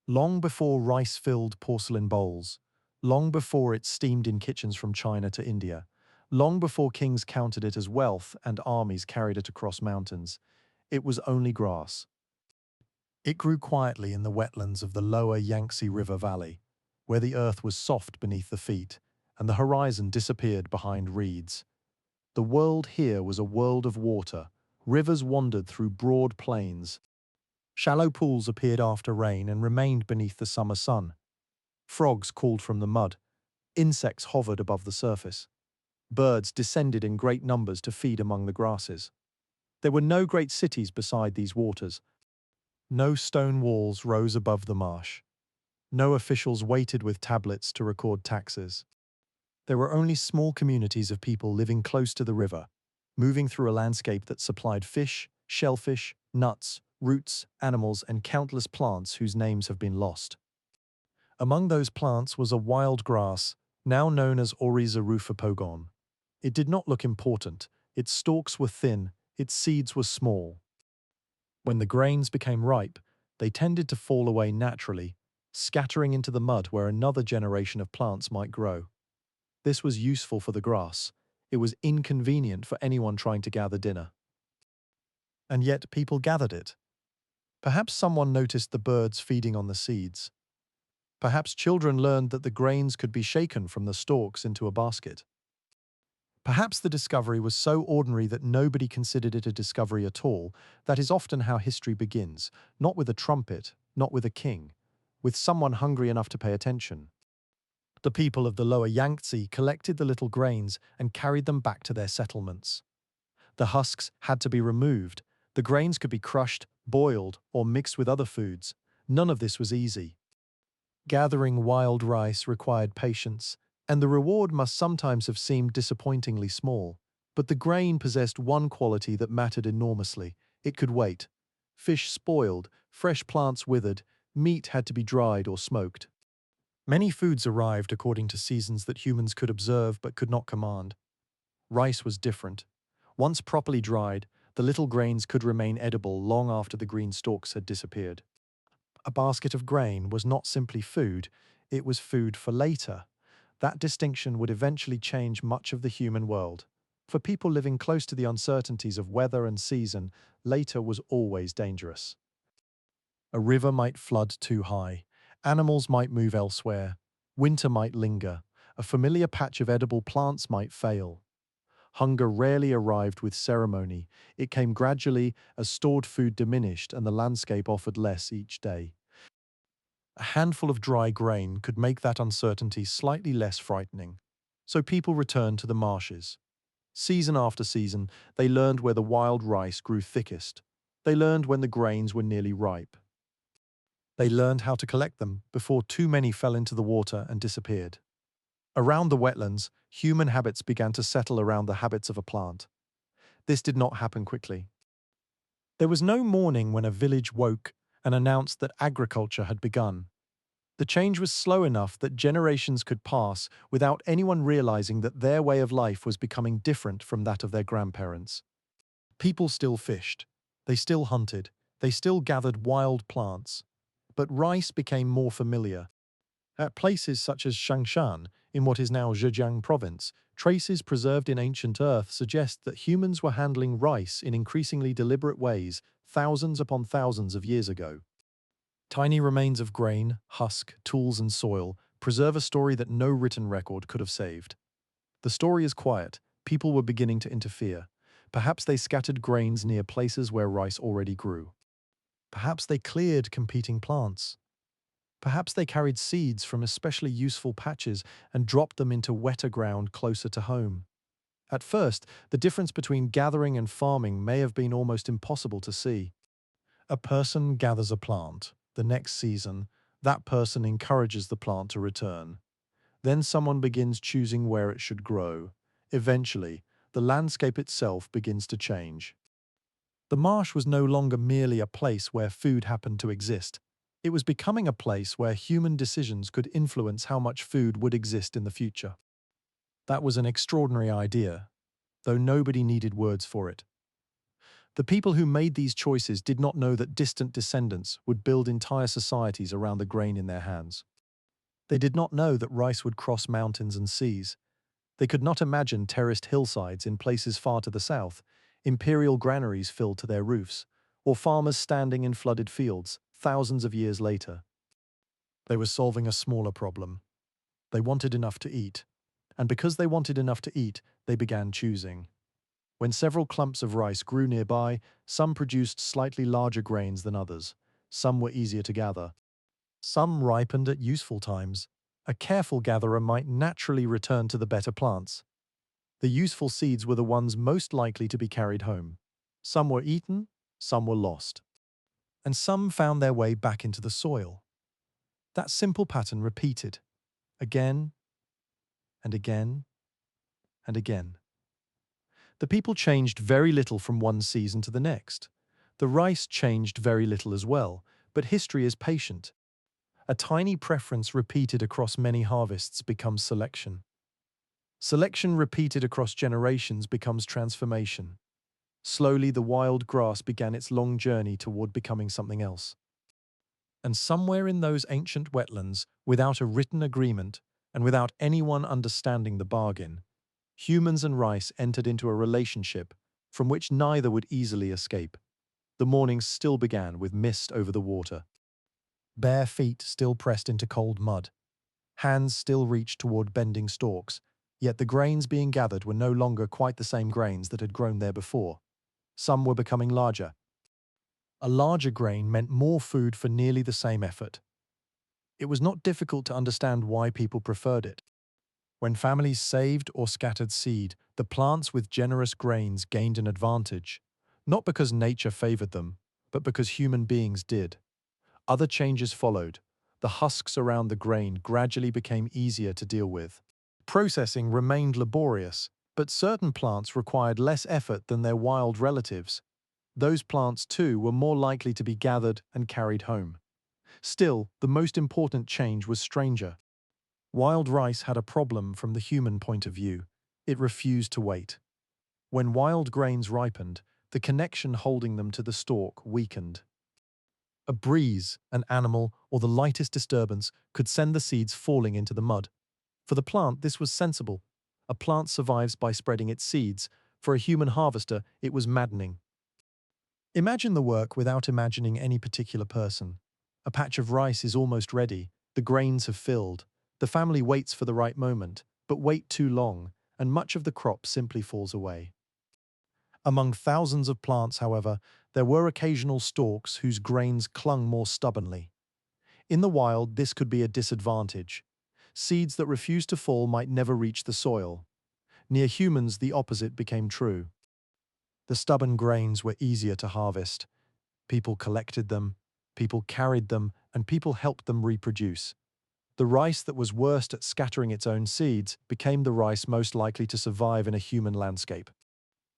Long before rice filled porcelain bowls, long before it steamed in kitchens from China to India, long before kings counted it as wealth and armies carried it across mountains, it was only grass. It grew quietly in the wetlands of the lower Yangtze River Valley, where the earth was soft beneath the feet and the horizon disappeared behind reeds. The world here was a world of water. Rivers wandered through broad plains. Shallow pools appeared after rain and remained beneath the summer sun. Frogs called from the mud. Insects hovered above the surface. Birds descended in great numbers to feed among the grasses. There were no great cities beside these waters. No stone walls rose above the marsh. No officials waited with tablets to record taxes. There were only small communities of people living close to the river, moving through a landscape that supplied fish, shellfish, nuts, roots, animals, and countless plants whose names have been lost. Among those plants was a wild grass, now known as Oryza rufipogon. It did not look important. Its stalks were thin, its seeds were small. When the grains became ripe, they tended to fall away naturally, scattering into the mud where another generation of plants might grow. This was useful for the grass. It was inconvenient for anyone trying to gather dinner. And yet people gathered it. Perhaps someone noticed the birds feeding on the seeds. Perhaps children learned that the grains could be shaken from the stalks into a basket. Perhaps the discovery was so ordinary that nobody considered it a discovery at all. That is often how history begins, not with a trumpet, not with a king, with someone hungry enough to pay attention. The people of the lower Yangtze collected the little grains and carried them back to their settlements. The husks had to be removed. The grains could be crushed, boiled, or mixed with other foods. None of this was easy. Gathering wild rice required patience, and the reward must sometimes have seemed disappointingly small. But the grain possessed one quality that mattered enormously. It could wait. Fish spoiled, fresh plants withered, meat had to be dried or smoked. Many foods arrived according to seasons that humans could observe but could not command. Rice was different. Once properly dried, the little grains could remain edible long after the green stalks had disappeared. A basket of grain was not simply food, it was food for later. That distinction would eventually change much of the human world. For people living close to the uncertainties of weather and season, later was always dangerous. A river might flood too high. Animals might move elsewhere. Winter might linger. A familiar patch of edible plants might fail. Hunger rarely arrived with ceremony. It came gradually as stored food diminished and the landscape offered less each day. A handful of dry grain could make that uncertainty slightly less frightening. So people returned to the marshes. Season after season, they learned where the wild rice grew thickest. They learned when the grains were nearly ripe. They learned how to collect them before too many fell into the water and disappeared. Around the wetlands, human habits began to settle around the habits of a plant. This did not happen quickly. There was no morning when a village woke and announced that agriculture had begun. The change was slow enough that generations could pass without anyone realizing that their way of life was becoming different from that of their grandparents. People still fished, they still hunted, they still gathered wild plants. But rice became more familiar. At places such as Shangshan, in what is now Zhejiang province, traces preserved in ancient earth suggest that humans were handling rice in increasingly deliberate ways thousands upon thousands of years ago. Tiny remains of grain, husk, tools, and soil preserve a story that no written record could have saved. The story is quiet. People were beginning to interfere. Perhaps they scattered grains near places where rice already grew. Perhaps they cleared competing plants. Perhaps they carried seeds from especially useful patches and dropped them into wetter ground closer to home. At first, the difference between gathering and farming may have been almost impossible to see. A person gathers a plant. The next season, that person encourages the plant to return. Then someone begins choosing where it should grow. Eventually, the landscape itself begins to change. The marsh was no longer merely a place where food happened to exist. It was becoming a place where human decisions could influence how much food would exist in the future. That was an extraordinary idea, though nobody needed words for it. The people who made these choices did not know that distant descendants would build entire societies around the grain in their hands. They did not know that rice would cross mountains and seas. They could not imagine terraced hillsides in places far to the south, imperial granaries filled to their roofs, or farmers standing in flooded fields thousands of years later. They were solving a smaller problem. They wanted enough to eat. And because they wanted enough to eat, they began choosing. When several clumps of rice grew nearby, some produced slightly larger grains than others. Some were easier to gather. Some ripened at useful times. A careful gatherer might naturally return to the better plants. The useful seeds were the ones most likely to be carried home. Some were eaten, some were lost. And some found their way back into the soil. That simple pattern repeated, again and again and again. The people changed very little from one season to the next. The rice changed very little as well, but history is patient. A tiny preference repeated across many harvests becomes selection. Selection repeated across generations becomes transformation. Slowly, the wild grass began its long journey toward becoming something else. And somewhere in those ancient wetlands, without a written agreement, and without anyone understanding the bargain, humans and rice entered into a relationship from which neither would easily escape. The mornings still began with mist over the water. Bare feet still pressed into cold mud. Hands still reached toward bending stalks, yet the grains being gathered were no longer quite the same grains that had grown there before. Some were becoming larger. A larger grain meant more food for nearly the same effort. It was not difficult to understand why people preferred it. When families saved or scattered seed, the plants with generous grains gained an advantage, not because nature favored them, but because human beings did. Other changes followed. The husks around the grain gradually became easier to deal with. Processing remained laborious, but certain plants required less effort than their wild relatives. Those plants, too, were more likely to be gathered and carried home. Still, the most important change was stranger. Wild rice had a problem from the human point of view. It refused to wait. When wild grains ripened, the connection holding them to the stalk weakened. A breeze, an animal, or the lightest disturbance could send the seeds falling into the mud. For the plant, this was sensible. A plant survives by spreading its seeds. For a human harvester, it was maddening. Imagine the work without imagining any particular person. A patch of rice is almost ready. The grains have filled. The family waits for the right moment, but wait too long, and much of the crop simply falls away. Among thousands of plants, however, there were occasional stalks whose grains clung more stubbornly. In the wild, this could be a disadvantage. Seeds that refused to fall might never reach the soil. Near humans, the opposite became true. The stubborn grains were easier to harvest. People collected them, people carried them, and people helped them reproduce. The rice that was worst at scattering its own seeds became the rice most likely to survive in a human landscape.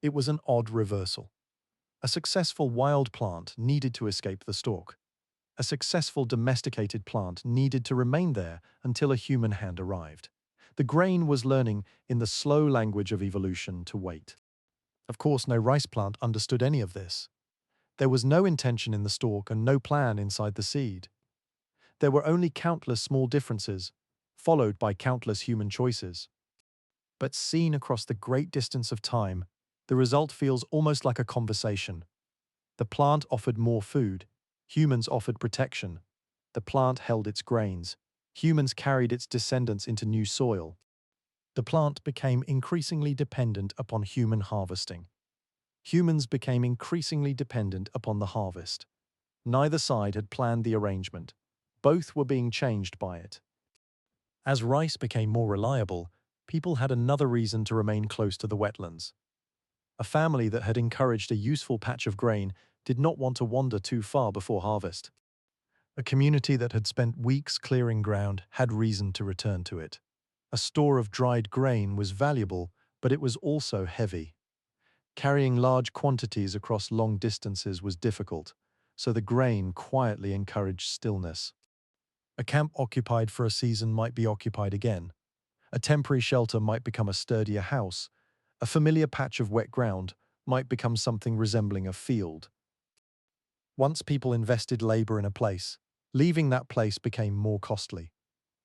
It was an odd reversal. A successful wild plant needed to escape the stalk. A successful domesticated plant needed to remain there until a human hand arrived. The grain was learning, in the slow language of evolution, to wait. Of course, no rice plant understood any of this. There was no intention in the stalk and no plan inside the seed. There were only countless small differences, followed by countless human choices. But seen across the great distance of time, the result feels almost like a conversation. The plant offered more food. Humans offered protection. The plant held its grains. Humans carried its descendants into new soil. The plant became increasingly dependent upon human harvesting. Humans became increasingly dependent upon the harvest. Neither side had planned the arrangement. Both were being changed by it. As rice became more reliable, people had another reason to remain close to the wetlands. A family that had encouraged a useful patch of grain did not want to wander too far before harvest. A community that had spent weeks clearing ground had reason to return to it. A store of dried grain was valuable, but it was also heavy. Carrying large quantities across long distances was difficult, so the grain quietly encouraged stillness. A camp occupied for a season might be occupied again. A temporary shelter might become a sturdier house. A familiar patch of wet ground might become something resembling a field. Once people invested labor in a place, leaving that place became more costly.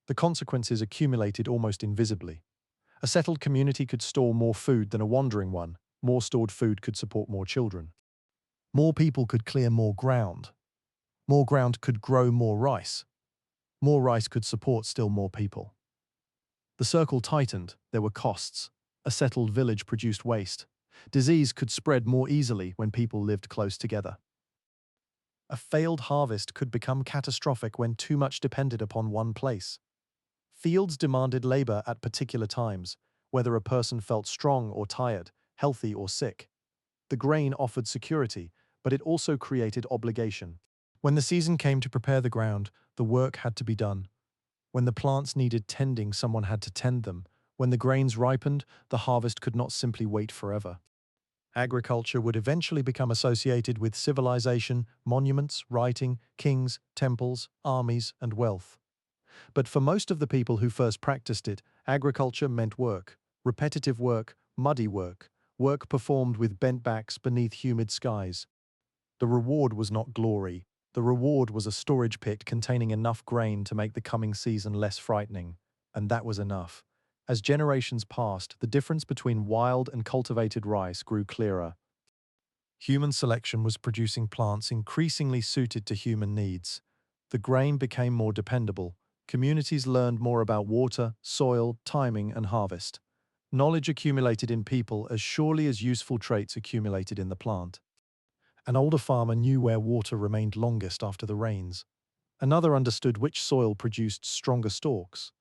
The consequences accumulated almost invisibly. A settled community could store more food than a wandering one. More stored food could support more children. More people could clear more ground. More ground could grow more rice. More rice could support still more people. The circle tightened, there were costs. A settled village produced waste. Disease could spread more easily when people lived close together. A failed harvest could become catastrophic when too much depended upon one place. Fields demanded labor at particular times, whether a person felt strong or tired, healthy or sick. The grain offered security, but it also created obligation. When the season came to prepare the ground, the work had to be done. When the plants needed tending, someone had to tend them. When the grains ripened, the harvest could not simply wait forever. Agriculture would eventually become associated with civilization, monuments, writing, kings, temples, armies, and wealth. But for most of the people who first practiced it, agriculture meant work, repetitive work, muddy work, work performed with bent backs beneath humid skies. The reward was not glory. The reward was a storage pit containing enough grain to make the coming season less frightening. And that was enough. As generations passed, the difference between wild and cultivated rice grew clearer. Human selection was producing plants increasingly suited to human needs. The grain became more dependable. Communities learned more about water, soil, timing, and harvest. Knowledge accumulated in people as surely as useful traits accumulated in the plant. An older farmer knew where water remained longest after the rains. Another understood which soil produced stronger stalks.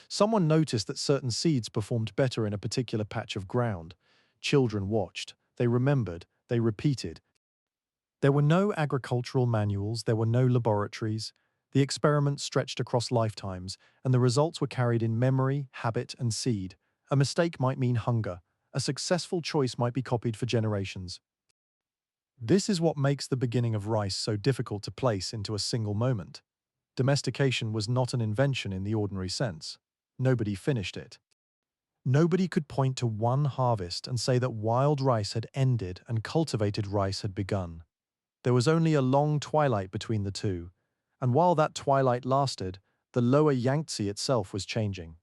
Someone noticed that certain seeds performed better in a particular patch of ground. Children watched, they remembered, they repeated. There were no agricultural manuals, there were no laboratories. The experiments stretched across lifetimes, and the results were carried in memory, habit, and seed. A mistake might mean hunger. A successful choice might be copied for generations. This is what makes the beginning of rice so difficult to place into a single moment. Domestication was not an invention in the ordinary sense. Nobody finished it. Nobody could point to one harvest and say that wild rice had ended and cultivated rice had begun. There was only a long twilight between the two, and while that twilight lasted, the lower Yangtze itself was changing.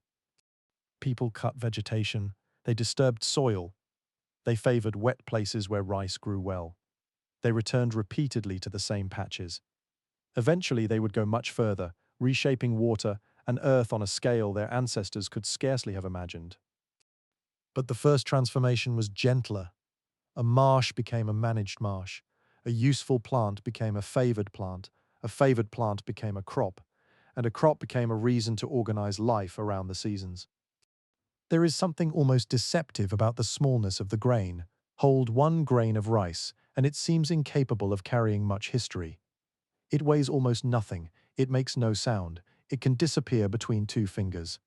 People cut vegetation, they disturbed soil, they favored wet places where rice grew well. They returned repeatedly to the same patches. Eventually they would go much further, reshaping water and earth on a scale their ancestors could scarcely have imagined. But the first transformation was gentler. A marsh became a managed marsh. A useful plant became a favored plant became a crop, and a crop became a reason to organize life around the seasons. There is something almost deceptive about the smallness of the grain. Hold one grain of rice, and it seems incapable of carrying much history. It weighs almost nothing, it makes no sound, it can disappear between two fingers.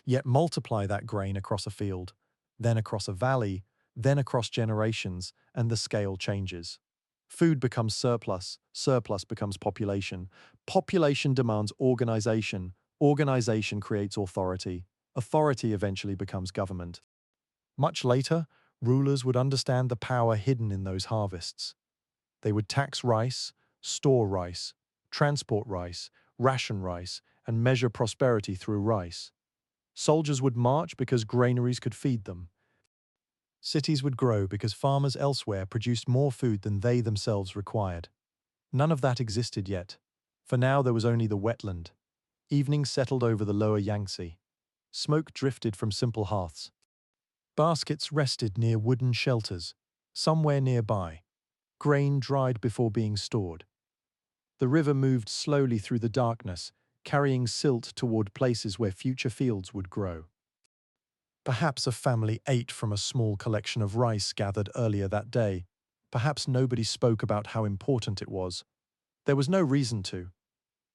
Yet multiply that grain across a field, then across a valley, then across generations, and the scale changes. Food becomes surplus, surplus becomes population. Population demands organization, organization creates authority. Authority eventually becomes government. Much later, rulers would understand the power hidden in those harvests. They would tax rice, store rice, transport rice, ration rice, and measure prosperity through rice. Soldiers would march because granaries could feed them. Cities would grow because farmers elsewhere produced more food than they themselves required. None of that existed yet. For now there was only the wetland. Evening settled over the lower Yangtze. Smoke drifted from simple hearths. Baskets rested near wooden shelters, somewhere nearby. Grain dried before being stored. The river moved slowly through the darkness, carrying silt toward places where future fields would grow. Perhaps a family ate from a small collection of rice gathered earlier that day. Perhaps nobody spoke about how important it was. There was no reason to.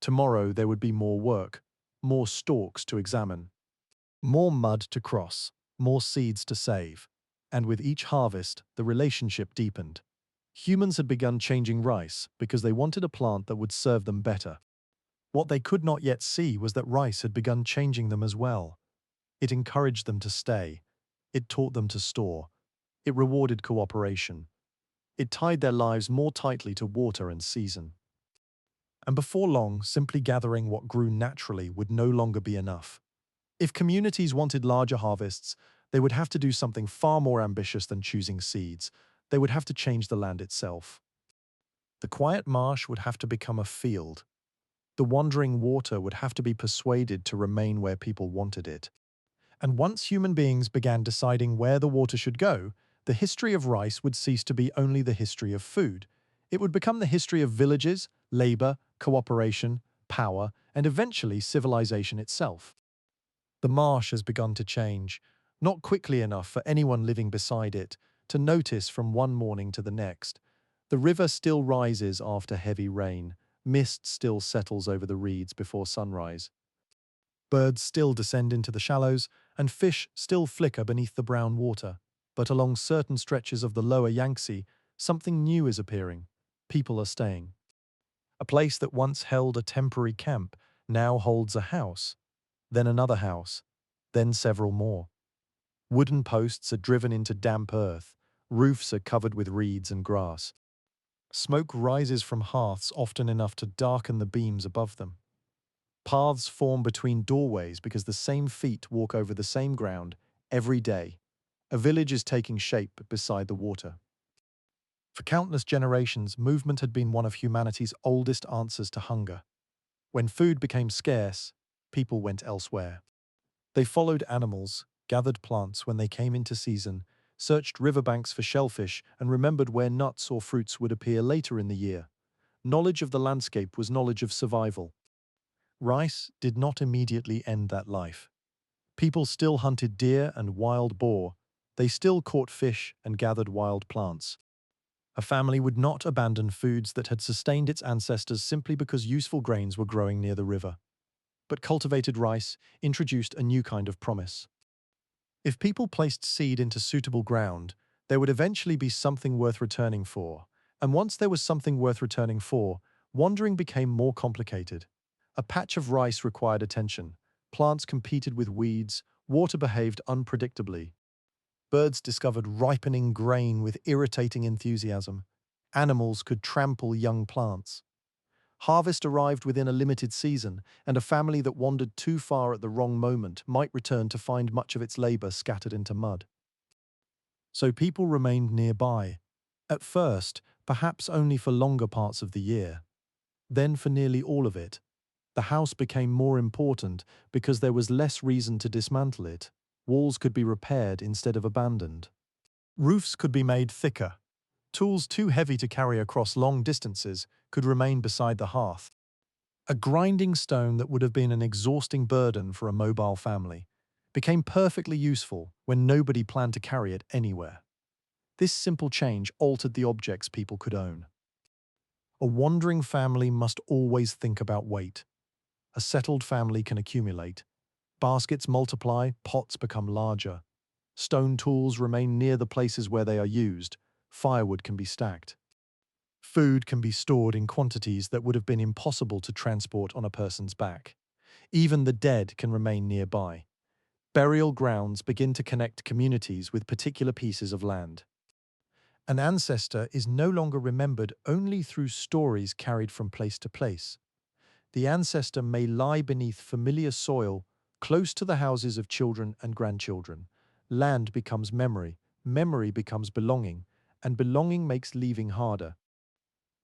Tomorrow there would be more work, more stalks to examine, more mud to cross, more seeds to save. And with each harvest, the relationship deepened. Humans had begun changing rice because they wanted a plant that would serve them better. What they could not yet see was that rice had begun changing them as well. It encouraged them to stay. It taught them to store. It rewarded cooperation. It tied their lives more tightly to water and season. And before long, simply gathering what grew naturally would no longer be enough. If communities wanted larger harvests, they would have to do something far more ambitious than choosing seeds. They would have to change the land itself. The quiet marsh would have to become a field. The wandering water would have to be persuaded to remain where people wanted it. And once human beings began deciding where the water should go, the history of rice would cease to be only the history of food. It would become the history of villages, labor, cooperation, power, and eventually civilization itself. The marsh has begun to change, not quickly enough for anyone living beside it to notice from one morning to the next. The river still rises after heavy rain, mist still settles over the reeds before sunrise. Birds still descend into the shallows, and fish still flicker beneath the brown water. But along certain stretches of the lower Yangtze, something new is appearing. People are staying. A place that once held a temporary camp now holds a house, then another house, then several more. Wooden posts are driven into damp earth, roofs are covered with reeds and grass. Smoke rises from hearths often enough to darken the beams above them. Paths form between doorways because the same feet walk over the same ground every day. A village is taking shape beside the water. For countless generations, movement had been one of humanity's oldest answers to hunger. When food became scarce, people went elsewhere. They followed animals, gathered plants when they came into season, searched riverbanks for shellfish, and remembered where nuts or fruits would appear later in the year. Knowledge of the landscape was knowledge of survival. Rice did not immediately end that life. People still hunted deer and wild boar. They still caught fish and gathered wild plants. A family would not abandon foods that had sustained its ancestors simply because useful grains were growing near the river. But cultivated rice introduced a new kind of promise. If people placed seed into suitable ground, there would eventually be something worth returning for. And once there was something worth returning for, wandering became more complicated. A patch of rice required attention. Plants competed with weeds, water behaved unpredictably. Birds discovered ripening grain with irritating enthusiasm. Animals could trample young plants. Harvest arrived within a limited season, and a family that wandered too far at the wrong moment might return to find much of its labor scattered into mud. So people remained nearby. At first, perhaps only for longer parts of the year. Then for nearly all of it. The house became more important because there was less reason to dismantle it. Walls could be repaired instead of abandoned. Roofs could be made thicker. Tools too heavy to carry across long distances could remain beside the hearth. A grinding stone that would have been an exhausting burden for a mobile family became perfectly useful when nobody planned to carry it anywhere. This simple change altered the objects people could own. A wandering family must always think about weight. A settled family can accumulate. Baskets multiply, pots become larger. Stone tools remain near the places where they are used. Firewood can be stacked. Food can be stored in quantities that would have been impossible to transport on a person's back. Even the dead can remain nearby. Burial grounds begin to connect communities with particular pieces of land. An ancestor is no longer remembered only through stories carried from place to place. The ancestor may lie beneath familiar soil, close to the houses of children and grandchildren. Land becomes memory, memory becomes belonging, and belonging makes leaving harder.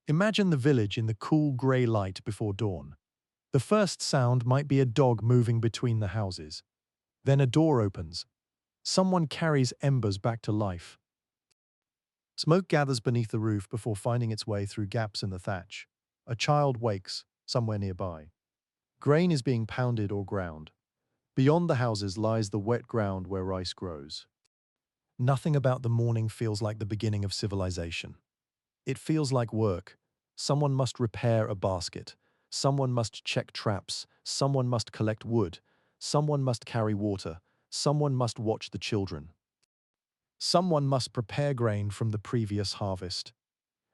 Imagine the village in the cool grey light before dawn. The first sound might be a dog moving between the houses. Then a door opens. Someone carries embers back to life. Smoke gathers beneath the roof before finding its way through gaps in the thatch. A child wakes somewhere nearby. Grain is being pounded or ground. Beyond the houses lies the wet ground where rice grows. Nothing about the morning feels like the beginning of civilization. It feels like work. Someone must repair a basket. Someone must check traps. Someone must collect wood. Someone must carry water. Someone must watch the children. Someone must prepare grain from the previous harvest.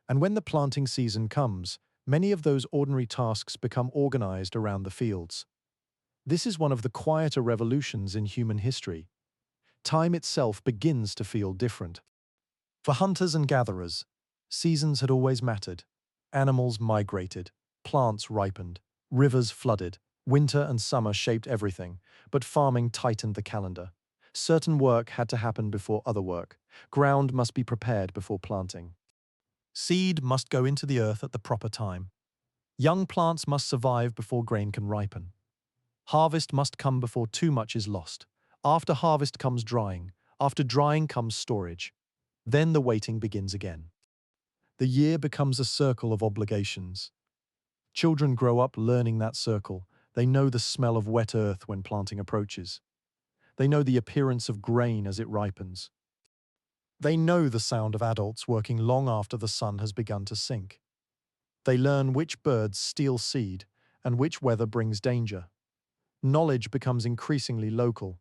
And when the planting season comes, many of those ordinary tasks become organized around the fields. This is one of the quieter revolutions in human history. Time itself begins to feel different. For hunters and gatherers, Seasons had always mattered. Animals migrated, plants ripened, rivers flooded, winter and summer shaped everything, but farming tightened the calendar. Certain work had to happen before other work. Ground must be prepared before planting. Seed must go into the earth at the proper time. Young plants must survive before grain can ripen. Harvest must come before too much is lost. After harvest comes drying. After drying comes storage. Then the waiting begins again. The year becomes a circle of obligations. Children grow up learning that circle. They know the smell of wet earth when planting approaches. They know the appearance of grain as it ripens. They know the sound of adults working long after the sun has begun to sink. They learn which birds steal seed and which weather brings danger. Knowledge becomes increasingly local.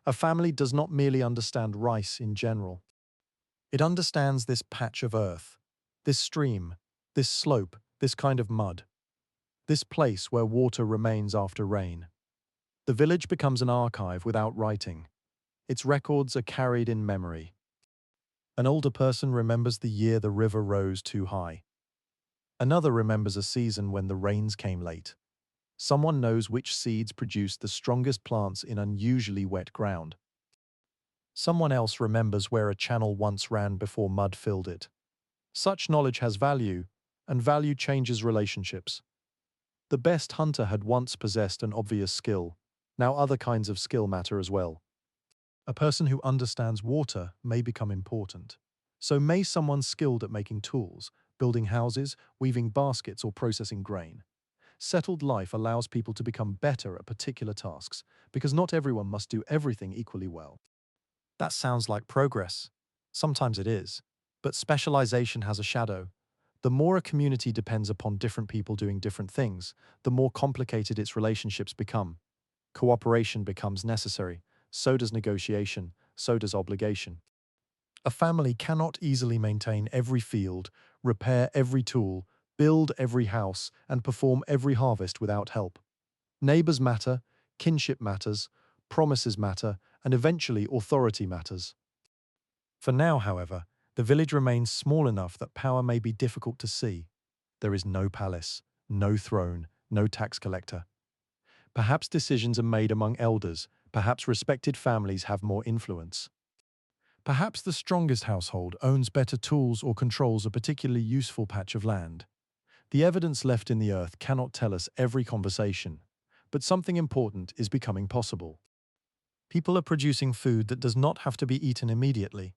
A family does not merely understand rice in general. It understands this patch of earth, this stream, this slope, this kind of mud, this place where water remains after rain. The village becomes an archive without writing. Its records are carried in memory. An older person remembers the year the river rose too high. Another remembers a season when the rains came late. Someone knows which seeds produced the strongest plants in unusually wet ground. Someone else remembers where a channel once ran before mud filled it. Such knowledge has value, and value changes relationships. The best hunter had once possessed an obvious skill. Now other kinds of skill matter as well. A person who understands water may become important. So may someone skilled at making tools, building houses, weaving baskets, or processing grain. Settled life allows people to become better at particular tasks, because not everyone must do everything equally well. That sounds like progress. Sometimes it is. But specialization has a shadow. The more a community depends upon different people doing different things, the more complicated its relationships become. Cooperation becomes necessary. So does negotiation. So does obligation. A family cannot easily maintain every field, repair every tool, build every house, and perform every harvest without help. Neighbors matter, kinship matters, promises matter, and eventually authority matters. For now, however, the village remains small enough that power may be difficult to see. There is no palace, no throne, no tax collector. Perhaps decisions are made among elders, perhaps respected families have more influence. Perhaps the strongest household owns better tools or controls a particularly useful patch of land. The evidence left in the earth cannot tell us every conversation, but something important is becoming possible. People are producing food that does not have to be eaten immediately.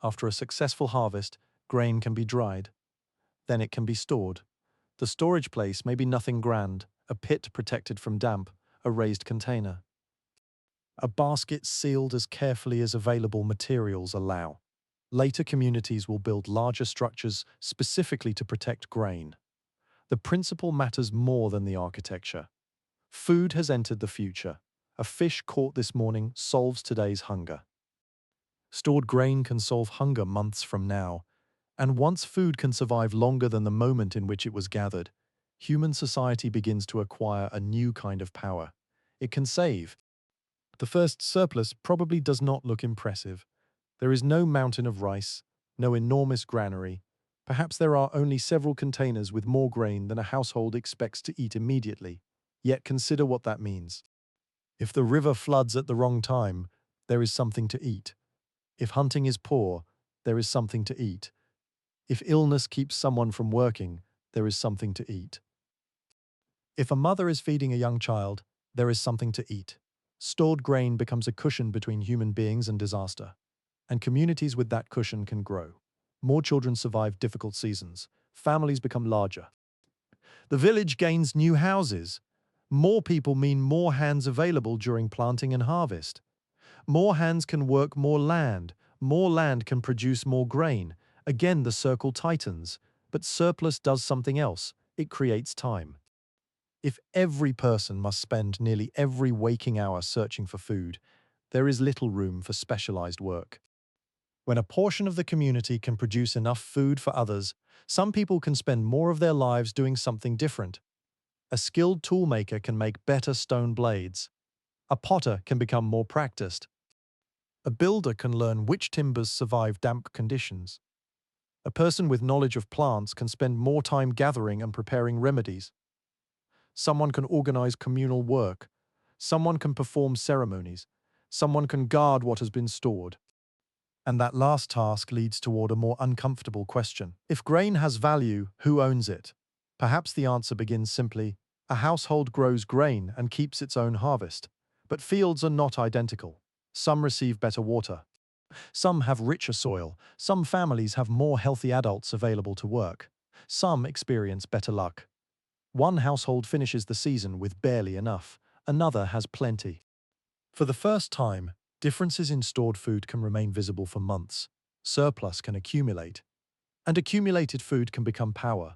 After a successful harvest, grain can be dried. Then it can be stored. The storage place may be nothing grand, a pit protected from damp, a raised container. A basket sealed as carefully as available materials allow. Later communities will build larger structures specifically to protect grain. The principle matters more than the architecture. Food has entered the future. A fish caught this morning solves today's hunger. Stored grain can solve hunger months from now, and once food can survive longer than the moment in which it was gathered, human society begins to acquire a new kind of power. It can save. The first surplus probably does not look impressive. There is no mountain of rice, no enormous granary. Perhaps there are only several containers with more grain than a household expects to eat immediately. Yet consider what that means. If the river floods at the wrong time, there is something to eat. If hunting is poor, there is something to eat. If illness keeps someone from working, there is something to eat. If a mother is feeding a young child, there is something to eat. Stored grain becomes a cushion between human beings and disaster, and communities with that cushion can grow. More children survive difficult seasons. Families become larger. The village gains new houses. More people mean more hands available during planting and harvest. More hands can work more land. More land can produce more grain. Again, the circle tightens. But surplus does something else. It creates time. If every person must spend nearly every waking hour searching for food, there is little room for specialized work. When a portion of the community can produce enough food for others, some people can spend more of their lives doing something different. A skilled toolmaker can make better stone blades. A potter can become more practiced. A builder can learn which timbers survive damp conditions. A person with knowledge of plants can spend more time gathering and preparing remedies. Someone can organize communal work. Someone can perform ceremonies. Someone can guard what has been stored. And that last task leads toward a more uncomfortable question. If grain has value, who owns it? Perhaps the answer begins simply: a household grows grain and keeps its own harvest. But fields are not identical. Some receive better water. Some have richer soil. Some families have more healthy adults available to work. Some experience better luck. One household finishes the season with barely enough. Another has plenty. For the first time, differences in stored food can remain visible for months. Surplus can accumulate. And accumulated food can become power.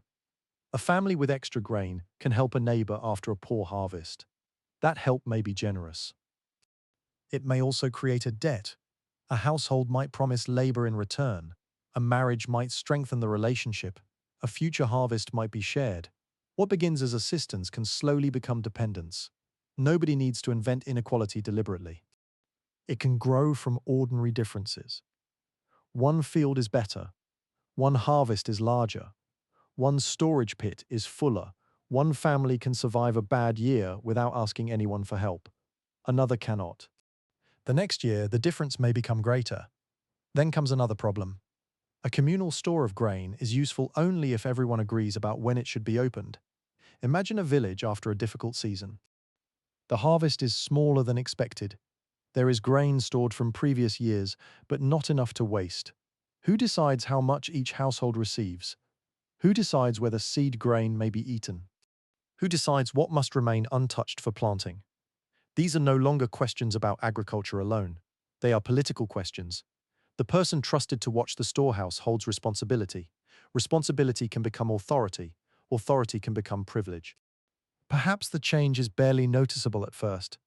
A family with extra grain can help a neighbor after a poor harvest. That help may be generous. It may also create a debt. A household might promise labor in return. A marriage might strengthen the relationship. A future harvest might be shared. What begins as assistance can slowly become dependence. Nobody needs to invent inequality deliberately. It can grow from ordinary differences. One field is better. One harvest is larger. One storage pit is fuller. One family can survive a bad year without asking anyone for help. Another cannot. The next year, the difference may become greater. Then comes another problem. A communal store of grain is useful only if everyone agrees about when it should be opened. Imagine a village after a difficult season. The harvest is smaller than expected. There is grain stored from previous years, but not enough to waste. Who decides how much each household receives? Who decides whether seed grain may be eaten? Who decides what must remain untouched for planting? These are no longer questions about agriculture alone. They are political questions. The person trusted to watch the storehouse holds responsibility. Responsibility can become authority. Authority can become privilege. Perhaps the change is barely noticeable at first.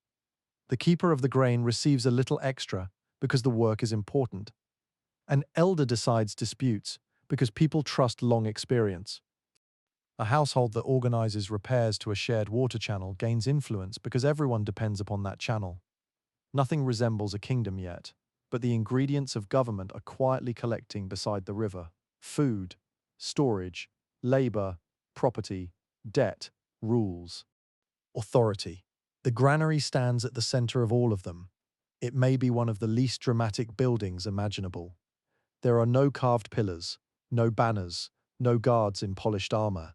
The keeper of the grain receives a little extra because the work is important. An elder decides disputes because people trust long experience. A household that organizes repairs to a shared water channel gains influence because everyone depends upon that channel. Nothing resembles a kingdom yet, but the ingredients of government are quietly collecting beside the river: food, storage, labor, property, debt, rules, authority. The granary stands at the center of all of them. It may be one of the least dramatic buildings imaginable. There are no carved pillars, no banners, no guards in polished armor.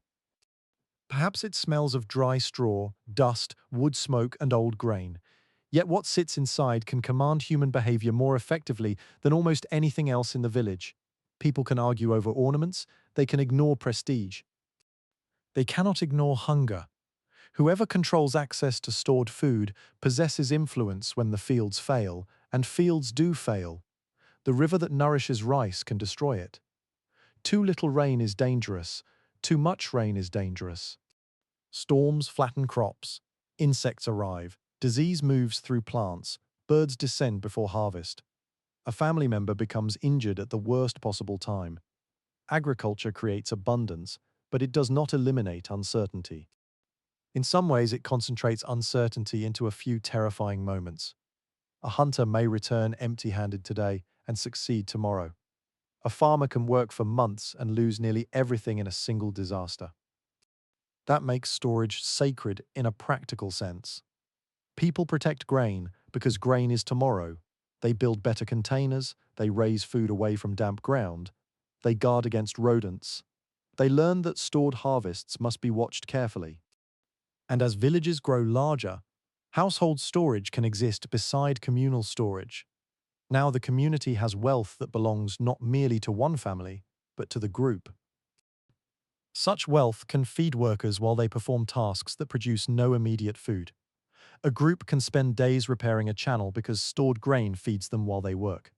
Perhaps it smells of dry straw, dust, wood smoke, and old grain. Yet what sits inside can command human behavior more effectively than almost anything else in the village. People can argue over ornaments, they can ignore prestige. They cannot ignore hunger. Whoever controls access to stored food possesses influence when the fields fail, and fields do fail. The river that nourishes rice can destroy it. Too little rain is dangerous. Too much rain is dangerous. Storms flatten crops. Insects arrive. Disease moves through plants. Birds descend before harvest. A family member becomes injured at the worst possible time. Agriculture creates abundance, but it does not eliminate uncertainty. In some ways, it concentrates uncertainty into a few terrifying moments. A hunter may return empty-handed today and succeed tomorrow. A farmer can work for months and lose nearly everything in a single disaster. That makes storage sacred in a practical sense. People protect grain because grain is tomorrow. They build better containers, they raise food away from damp ground, they guard against rodents. They learn that stored harvests must be watched carefully. And as villages grow larger, household storage can exist beside communal storage. Now the community has wealth that belongs not merely to one family, but to the group. Such wealth can feed workers while they perform tasks that produce no immediate food. A group can spend days repairing a channel because stored grain feeds them while they work.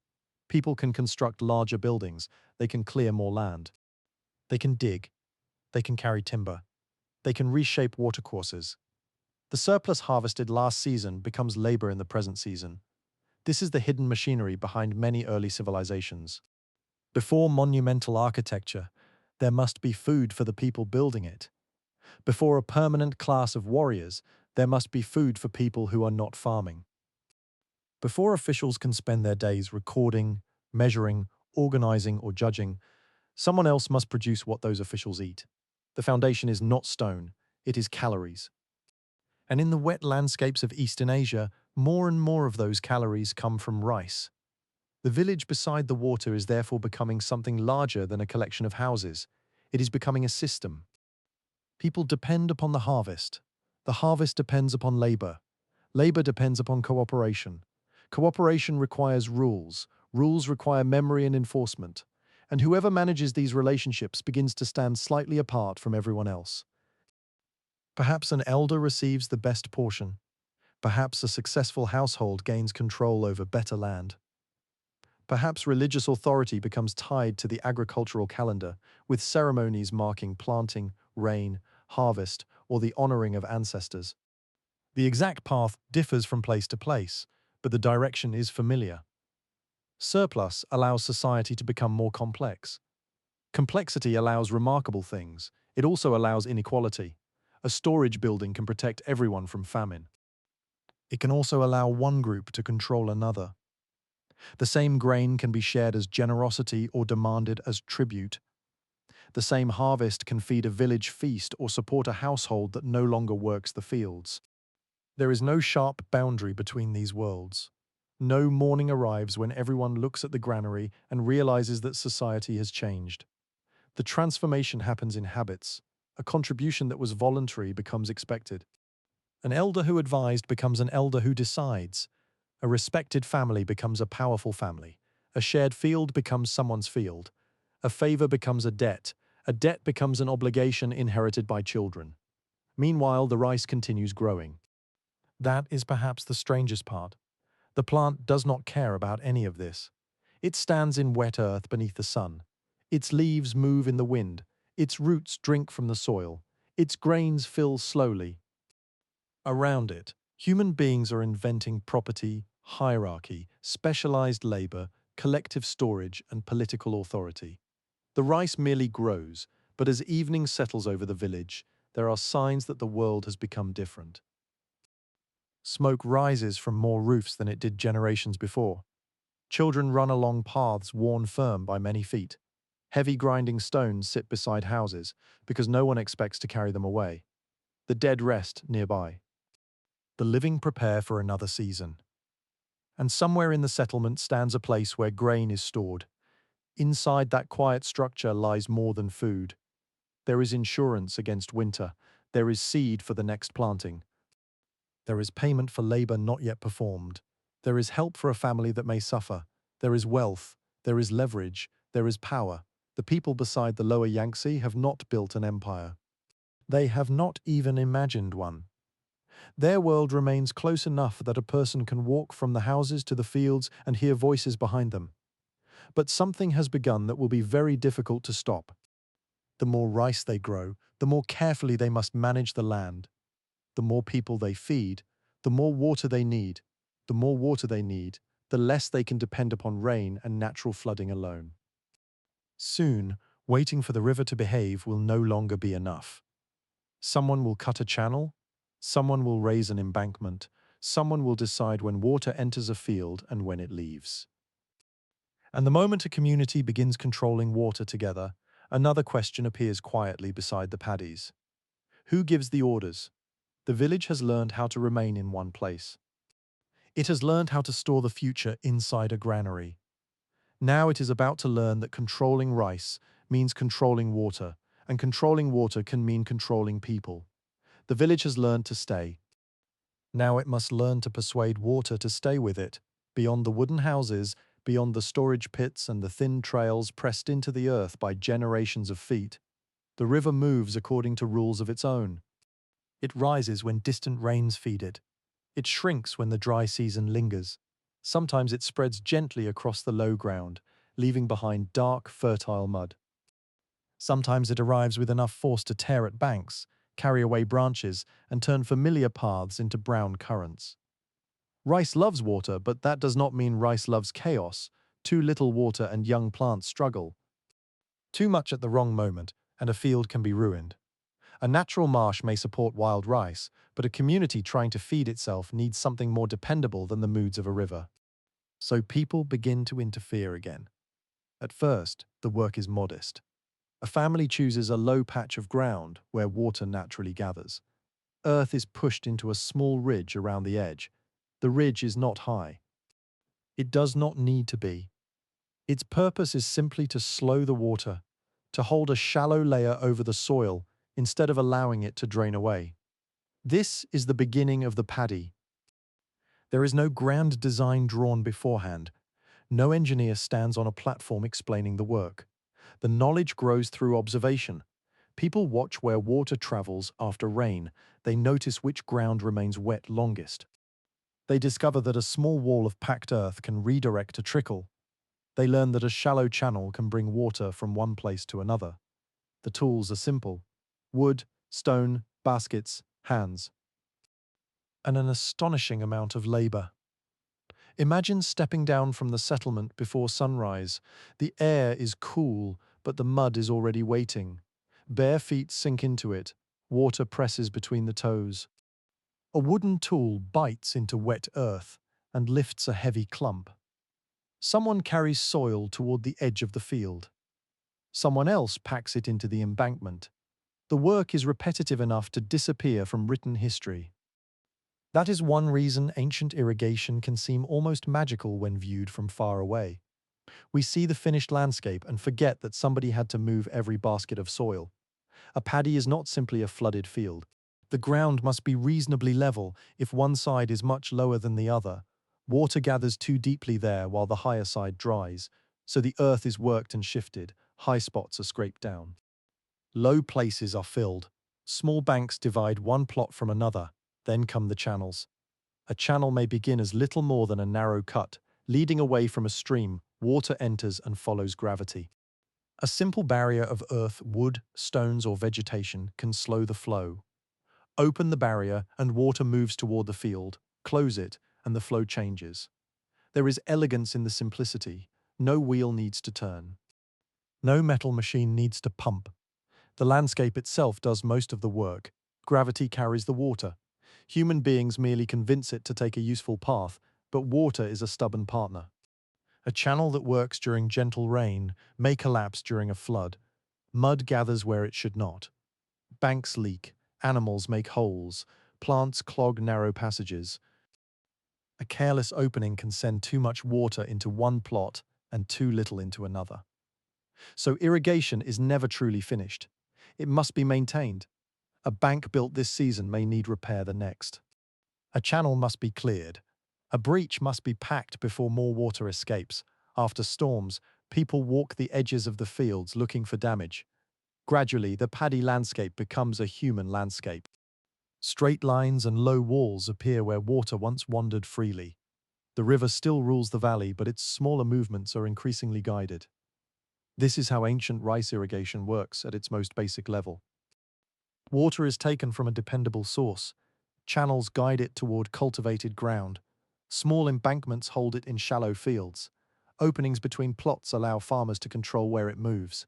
People can construct larger buildings. They can clear more land. They can dig. They can carry timber. They can reshape watercourses. The surplus harvested last season becomes labor in the present season. This is the hidden machinery behind many early civilizations. Before monumental architecture, there must be food for the people building it. Before a permanent class of warriors, there must be food for people who are not farming. Before officials can spend their days recording, measuring, organizing, or judging, Someone else must produce what those officials eat. The foundation is not stone, it is calories. And in the wet landscapes of Eastern Asia, more and more of those calories come from rice. The village beside the water is therefore becoming something larger than a collection of houses. It is becoming a system. People depend upon the harvest. The harvest depends upon labor. Labor depends upon cooperation. Cooperation requires rules. Rules require memory and enforcement. And whoever manages these relationships begins to stand slightly apart from everyone else. Perhaps an elder receives the best portion. Perhaps a successful household gains control over better land. Perhaps religious authority becomes tied to the agricultural calendar, with ceremonies marking planting, rain, harvest, or the honoring of ancestors. The exact path differs from place to place, but the direction is familiar. Surplus allows society to become more complex. Complexity allows remarkable things. It also allows inequality. A storage building can protect everyone from famine. It can also allow one group to control another. The same grain can be shared as generosity or demanded as tribute. The same harvest can feed a village feast or support a household that no longer works the fields. There is no sharp boundary between these worlds. No morning arrives when everyone looks at the granary and realizes that society has changed. The transformation happens in habits. A contribution that was voluntary becomes expected. An elder who advised becomes an elder who decides. A respected family becomes a powerful family. A shared field becomes someone's field. A favor becomes a debt. A debt becomes an obligation inherited by children. Meanwhile, the rice continues growing. That is perhaps the strangest part. The plant does not care about any of this. It stands in wet earth beneath the sun. Its leaves move in the wind. Its roots drink from the soil. Its grains fill slowly. Around it, human beings are inventing property, hierarchy, specialized labor, collective storage, and political authority. The rice merely grows, but as evening settles over the village, there are signs that the world has become different. Smoke rises from more roofs than it did generations before. Children run along paths worn firm by many feet. Heavy grinding stones sit beside houses because no one expects to carry them away. The dead rest nearby. The living prepare for another season. And somewhere in the settlement stands a place where grain is stored. Inside that quiet structure lies more than food. There is insurance against winter. There is seed for the next planting. There is payment for labor not yet performed. There is help for a family that may suffer. There is wealth. There is leverage. There is power. The people beside the lower Yangtze have not built an empire. They have not even imagined one. Their world remains close enough that a person can walk from the houses to the fields and hear voices behind them. But something has begun that will be very difficult to stop. The more rice they grow, the more carefully they must manage the land. The more people they feed, the more water they need. The more water they need, the less they can depend upon rain and natural flooding alone. Soon, waiting for the river to behave will no longer be enough. Someone will cut a channel, someone will raise an embankment, someone will decide when water enters a field and when it leaves. And the moment a community begins controlling water together, another question appears quietly beside the paddies. Who gives the orders? The village has learned how to remain in one place. It has learned how to store the future inside a granary. Now it is about to learn that controlling rice means controlling water, and controlling water can mean controlling people. The village has learned to stay. Now it must learn to persuade water to stay with it, beyond the wooden houses, beyond the storage pits and the thin trails pressed into the earth by generations of feet. The river moves according to rules of its own. It rises when distant rains feed it. It shrinks when the dry season lingers. Sometimes it spreads gently across the low ground, leaving behind dark, fertile mud. Sometimes it arrives with enough force to tear at banks, carry away branches, and turn familiar paths into brown currents. Rice loves water, but that does not mean rice loves chaos. Too little water and young plants struggle. Too much at the wrong moment, and a field can be ruined. A natural marsh may support wild rice, but a community trying to feed itself needs something more dependable than the moods of a river. So people begin to interfere again. At first, the work is modest. A family chooses a low patch of ground where water naturally gathers. Earth is pushed into a small ridge around the edge. The ridge is not high. It does not need to be. Its purpose is simply to slow the water, to hold a shallow layer over the soil instead of allowing it to drain away. This is the beginning of the paddy. There is no grand design drawn beforehand. No engineer stands on a platform explaining the work. The knowledge grows through observation. People watch where water travels after rain. They notice which ground remains wet longest. They discover that a small wall of packed earth can redirect a trickle. They learn that a shallow channel can bring water from one place to another. The tools are simple: wood, stone, baskets, hands, and an astonishing amount of labor. Imagine stepping down from the settlement before sunrise. The air is cool, but the mud is already waiting. Bare feet sink into it. Water presses between the toes. A wooden tool bites into wet earth and lifts a heavy clump. Someone carries soil toward the edge of the field. Someone else packs it into the embankment. The work is repetitive enough to disappear from written history. That is one reason ancient irrigation can seem almost magical when viewed from far away. We see the finished landscape and forget that somebody had to move every basket of soil. A paddy is not simply a flooded field. The ground must be reasonably level if one side is much lower than the other. Water gathers too deeply there while the higher side dries, so the earth is worked and shifted, high spots are scraped down. Low places are filled. Small banks divide one plot from another, then come the channels. A channel may begin as little more than a narrow cut, leading away from a stream. Water enters and follows gravity. A simple barrier of earth, wood, stones, or vegetation can slow the flow. Open the barrier and water moves toward the field. Close it and the flow changes. There is elegance in the simplicity. No wheel needs to turn. No metal machine needs to pump. The landscape itself does most of the work. Gravity carries the water. Human beings merely convince it to take a useful path, but water is a stubborn partner. A channel that works during gentle rain may collapse during a flood. Mud gathers where it should not. Banks leak. Animals make holes. Plants clog narrow passages. A careless opening can send too much water into one plot and too little into another. So irrigation is never truly finished. It must be maintained. A bank built this season may need repair the next. A channel must be cleared. A breach must be packed before more water escapes. After storms, people walk the edges of the fields looking for damage. Gradually, the paddy landscape becomes a human landscape. Straight lines and low walls appear where water once wandered freely. The river still rules the valley, but its smaller movements are increasingly guided. This is how ancient rice irrigation works at its most basic level. Water is taken from a dependable source. Channels guide it toward cultivated ground. Small embankments hold it in shallow fields. Openings between plots allow farmers to control where it moves.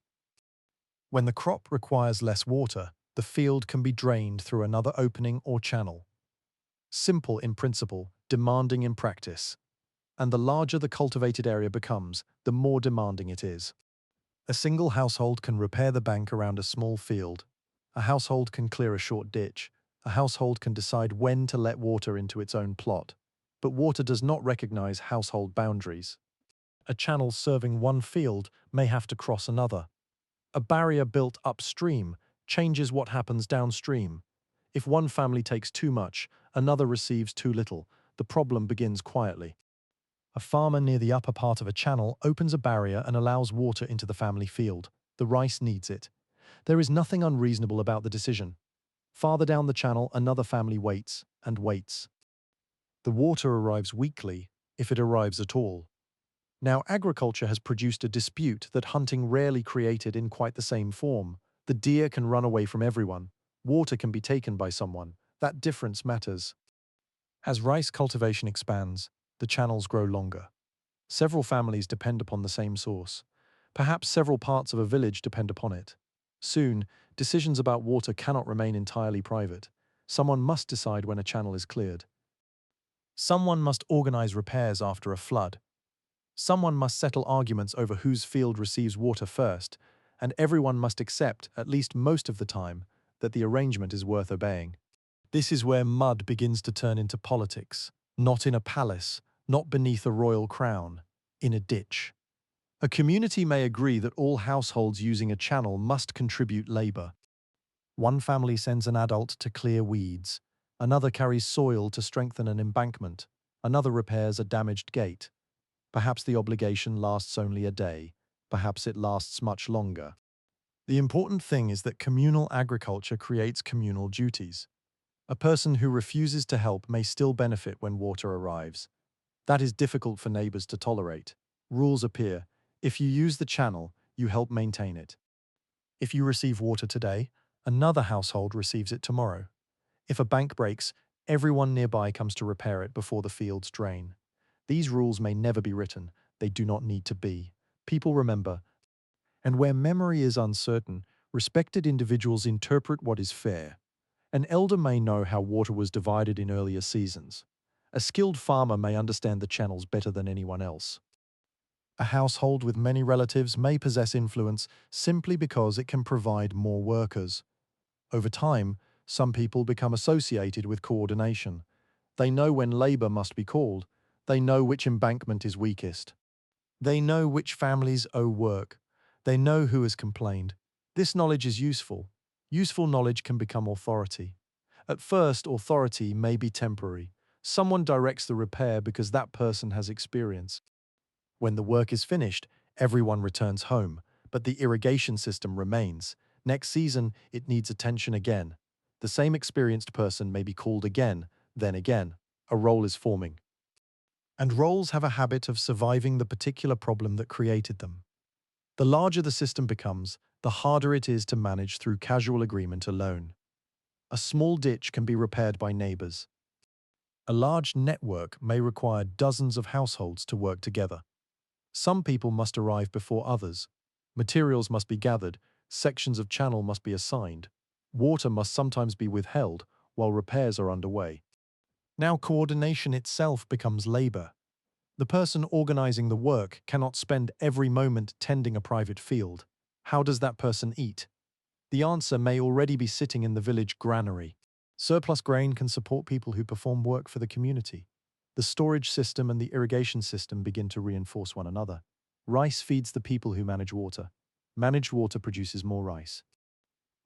When the crop requires less water, the field can be drained through another opening or channel. Simple in principle, demanding in practice. And the larger the cultivated area becomes, the more demanding it is. A single household can repair the bank around a small field. A household can clear a short ditch. A household can decide when to let water into its own plot. But water does not recognize household boundaries. A channel serving one field may have to cross another. A barrier built upstream changes what happens downstream. If one family takes too much, another receives too little. The problem begins quietly. A farmer near the upper part of a channel opens a barrier and allows water into the family field. The rice needs it. There is nothing unreasonable about the decision. Farther down the channel, another family waits and waits. The water arrives weakly, if it arrives at all. Now, agriculture has produced a dispute that hunting rarely created in quite the same form. The deer can run away from everyone. Water can be taken by someone. That difference matters. As rice cultivation expands, the channels grow longer. Several families depend upon the same source. Perhaps several parts of a village depend upon it. Soon, decisions about water cannot remain entirely private. Someone must decide when a channel is cleared. Someone must organize repairs after a flood. Someone must settle arguments over whose field receives water first, and everyone must accept, at least most of the time, that the arrangement is worth obeying. This is where mud begins to turn into politics, not in a palace, not beneath a royal crown, in a ditch. A community may agree that all households using a channel must contribute labor. One family sends an adult to clear weeds, another carries soil to strengthen an embankment, another repairs a damaged gate. Perhaps the obligation lasts only a day, perhaps it lasts much longer. The important thing is that communal agriculture creates communal duties. A person who refuses to help may still benefit when water arrives. That is difficult for neighbors to tolerate. Rules appear. If you use the channel, you help maintain it. If you receive water today, another household receives it tomorrow. If a bank breaks, everyone nearby comes to repair it before the fields drain. These rules may never be written. They do not need to be. People remember. And where memory is uncertain, respected individuals interpret what is fair. An elder may know how water was divided in earlier seasons. A skilled farmer may understand the channels better than anyone else. A household with many relatives may possess influence simply because it can provide more workers. Over time, some people become associated with coordination. They know when labor must be called. They know which embankment is weakest. They know which families owe work. They know who has complained. This knowledge is useful. Useful knowledge can become authority. At first, authority may be temporary. Someone directs the repair because that person has experience. When the work is finished, everyone returns home, but the irrigation system remains. Next season, it needs attention again. The same experienced person may be called again, then again. A role is forming. And roles have a habit of surviving the particular problem that created them. The larger the system becomes, the harder it is to manage through casual agreement alone. A small ditch can be repaired by neighbors. A large network may require dozens of households to work together. Some people must arrive before others. Materials must be gathered, sections of channel must be assigned. Water must sometimes be withheld while repairs are underway. Now coordination itself becomes labor. The person organizing the work cannot spend every moment tending a private field. How does that person eat? The answer may already be sitting in the village granary. Surplus grain can support people who perform work for the community. The storage system and the irrigation system begin to reinforce one another. Rice feeds the people who manage water. Managed water produces more rice.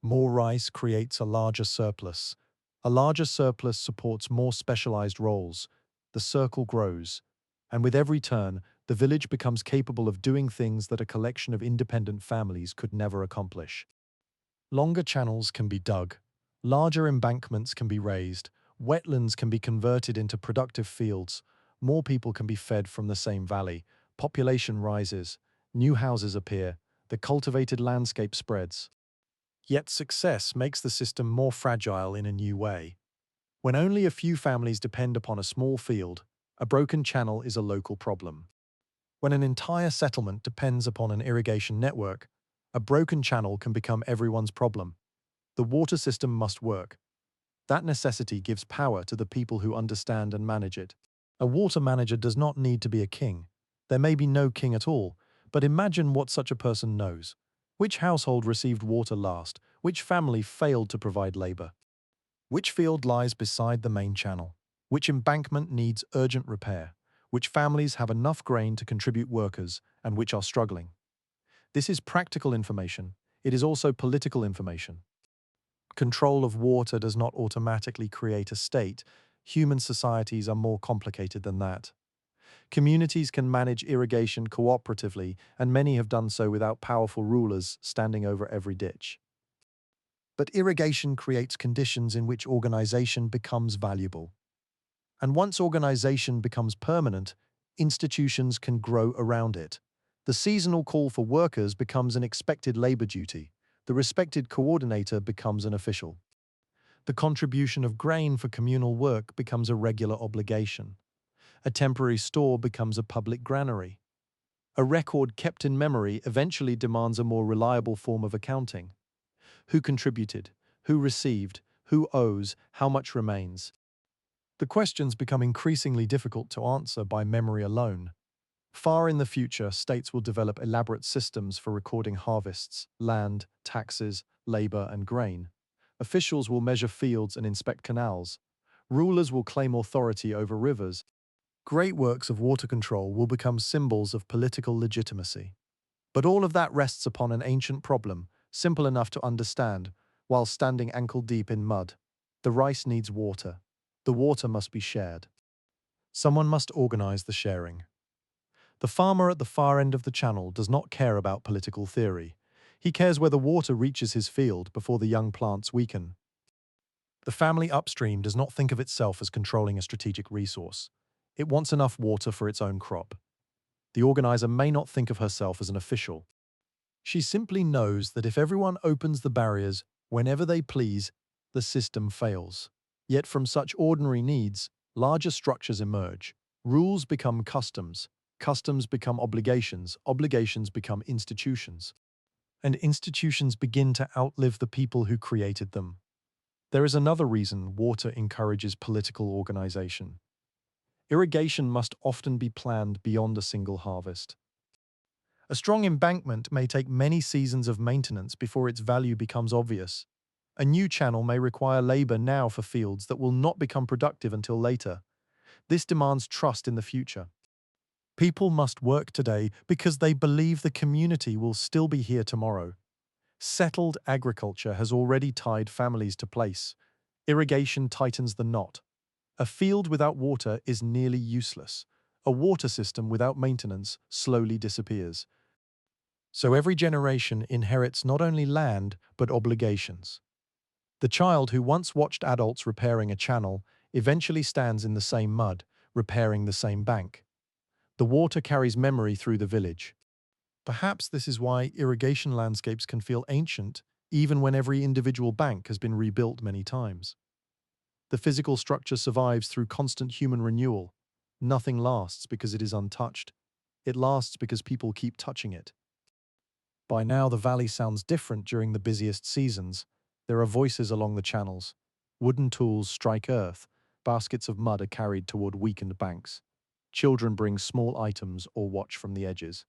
More rice creates a larger surplus. A larger surplus supports more specialized roles. The circle grows. And with every turn, the village becomes capable of doing things that a collection of independent families could never accomplish. Longer channels can be dug. Larger embankments can be raised. Wetlands can be converted into productive fields. More people can be fed from the same valley. Population rises. New houses appear. The cultivated landscape spreads. Yet success makes the system more fragile in a new way. When only a few families depend upon a small field, a broken channel is a local problem. When an entire settlement depends upon an irrigation network, a broken channel can become everyone's problem. The water system must work. That necessity gives power to the people who understand and manage it. A water manager does not need to be a king. There may be no king at all, but imagine what such a person knows. Which household received water last? Which family failed to provide labor? Which field lies beside the main channel? Which embankment needs urgent repair? Which families have enough grain to contribute workers and which are struggling? This is practical information. It is also political information. Control of water does not automatically create a state. Human societies are more complicated than that. Communities can manage irrigation cooperatively, and many have done so without powerful rulers standing over every ditch. But irrigation creates conditions in which organization becomes valuable. And once organization becomes permanent, institutions can grow around it. The seasonal call for workers becomes an expected labor duty. The respected coordinator becomes an official. The contribution of grain for communal work becomes a regular obligation. A temporary store becomes a public granary. A record kept in memory eventually demands a more reliable form of accounting. Who contributed? Who received? Who owes? How much remains? The questions become increasingly difficult to answer by memory alone. Far in the future, states will develop elaborate systems for recording harvests, land, taxes, labor, and grain. Officials will measure fields and inspect canals. Rulers will claim authority over rivers. Great works of water control will become symbols of political legitimacy. But all of that rests upon an ancient problem, simple enough to understand, while standing ankle-deep in mud. The rice needs water. The water must be shared. Someone must organize the sharing. The farmer at the far end of the channel does not care about political theory. He cares whether water reaches his field before the young plants weaken. The family upstream does not think of itself as controlling a strategic resource. It wants enough water for its own crop. The organizer may not think of herself as an official. She simply knows that if everyone opens the barriers whenever they please, the system fails. Yet from such ordinary needs, larger structures emerge. Rules become customs. Customs become obligations. Obligations become institutions. And institutions begin to outlive the people who created them. There is another reason water encourages political organization. Irrigation must often be planned beyond a single harvest. A strong embankment may take many seasons of maintenance before its value becomes obvious. A new channel may require labor now for fields that will not become productive until later. This demands trust in the future. People must work today because they believe the community will still be here tomorrow. Settled agriculture has already tied families to place. Irrigation tightens the knot. A field without water is nearly useless. A water system without maintenance slowly disappears. So every generation inherits not only land, but obligations. The child who once watched adults repairing a channel eventually stands in the same mud, repairing the same bank. The water carries memory through the village. Perhaps this is why irrigation landscapes can feel ancient, even when every individual bank has been rebuilt many times. The physical structure survives through constant human renewal. Nothing lasts because it is untouched. It lasts because people keep touching it. By now, the valley sounds different during the busiest seasons. There are voices along the channels. Wooden tools strike earth. Baskets of mud are carried toward weakened banks. Children bring small items or watch from the edges.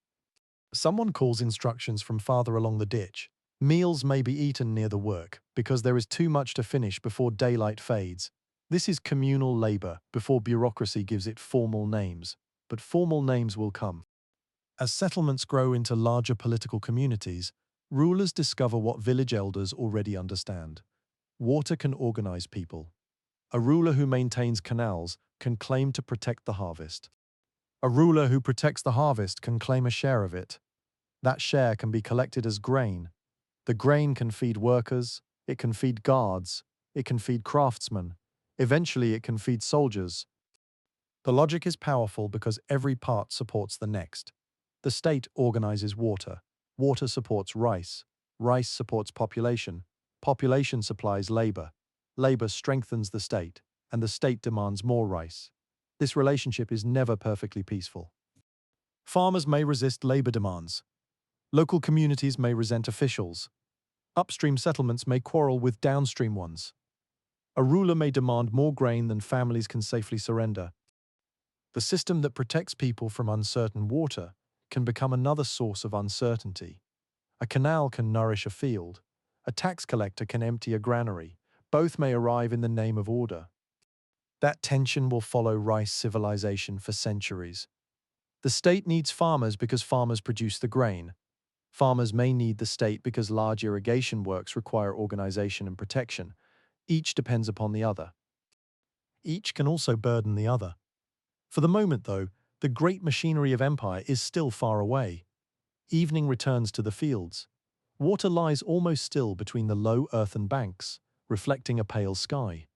Someone calls instructions from farther along the ditch. Meals may be eaten near the work because there is too much to finish before daylight fades. This is communal labor before bureaucracy gives it formal names. But formal names will come. As settlements grow into larger political communities, rulers discover what village elders already understand. Water can organize people. A ruler who maintains canals can claim to protect the harvest. A ruler who protects the harvest can claim a share of it. That share can be collected as grain. The grain can feed workers, it can feed guards, it can feed craftsmen. Eventually it can feed soldiers. The logic is powerful because every part supports the next. The state organizes water. Water supports rice. Rice supports population. Population supplies labor. Labor strengthens the state, and the state demands more rice. This relationship is never perfectly peaceful. Farmers may resist labor demands. Local communities may resent officials. Upstream settlements may quarrel with downstream ones. A ruler may demand more grain than families can safely surrender. The system that protects people from uncertain water can become another source of uncertainty. A canal can nourish a field. A tax collector can empty a granary. Both may arrive in the name of order. That tension will follow rice civilization for centuries. The state needs farmers because farmers produce the grain. Farmers may need the state because large irrigation works require organization and protection. Each depends upon the other. Each can also burden the other. For the moment, though, the great machinery of empire is still far away. Evening returns to the fields. Water lies almost still between the low earthen banks, reflecting a pale sky.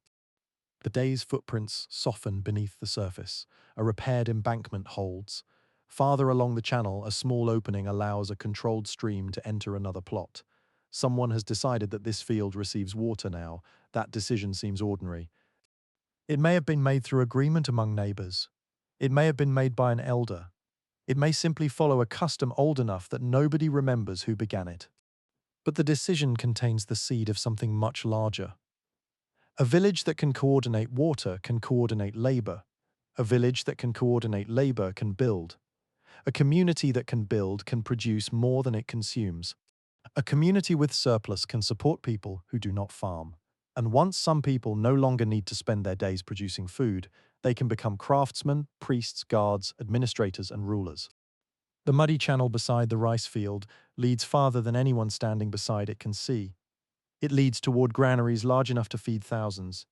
The day's footprints soften beneath the surface. A repaired embankment holds. Farther along the channel, a small opening allows a controlled stream to enter another plot. Someone has decided that this field receives water now. That decision seems ordinary. It may have been made through agreement among neighbors. It may have been made by an elder. It may simply follow a custom old enough that nobody remembers who began it. But the decision contains the seed of something much larger. A village that can coordinate water can coordinate labor. A village that can coordinate labor can build. A community that can build can produce more than it consumes. A community with surplus can support people who do not farm. And once some people no longer need to spend their days producing food, they can become craftsmen, priests, guards, administrators, and rulers. The muddy channel beside the rice field leads farther than anyone standing beside it can see. It leads toward granaries large enough to feed thousands.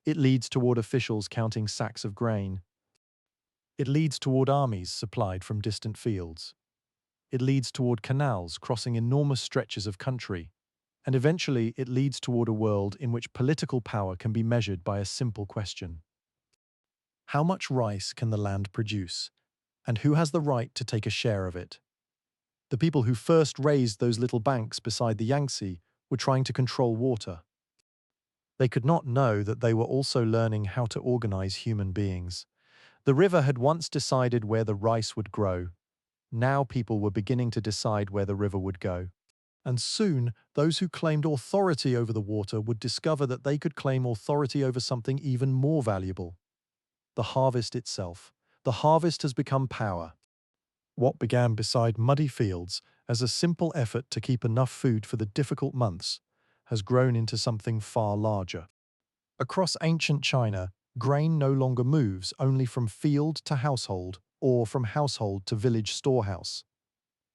It leads toward officials counting sacks of grain. It leads toward armies supplied from distant fields. It leads toward canals crossing enormous stretches of country. And eventually, it leads toward a world in which political power can be measured by a simple question. How much rice can the land produce? And who has the right to take a share of it? The people who first raised those little banks beside the Yangtze were trying to control water. They could not know that they were also learning how to organize human beings. The river had once decided where the rice would grow. Now people were beginning to decide where the river would go. And soon, those who claimed authority over the water would discover that they could claim authority over something even more valuable: the harvest itself. The harvest has become power. What began beside muddy fields as a simple effort to keep enough food for the difficult months has grown into something far larger. Across ancient China, grain no longer moves only from field to household or from household to village storehouse.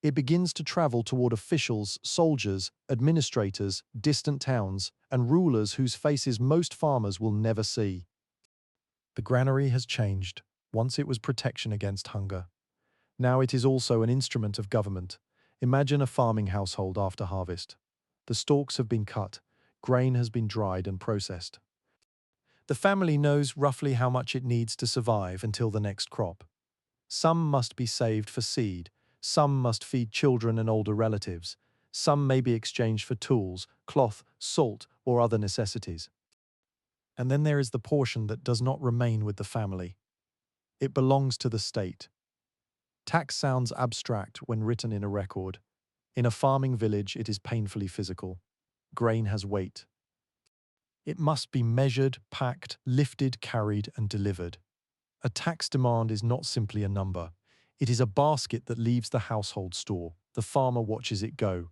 It begins to travel toward officials, soldiers, administrators, distant towns, and rulers whose faces most farmers will never see. The granary has changed. Once it was protection against hunger. Now it is also an instrument of government. Imagine a farming household after harvest. The stalks have been cut, grain has been dried and processed. The family knows roughly how much it needs to survive until the next crop. Some must be saved for seed, some must feed children and older relatives, some may be exchanged for tools, cloth, salt, or other necessities. And then there is the portion that does not remain with the family. It belongs to the state. Tax sounds abstract when written in a record. In a farming village, it is painfully physical. Grain has weight. It must be measured, packed, lifted, carried, and delivered. A tax demand is not simply a number. It is a basket that leaves the household store. The farmer watches it go.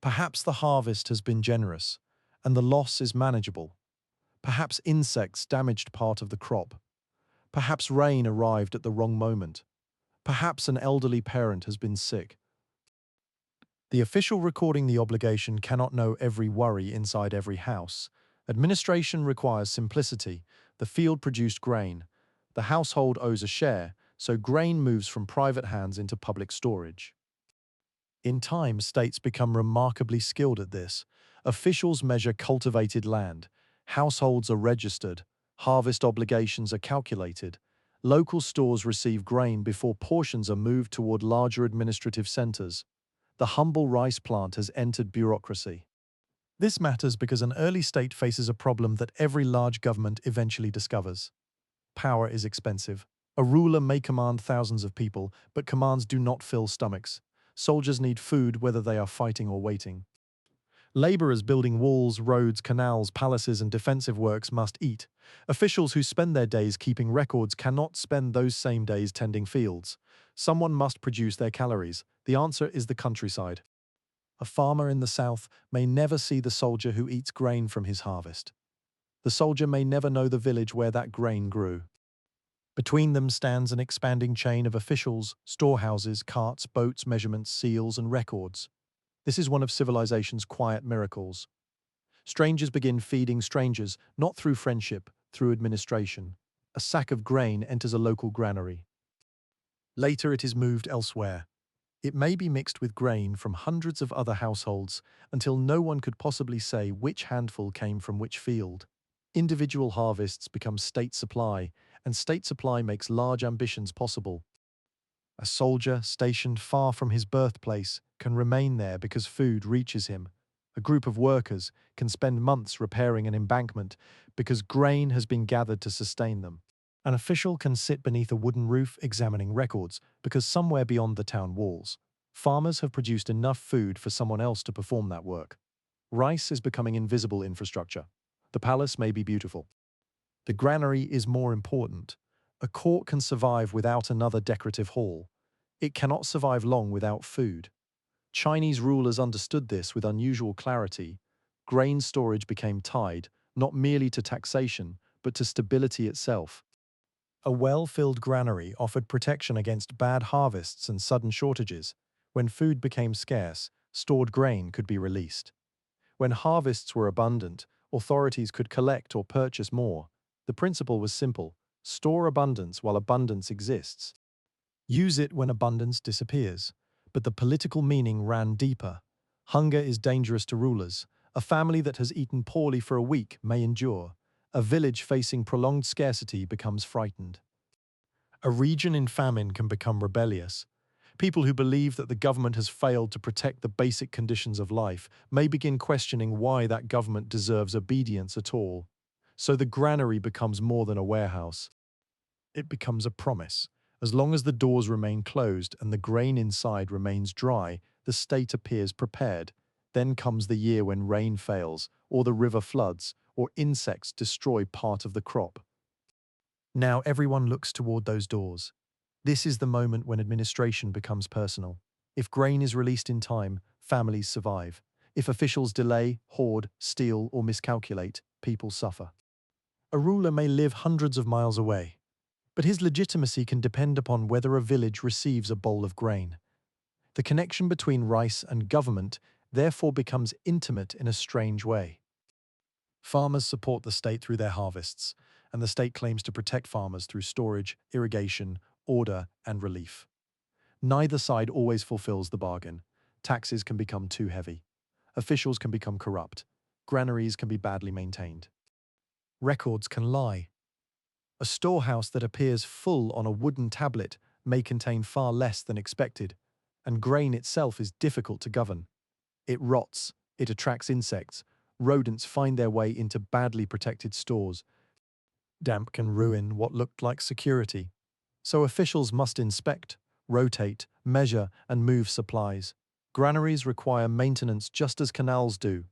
Perhaps the harvest has been generous, and the loss is manageable. Perhaps insects damaged part of the crop. Perhaps rain arrived at the wrong moment. Perhaps an elderly parent has been sick. The official recording the obligation cannot know every worry inside every house. Administration requires simplicity. The field produced grain. The household owes a share, so grain moves from private hands into public storage. In time, states become remarkably skilled at this. Officials measure cultivated land. Households are registered. Harvest obligations are calculated. Local stores receive grain before portions are moved toward larger administrative centers. The humble rice plant has entered bureaucracy. This matters because an early state faces a problem that every large government eventually discovers. Power is expensive. A ruler may command thousands of people, but commands do not fill stomachs. Soldiers need food whether they are fighting or waiting. Laborers building walls, roads, canals, palaces, and defensive works must eat. Officials who spend their days keeping records cannot spend those same days tending fields. Someone must produce their calories. The answer is the countryside. A farmer in the south may never see the soldier who eats grain from his harvest. The soldier may never know the village where that grain grew. Between them stands an expanding chain of officials, storehouses, carts, boats, measurements, seals, and records. This is one of civilization's quiet miracles. Strangers begin feeding strangers, not through friendship, through administration. A sack of grain enters a local granary. Later it is moved elsewhere. It may be mixed with grain from hundreds of other households until no one could possibly say which handful came from which field. Individual harvests become state supply, and state supply makes large ambitions possible. A soldier stationed far from his birthplace can remain there because food reaches him. A group of workers can spend months repairing an embankment because grain has been gathered to sustain them. An official can sit beneath a wooden roof examining records because somewhere beyond the town walls, farmers have produced enough food for someone else to perform that work. Rice is becoming invisible infrastructure. The palace may be beautiful. The granary is more important. A court can survive without another decorative hall. It cannot survive long without food. Chinese rulers understood this with unusual clarity. Grain storage became tied, not merely to taxation, but to stability itself. A well-filled granary offered protection against bad harvests and sudden shortages. When food became scarce, stored grain could be released. When harvests were abundant, authorities could collect or purchase more. The principle was simple: store abundance while abundance exists. Use it when abundance disappears. But the political meaning ran deeper. Hunger is dangerous to rulers. A family that has eaten poorly for a week may endure. A village facing prolonged scarcity becomes frightened. A region in famine can become rebellious. People who believe that the government has failed to protect the basic conditions of life may begin questioning why that government deserves obedience at all. So the granary becomes more than a warehouse. It becomes a promise. As long as the doors remain closed and the grain inside remains dry, the state appears prepared. Then comes the year when rain fails, or the river floods, or insects destroy part of the crop. Now everyone looks toward those doors. This is the moment when administration becomes personal. If grain is released in time, families survive. If officials delay, hoard, steal, or miscalculate, people suffer. A ruler may live hundreds of miles away, but his legitimacy can depend upon whether a village receives a bowl of grain. The connection between rice and government therefore becomes intimate in a strange way. Farmers support the state through their harvests, and the state claims to protect farmers through storage, irrigation, order, and relief. Neither side always fulfills the bargain. Taxes can become too heavy. Officials can become corrupt. Granaries can be badly maintained. Records can lie. A storehouse that appears full on a wooden tablet may contain far less than expected, and grain itself is difficult to govern. It rots, it attracts insects, rodents find their way into badly protected stores. Damp can ruin what looked like security. So officials must inspect, rotate, measure, and move supplies. Granaries require maintenance just as canals do.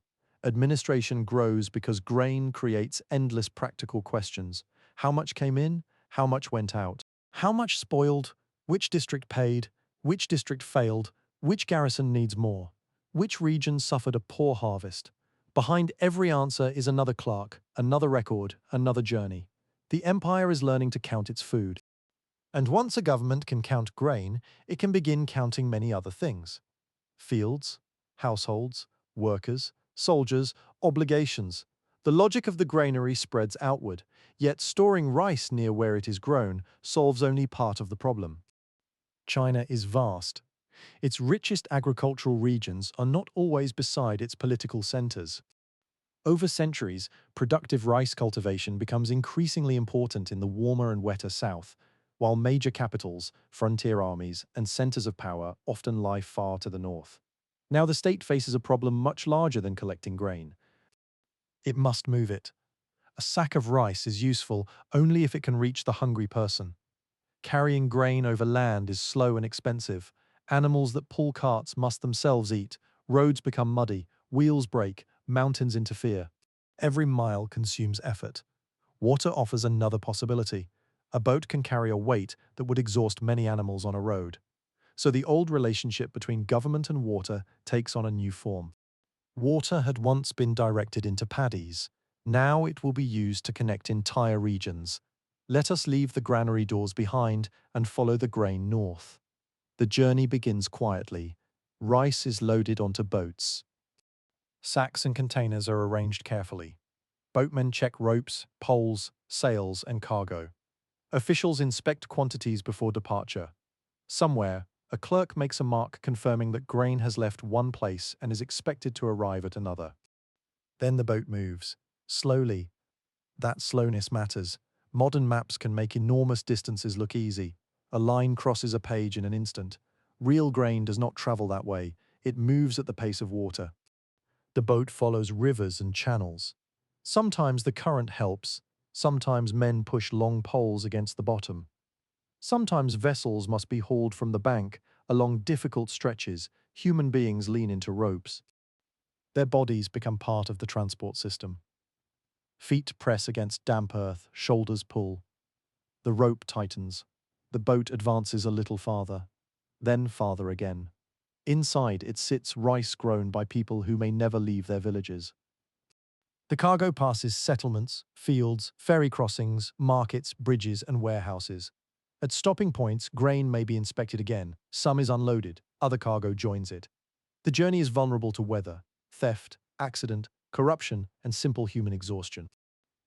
Administration grows because grain creates endless practical questions. How much came in? How much went out? How much spoiled? Which district paid? Which district failed? Which garrison needs more? Which region suffered a poor harvest? Behind every answer is another clerk, another record, another journey. The empire is learning to count its food. And once a government can count grain, it can begin counting many other things: fields, households, workers, soldiers, obligations. The logic of the granary spreads outward, yet storing rice near where it is grown solves only part of the problem. China is vast. Its richest agricultural regions are not always beside its political centers. Over centuries, productive rice cultivation becomes increasingly important in the warmer and wetter south, while major capitals, frontier armies, and centers of power often lie far to the north. Now the state faces a problem much larger than collecting grain. It must move it. A sack of rice is useful only if it can reach the hungry person. Carrying grain over land is slow and expensive. Animals that pull carts must themselves eat. Roads become muddy, wheels break, mountains interfere. Every mile consumes effort. Water offers another possibility. A boat can carry a weight that would exhaust many animals on a road. So the old relationship between government and water takes on a new form. Water had once been directed into paddies. Now it will be used to connect entire regions. Let us leave the granary doors behind and follow the grain north. The journey begins quietly. Rice is loaded onto boats. Sacks and containers are arranged carefully. Boatmen check ropes, poles, sails, and cargo. Officials inspect quantities before departure. Somewhere, a clerk makes a mark confirming that grain has left one place and is expected to arrive at another. Then the boat moves. Slowly. That slowness matters. Modern maps can make enormous distances look easy. A line crosses a page in an instant. Real grain does not travel that way. It moves at the pace of water. The boat follows rivers and channels. Sometimes the current helps. Sometimes men push long poles against the bottom. Sometimes vessels must be hauled from the bank. Along difficult stretches, human beings lean into ropes. Their bodies become part of the transport system. Feet press against damp earth, shoulders pull. The rope tightens. The boat advances a little farther. then farther again. Inside it sits rice grown by people who may never leave their villages. The cargo passes settlements, fields, ferry crossings, markets, bridges, and warehouses. At stopping points, grain may be inspected again. Some is unloaded, other cargo joins it. The journey is vulnerable to weather, theft, accident, corruption, and simple human exhaustion.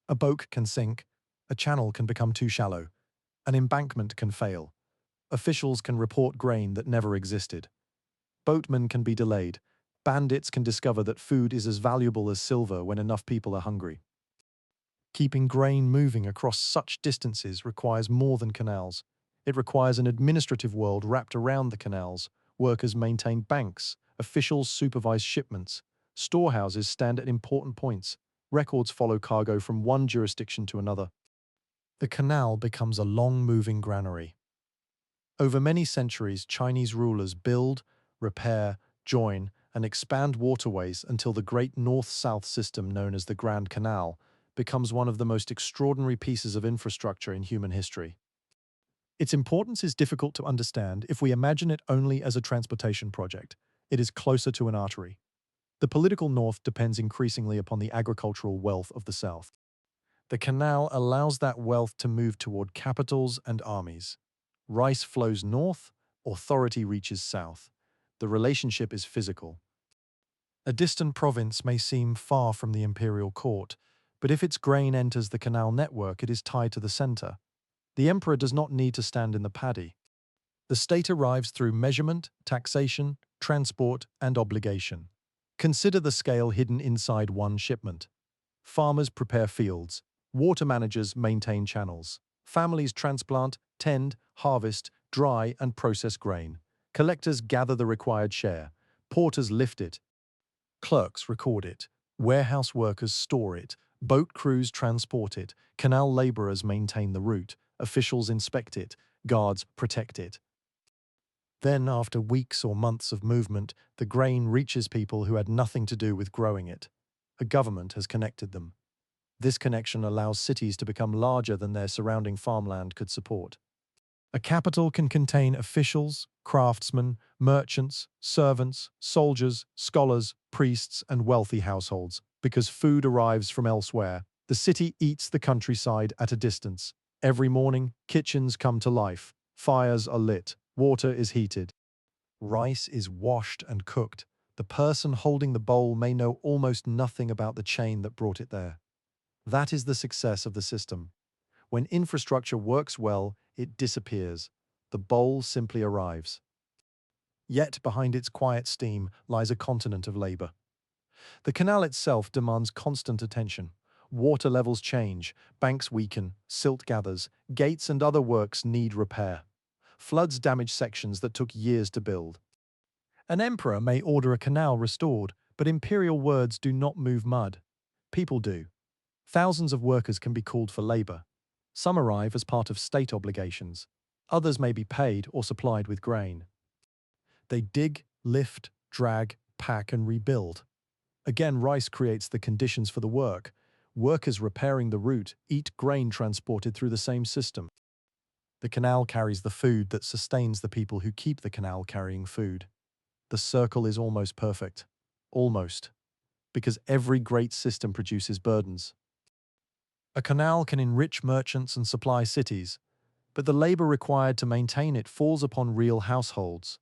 A boat can sink, a channel can become too shallow, an embankment can fail. Officials can report grain that never existed. Boatmen can be delayed. Bandits can discover that food is as valuable as silver when enough people are hungry. Keeping grain moving across such distances requires more than canals. It requires an administrative world wrapped around the canals. Workers maintain banks, officials supervise shipments, storehouses stand at important points, records follow cargo from one jurisdiction to another. The canal becomes a long-moving granary. Over many centuries, Chinese rulers build, repair, join, and expand waterways until the great north-south system known as the Grand Canal becomes one of the most extraordinary pieces of infrastructure in human history. Its importance is difficult to understand if we imagine it only as a transportation project. It is closer to an artery. The political north depends increasingly upon the agricultural wealth of the south. The canal allows that wealth to move toward capitals and armies. Rice flows north, authority reaches south. The relationship is physical. A distant province may seem far from the imperial court, but if its grain enters the canal network, it is tied to the center. The emperor does not need to stand in the paddy. The state arrives through measurement, taxation, transport, and obligation. Consider the scale hidden inside one shipment. Farmers prepare fields. Water managers maintain channels. Families transplant, tend, harvest, dry, and process grain. Collectors gather the required share. Porters lift it. Clerks record it. Warehouse workers store it. Boat crews transport it. Canal laborers maintain the route. Officials inspect it. Guards protect it. Then, after weeks or months of movement, the grain reaches people who had nothing to do with growing it. A government has connected them. This connection allows cities to become larger than their surrounding farmland could support. A capital can contain officials, craftsmen, merchants, servants, soldiers, scholars, priests, and wealthy households. Because food arrives from elsewhere, the city eats the countryside at a distance. Every morning, kitchens come to life. Fires are lit. Water is heated. Rice is washed and cooked. The person holding the bowl may know almost nothing about the chain that brought it there. That is the success of the system. When infrastructure works well, it disappears. The bowl simply arrives. Yet behind its quiet steam lies a continent of labor. The canal itself demands constant attention. Water levels change, banks weaken, silt gathers, gates and other works need repair. Floods damage sections that took years to build. An emperor may order a canal restored, but imperial words do not move mud. People do. Thousands of workers can be called for labor. Some arrive as part of state obligations. Others may be paid or supplied with grain. They dig, lift, drag, pack, and rebuild. Again, rice creates the conditions for the work. Workers repairing the route eat grain transported through the same system. The canal carries the food that sustains the people who keep the canal carrying food. The circle is almost perfect. Almost. Because every great system produces burdens. A canal can enrich merchants and supply cities, but the labor required to maintain it falls upon real households.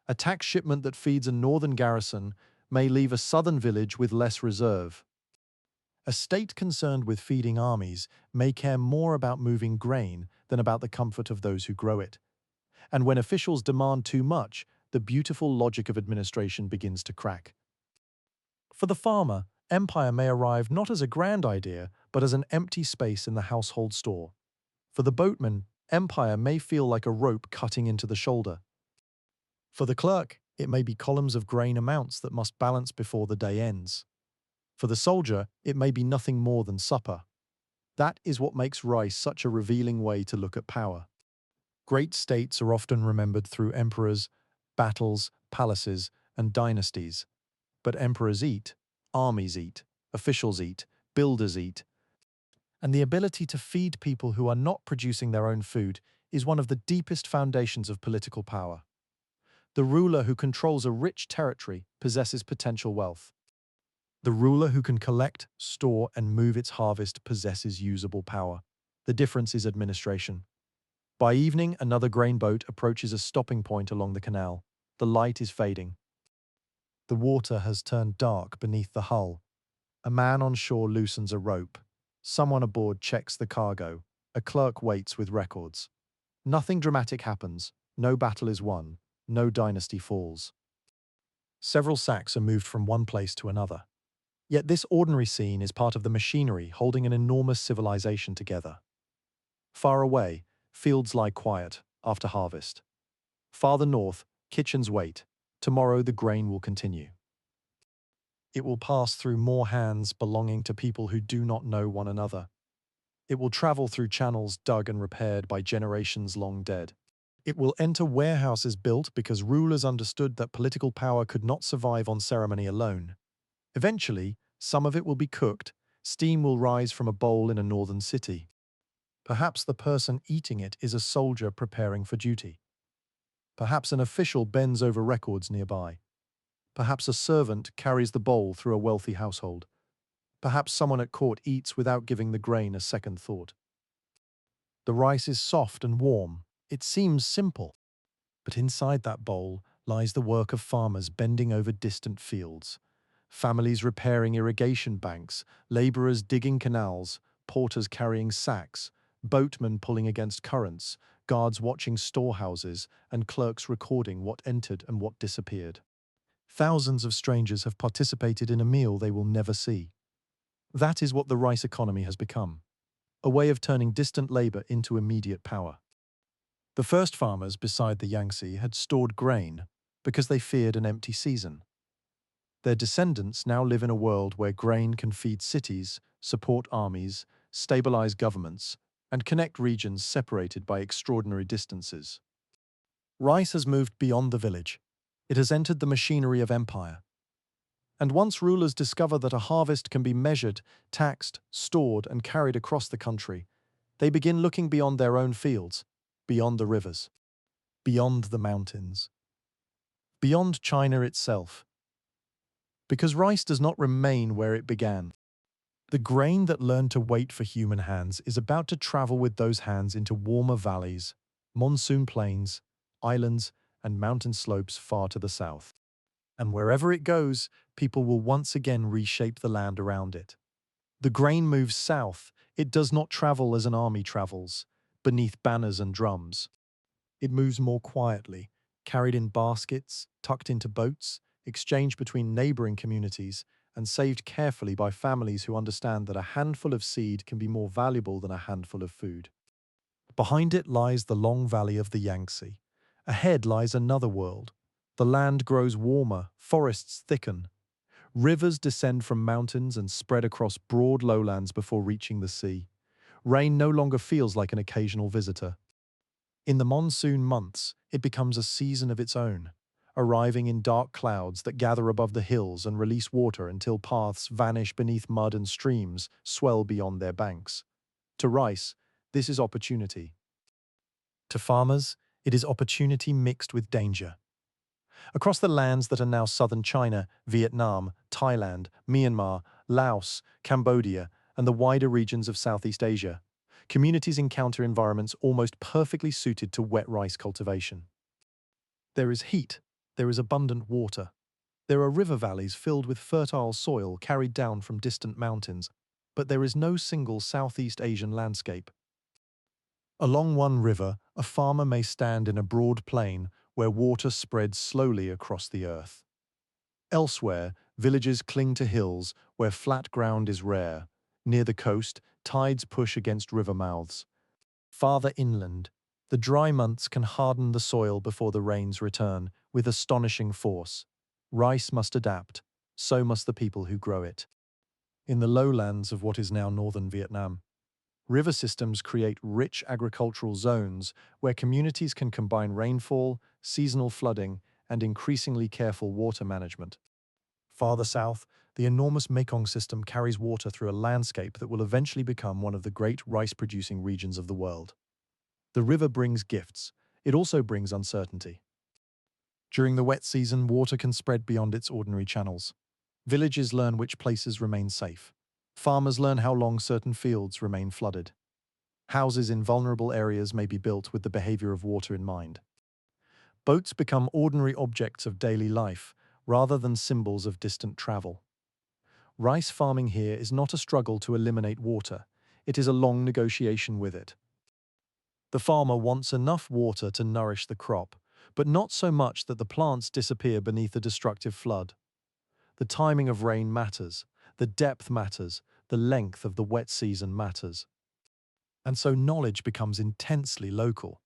A tax shipment that feeds a northern garrison may leave a southern village with less reserve. A state concerned with feeding armies may care more about moving grain than about the comfort of those who grow it. And when officials demand too much, the beautiful logic of administration begins to crack. For the farmer, empire may arrive not as a grand idea, but as an empty space in the household store. For the boatman, empire may feel like a rope cutting into the shoulder. For the clerk, it may be columns of grain amounts that must balance before the day ends. For the soldier, it may be nothing more than supper. That is what makes rice such a revealing way to look at power. Great states are often remembered through emperors, battles, palaces, and dynasties. But emperors eat, armies eat, officials eat, builders eat. And the ability to feed people who are not producing their own food is one of the deepest foundations of political power. The ruler who controls a rich territory possesses potential wealth. The ruler who can collect, store, and move its harvest possesses usable power. The difference is administration. By evening, another grain boat approaches a stopping point along the canal. The light is fading. The water has turned dark beneath the hull. A man on shore loosens a rope. Someone aboard checks the cargo. A clerk waits with records. Nothing dramatic happens. No battle is won. No dynasty falls. Several sacks are moved from one place to another. Yet this ordinary scene is part of the machinery holding an enormous civilization together. Far away, fields lie quiet after harvest. Farther north, kitchens wait. Tomorrow the grain will continue. It will pass through more hands belonging to people who do not know one another. It will travel through channels dug and repaired by generations long dead. It will enter warehouses built because rulers understood that political power could not survive on ceremony alone. Eventually, some of it will be cooked. Steam will rise from a bowl in a northern city. Perhaps the person eating it is a soldier preparing for duty. Perhaps an official bends over records nearby. Perhaps a servant carries the bowl through a wealthy household. Perhaps someone at court eats without giving the grain a second thought. The rice is soft and warm. It seems simple. But inside that bowl lies the work of farmers bending over distant fields. Families repairing irrigation banks, laborers digging canals, porters carrying sacks, boatmen pulling against currents, guards watching storehouses, and clerks recording what entered and what disappeared. Thousands of strangers have participated in a meal they will never see. That is what the rice economy has become, a way of turning distant labor into immediate power. The first farmers beside the Yangtze had stored grain because they feared an empty season. Their descendants now live in a world where grain can feed cities, support armies, stabilize governments, and connect regions separated by extraordinary distances. Rice has moved beyond the village. It has entered the machinery of empire. And once rulers discover that a harvest can be measured, taxed, stored, and carried across the country, they begin looking beyond their own fields, beyond the rivers, beyond the mountains, beyond China itself. Because rice does not remain where it began. The grain that learned to wait for human hands is about to travel with those hands into warmer valleys, monsoon plains, islands, and mountain slopes far to the south. And wherever it goes, people will once again reshape the land around it. The grain moves south. It does not travel as an army travels, beneath banners and drums. It moves more quietly, carried in baskets, tucked into boats, exchanged between neighboring communities, and saved carefully by families who understand that a handful of seed can be more valuable than a handful of food. Behind it lies the long valley of the Yangtze. Ahead lies another world. The land grows warmer, forests thicken. Rivers descend from mountains and spread across broad lowlands before reaching the sea. Rain no longer feels like an occasional visitor. In the monsoon months, it becomes a season of its own, arriving in dark clouds that gather above the hills and release water until paths vanish beneath mud and streams swell beyond their banks. To rice, this is opportunity. To farmers, it is opportunity mixed with danger. Across the lands that are now southern China, Vietnam, Thailand, Myanmar, Laos, Cambodia, and the wider regions of Southeast Asia, communities encounter environments almost perfectly suited to wet rice cultivation. There is heat, there is abundant water. There are river valleys filled with fertile soil carried down from distant mountains, but there is no single Southeast Asian landscape. Along one river, a farmer may stand in a broad plain where water spreads slowly across the earth. Elsewhere, villages cling to hills where flat ground is rare. Near the coast, tides push against river mouths. Farther inland, the dry months can harden the soil before the rains return with astonishing force. Rice must adapt, so must the people who grow it. In the lowlands of what is now northern Vietnam, river systems create rich agricultural zones where communities can combine rainfall, seasonal flooding, and increasingly careful water management. Farther south, the enormous Mekong system carries water through a landscape that will eventually become one of the great rice-producing regions of the world. The river brings gifts. It also brings uncertainty. During the wet season, water can spread beyond its ordinary channels. Villages learn which places remain safe. Farmers learn how long certain fields remain flooded. Houses in vulnerable areas may be built with the behavior of water in mind. Boats become ordinary objects of daily life rather than symbols of distant travel. Rice farming here is not a struggle to eliminate water, it is a long negotiation with it. The farmer wants enough water to nourish the crop, but not so much that the plants disappear beneath a destructive flood. The timing of rain matters, the depth matters, the length of the wet season matters. And so knowledge becomes intensely local.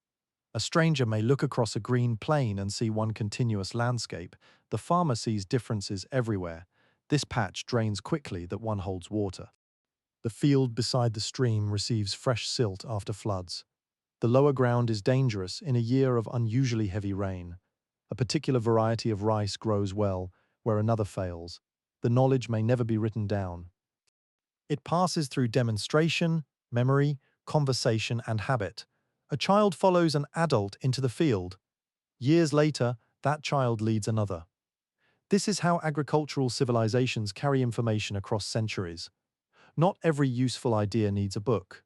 A stranger may look across a green plain and see one continuous landscape. The farmer sees differences everywhere. This patch drains quickly that one holds water. The field beside the stream receives fresh silt after floods. The lower ground is dangerous in a year of unusually heavy rain. A particular variety of rice grows well, where another fails. The knowledge may never be written down. It passes through demonstration, memory, conversation, and habit. A child follows an adult into the field. Years later, that child leads another. This is how agricultural civilizations carry information across centuries. Not every useful idea needs a book.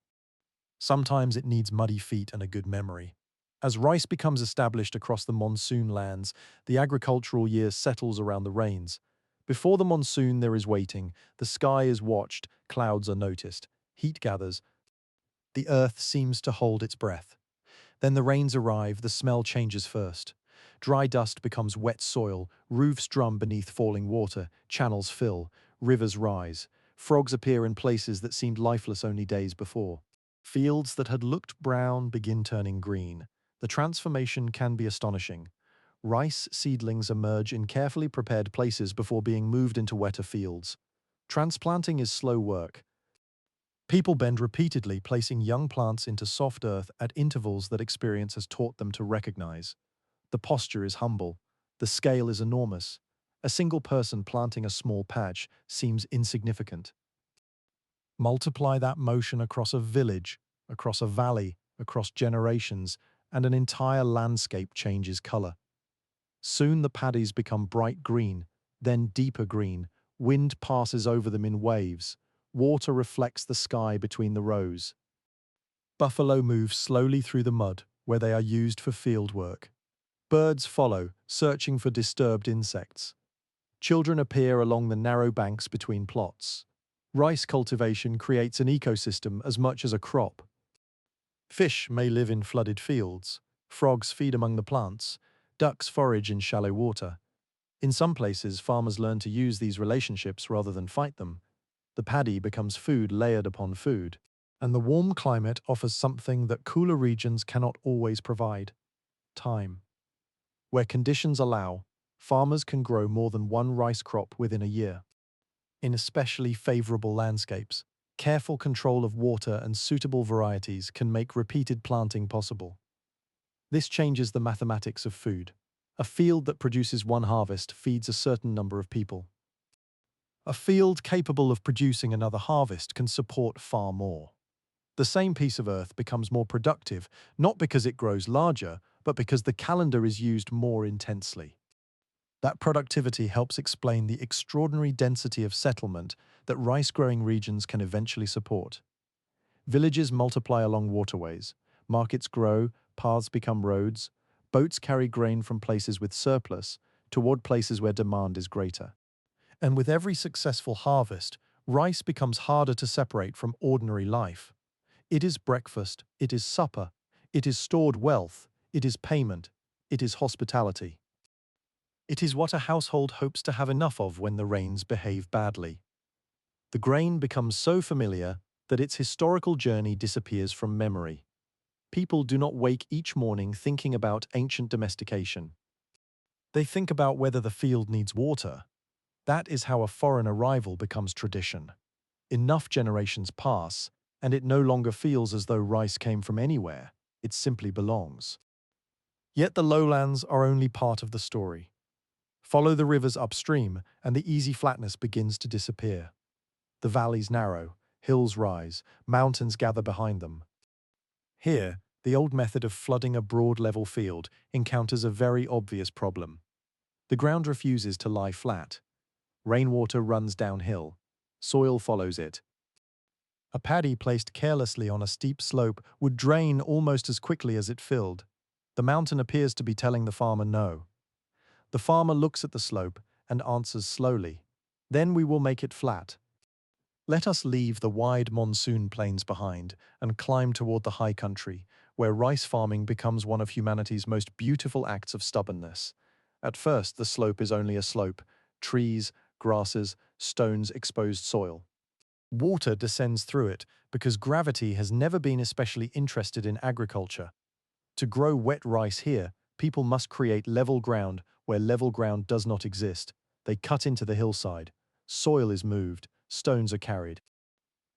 Sometimes it needs muddy feet and a good memory. As rice becomes established across the monsoon lands, the agricultural year settles around the rains. Before the monsoon, there is waiting. The sky is watched, clouds are noticed, heat gathers. The earth seems to hold its breath. Then the rains arrive, the smell changes first. Dry dust becomes wet soil, roofs drum beneath falling water, channels fill, rivers rise. Frogs appear in places that seemed lifeless only days before. Fields that had looked brown begin turning green. The transformation can be astonishing. Rice seedlings emerge in carefully prepared places before being moved into wetter fields. Transplanting is slow work. People bend repeatedly, placing young plants into soft earth at intervals that experience has taught them to recognize. The posture is humble. The scale is enormous. A single person planting a small patch seems insignificant. Multiply that motion across a village, across a valley, across generations, and an entire landscape changes color. Soon the paddies become bright green, then deeper green. Wind passes over them in waves. Water reflects the sky between the rows. Buffalo move slowly through the mud, where they are used for field work. Birds follow, searching for disturbed insects. Children appear along the narrow banks between plots. Rice cultivation creates an ecosystem as much as a crop. Fish may live in flooded fields. Frogs feed among the plants. Ducks forage in shallow water. In some places, farmers learn to use these relationships rather than fight them. The paddy becomes food layered upon food. And the warm climate offers something that cooler regions cannot always provide: time. Where conditions allow, farmers can grow more than one rice crop within a year. In especially favorable landscapes, careful control of water and suitable varieties can make repeated planting possible. This changes the mathematics of food. A field that produces one harvest feeds a certain number of people. A field capable of producing another harvest can support far more. The same piece of earth becomes more productive, not because it grows larger, but because the calendar is used more intensely. That productivity helps explain the extraordinary density of settlement that rice-growing regions can eventually support. Villages multiply along waterways, markets grow, paths become roads, boats carry grain from places with surplus toward places where demand is greater. And with every successful harvest, rice becomes harder to separate from ordinary life. It is breakfast, it is supper, it is stored wealth, it is payment, it is hospitality. It is what a household hopes to have enough of when the rains behave badly. The grain becomes so familiar that its historical journey disappears from memory. People do not wake each morning thinking about ancient domestication. They think about whether the field needs water. That is how a foreign arrival becomes tradition. Enough generations pass, and it no longer feels as though rice came from anywhere. It simply belongs. Yet the lowlands are only part of the story. Follow the rivers upstream, and the easy flatness begins to disappear. The valleys narrow, hills rise, mountains gather behind them. Here, the old method of flooding a broad level field encounters a very obvious problem. The ground refuses to lie flat. Rainwater runs downhill. Soil follows it. A paddy placed carelessly on a steep slope would drain almost as quickly as it filled. The mountain appears to be telling the farmer no. The farmer looks at the slope and answers slowly. Then we will make it flat. Let us leave the wide monsoon plains behind and climb toward the high country, where rice farming becomes one of humanity's most beautiful acts of stubbornness. At first, the slope is only a slope: trees, grasses, stones, exposed soil. Water descends through it because gravity has never been especially interested in agriculture. To grow wet rice here, people must create level ground where level ground does not exist. They cut into the hillside. Soil is moved. Stones are carried.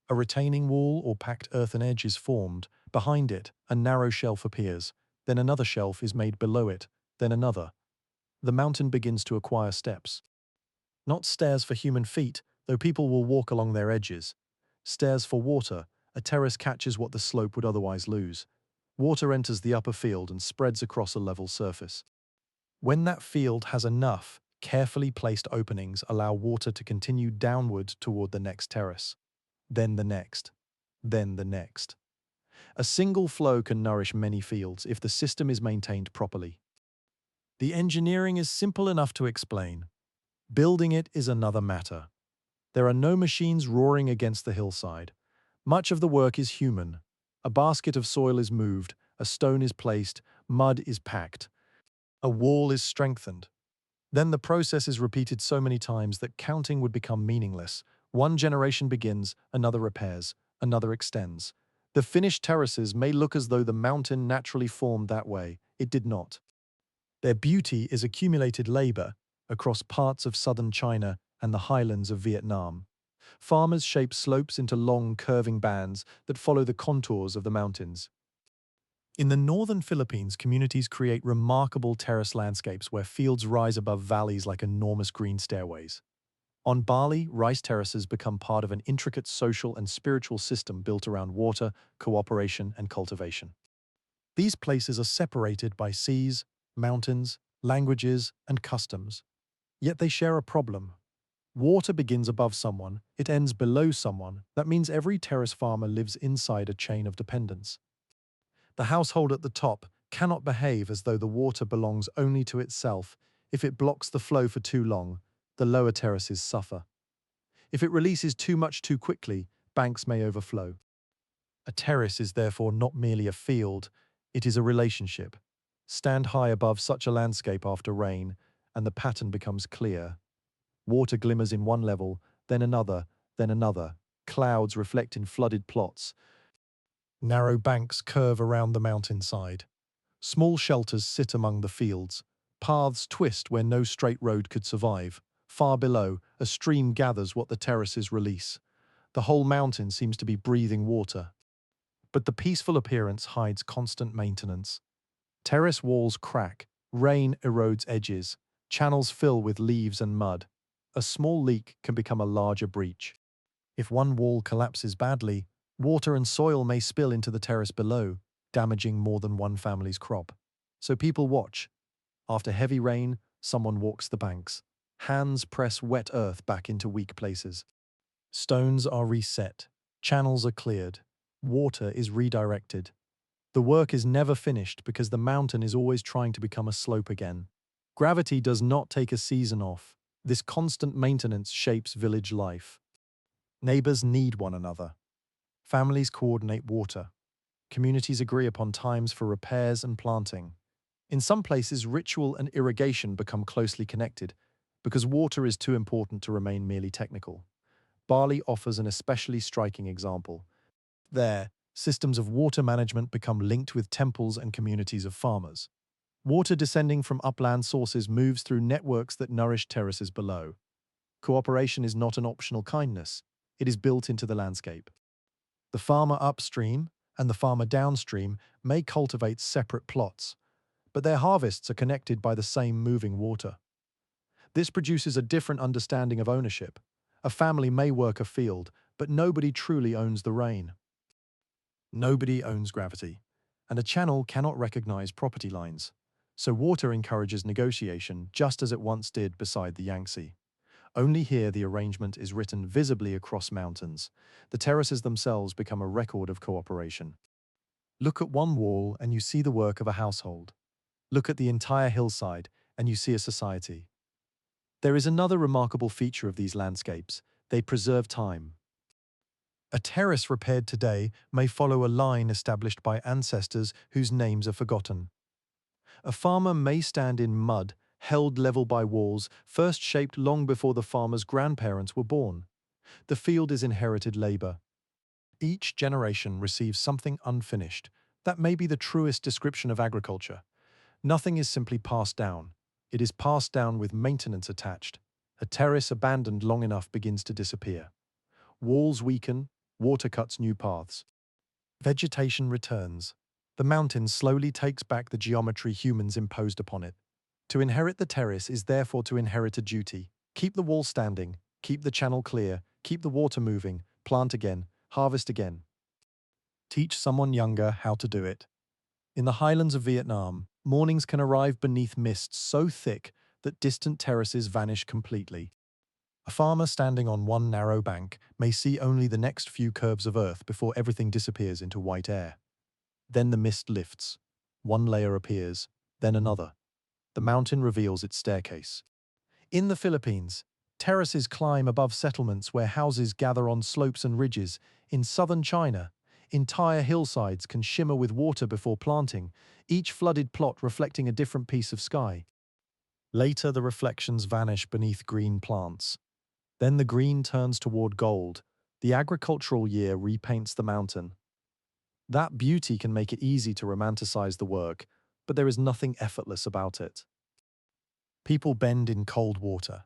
A retaining wall or packed earthen edge is formed. Behind it, a narrow shelf appears. Then another shelf is made below it. Then another. The mountain begins to acquire steps. Not stairs for human feet, though people will walk along their edges. Stairs for water. A terrace catches what the slope would otherwise lose. Water enters the upper field and spreads across a level surface. When that field has enough, carefully placed openings allow water to continue downward toward the next terrace. Then the next. Then the next. A single flow can nourish many fields if the system is maintained properly. The engineering is simple enough to explain. Building it is another matter. There are no machines roaring against the hillside. Much of the work is human. A basket of soil is moved, a stone is placed, mud is packed. A wall is strengthened. Then the process is repeated so many times that counting would become meaningless. One generation begins, another repairs, another extends. The finished terraces may look as though the mountain naturally formed that way. It did not. Their beauty is accumulated labor across parts of southern China and the highlands of Vietnam. Farmers shape slopes into long, curving bands that follow the contours of the mountains. In the northern Philippines, communities create remarkable terrace landscapes where fields rise above valleys like enormous green stairways. On Bali, rice terraces become part of an intricate social and spiritual system built around water, cooperation, and cultivation. These places are separated by seas, mountains, languages, and customs. Yet they share a problem. Water begins above someone, it ends below someone. That means every terrace farmer lives inside a chain of dependence. The household at the top cannot behave as though the water belongs only to itself. If it blocks the flow for too long, the lower terraces suffer. If it releases too much too quickly, banks may overflow. A terrace is therefore not merely a field, it is a relationship. Stand high above such a landscape after rain, and the pattern becomes clear. Water glimmers in one level, then another, then another. Clouds reflect in flooded plots. Narrow banks curve around the mountainside. Small shelters sit among the fields. Paths twist where no straight road could survive. Far below, a stream gathers what the terraces release. The whole mountain seems to be breathing water. But the peaceful appearance hides constant maintenance. Terrace walls crack, rain erodes edges, channels fill with leaves and mud. A small leak can become a larger breach. If one wall collapses badly, water and soil may spill into the terrace below, damaging more than one family's crop. So people watch. After heavy rain, someone walks the banks. Hands press wet earth back into weak places. Stones are reset. Channels are cleared. Water is redirected. The work is never finished because the mountain is always trying to become a slope again. Gravity does not take a season off. This constant maintenance shapes village life. Neighbors need one another. Families coordinate water. Communities agree upon times for repairs and planting. In some places, ritual and irrigation become closely connected because water is too important to remain merely technical. Bali offers an especially striking example. There, systems of water management become linked with temples and communities of farmers. Water descending from upland sources moves through networks that nourish terraces below. Cooperation is not an optional kindness. It is built into the landscape. The farmer upstream and the farmer downstream may cultivate separate plots, but their harvests are connected by the same moving water. This produces a different understanding of ownership. A family may work a field, but nobody truly owns the rain. Nobody owns gravity, and a channel cannot recognize property lines. So water encourages negotiation just as it once did beside the Yangtze. Only here the arrangement is written visibly across mountains. The terraces themselves become a record of cooperation. Look at one wall and you see the work of a household. Look at the entire hillside and you see a society. There is another remarkable feature of these landscapes. They preserve time. A terrace repaired today may follow a line established by ancestors whose names are forgotten. A farmer may stand in mud, held level by walls, first shaped long before the farmer's grandparents were born. The field is inherited labor. Each generation receives something unfinished. That may be the truest description of agriculture. Nothing is simply passed down. It is passed down with maintenance attached. A terrace abandoned long enough begins to disappear. Walls weaken, water cuts new paths. Vegetation returns. The mountain slowly takes back the geometry humans imposed upon it. To inherit the terrace is therefore to inherit a duty. Keep the wall standing, keep the channel clear, keep the water moving, plant again, harvest again. Teach someone younger how to do it. In the highlands of Vietnam, mornings can arrive beneath mists so thick that distant terraces vanish completely. A farmer standing on one narrow bank may see only the next few curves of earth before everything disappears into white air. Then the mist lifts. One layer appears, then another. The mountain reveals its staircase. In the Philippines, terraces climb above settlements where houses gather on slopes and ridges. In southern China, entire hillsides can shimmer with water before planting, each flooded plot reflecting a different piece of sky. Later, the reflections vanish beneath green plants. Then the green turns toward gold. The agricultural year repaints the mountain. That beauty can make it easy to romanticize the work, but there is nothing effortless about it. People bend in cold water.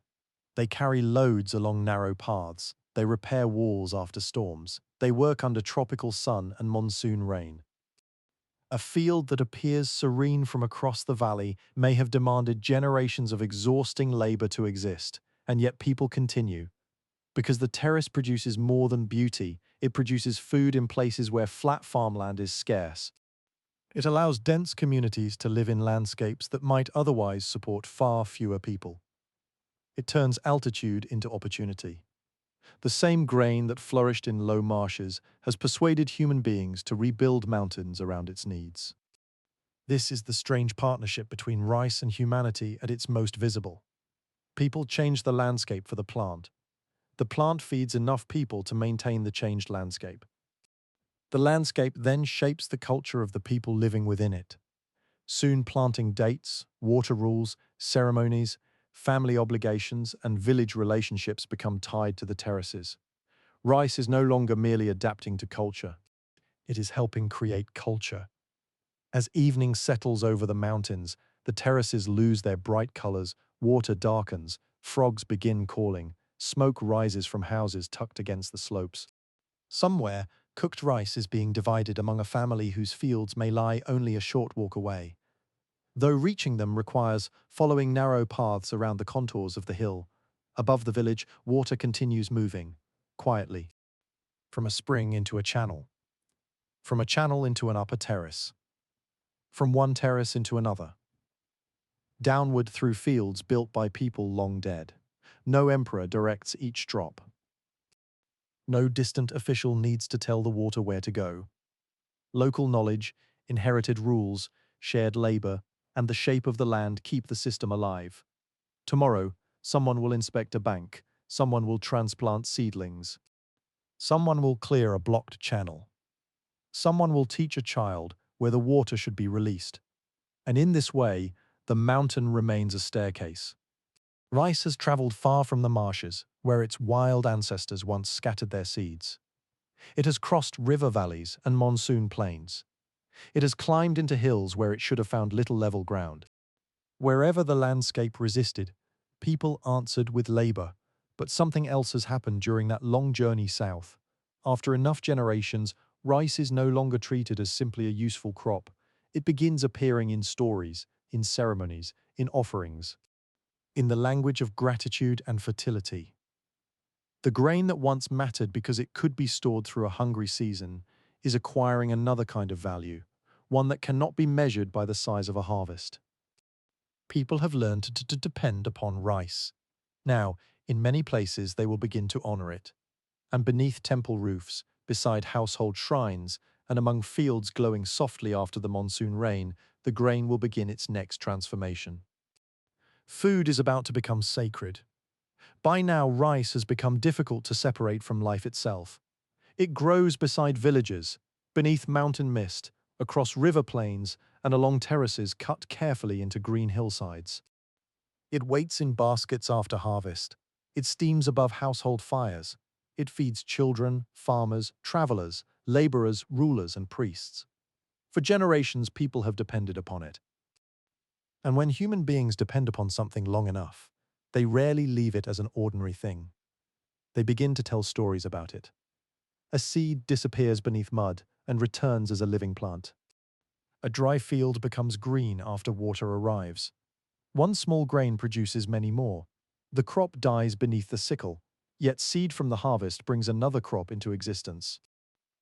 They carry loads along narrow paths. They repair walls after storms. They work under tropical sun and monsoon rain. A field that appears serene from across the valley may have demanded generations of exhausting labor to exist, and yet people continue. Because the terrace produces more than beauty, it produces food in places where flat farmland is scarce. It allows dense communities to live in landscapes that might otherwise support far fewer people. It turns altitude into opportunity. The same grain that flourished in low marshes has persuaded human beings to rebuild mountains around its needs. This is the strange partnership between rice and humanity at its most visible. People change the landscape for the plant. The plant feeds enough people to maintain the changed landscape. The landscape then shapes the culture of the people living within it. Soon planting dates, water rules, ceremonies, family obligations, and village relationships become tied to the terraces. Rice is no longer merely adapting to culture. It is helping create culture. As evening settles over the mountains, the terraces lose their bright colors, water darkens, frogs begin calling, smoke rises from houses tucked against the slopes. Somewhere, cooked rice is being divided among a family whose fields may lie only a short walk away. Though reaching them requires following narrow paths around the contours of the hill, above the village, water continues moving, quietly, from a spring into a channel, from a channel into an upper terrace, from one terrace into another, downward through fields built by people long dead. No emperor directs each drop. No distant official needs to tell the water where to go. Local knowledge, inherited rules, shared labor, and the shape of the land keep the system alive. Tomorrow, someone will inspect a bank, someone will transplant seedlings, someone will clear a blocked channel, someone will teach a child where the water should be released. And in this way, the mountain remains a staircase. Rice has traveled far from the marshes, where its wild ancestors once scattered their seeds. It has crossed river valleys and monsoon plains. It has climbed into hills where it should have found little level ground. Wherever the landscape resisted, people answered with labor. But something else has happened during that long journey south. After enough generations, rice is no longer treated as simply a useful crop. It begins appearing in stories, in ceremonies, in offerings, in the language of gratitude and fertility. The grain that once mattered because it could be stored through a hungry season is acquiring another kind of value, one that cannot be measured by the size of a harvest. people have learned to depend upon rice. Now, in many places, they will begin to honor it. And beneath temple roofs, beside household shrines, and among fields glowing softly after the monsoon rain, the grain will begin its next transformation. Food is about to become sacred. By now, rice has become difficult to separate from life itself. It grows beside villages, beneath mountain mist, across river plains, and along terraces cut carefully into green hillsides. It waits in baskets after harvest. It steams above household fires. It feeds children, farmers, travelers, laborers, rulers, and priests. For generations, people have depended upon it. And when human beings depend upon something long enough, they rarely leave it as an ordinary thing. They begin to tell stories about it. A seed disappears beneath mud and returns as a living plant. A dry field becomes green after water arrives. One small grain produces many more. The crop dies beneath the sickle, yet seed from the harvest brings another crop into existence.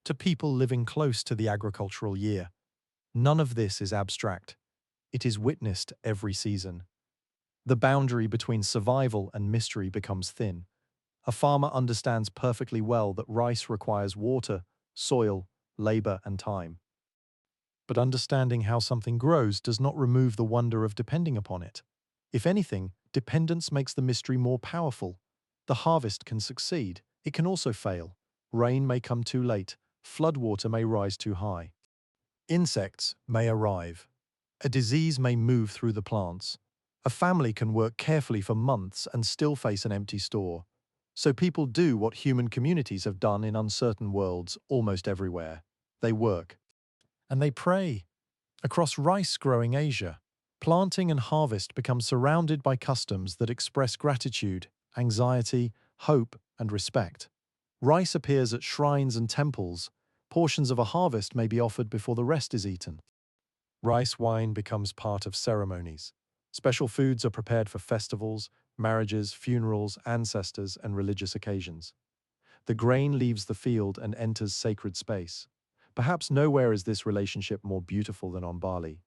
To people living close to the agricultural year, none of this is abstract. It is witnessed every season. The boundary between survival and mystery becomes thin. A farmer understands perfectly well that rice requires water, soil, labor, and time. But understanding how something grows does not remove the wonder of depending upon it. If anything, dependence makes the mystery more powerful. The harvest can succeed. It can also fail. Rain may come too late. Floodwater may rise too high. Insects may arrive. A disease may move through the plants. A family can work carefully for months and still face an empty store. So people do what human communities have done in uncertain worlds almost everywhere. They work. And they pray. Across rice-growing Asia, planting and harvest become surrounded by customs that express gratitude, anxiety, hope, and respect. Rice appears at shrines and temples. Portions of a harvest may be offered before the rest is eaten. Rice wine becomes part of ceremonies. Special foods are prepared for festivals, marriages, funerals, ancestors, and religious occasions. The grain leaves the field and enters sacred space. Perhaps nowhere is this relationship more beautiful than on Bali.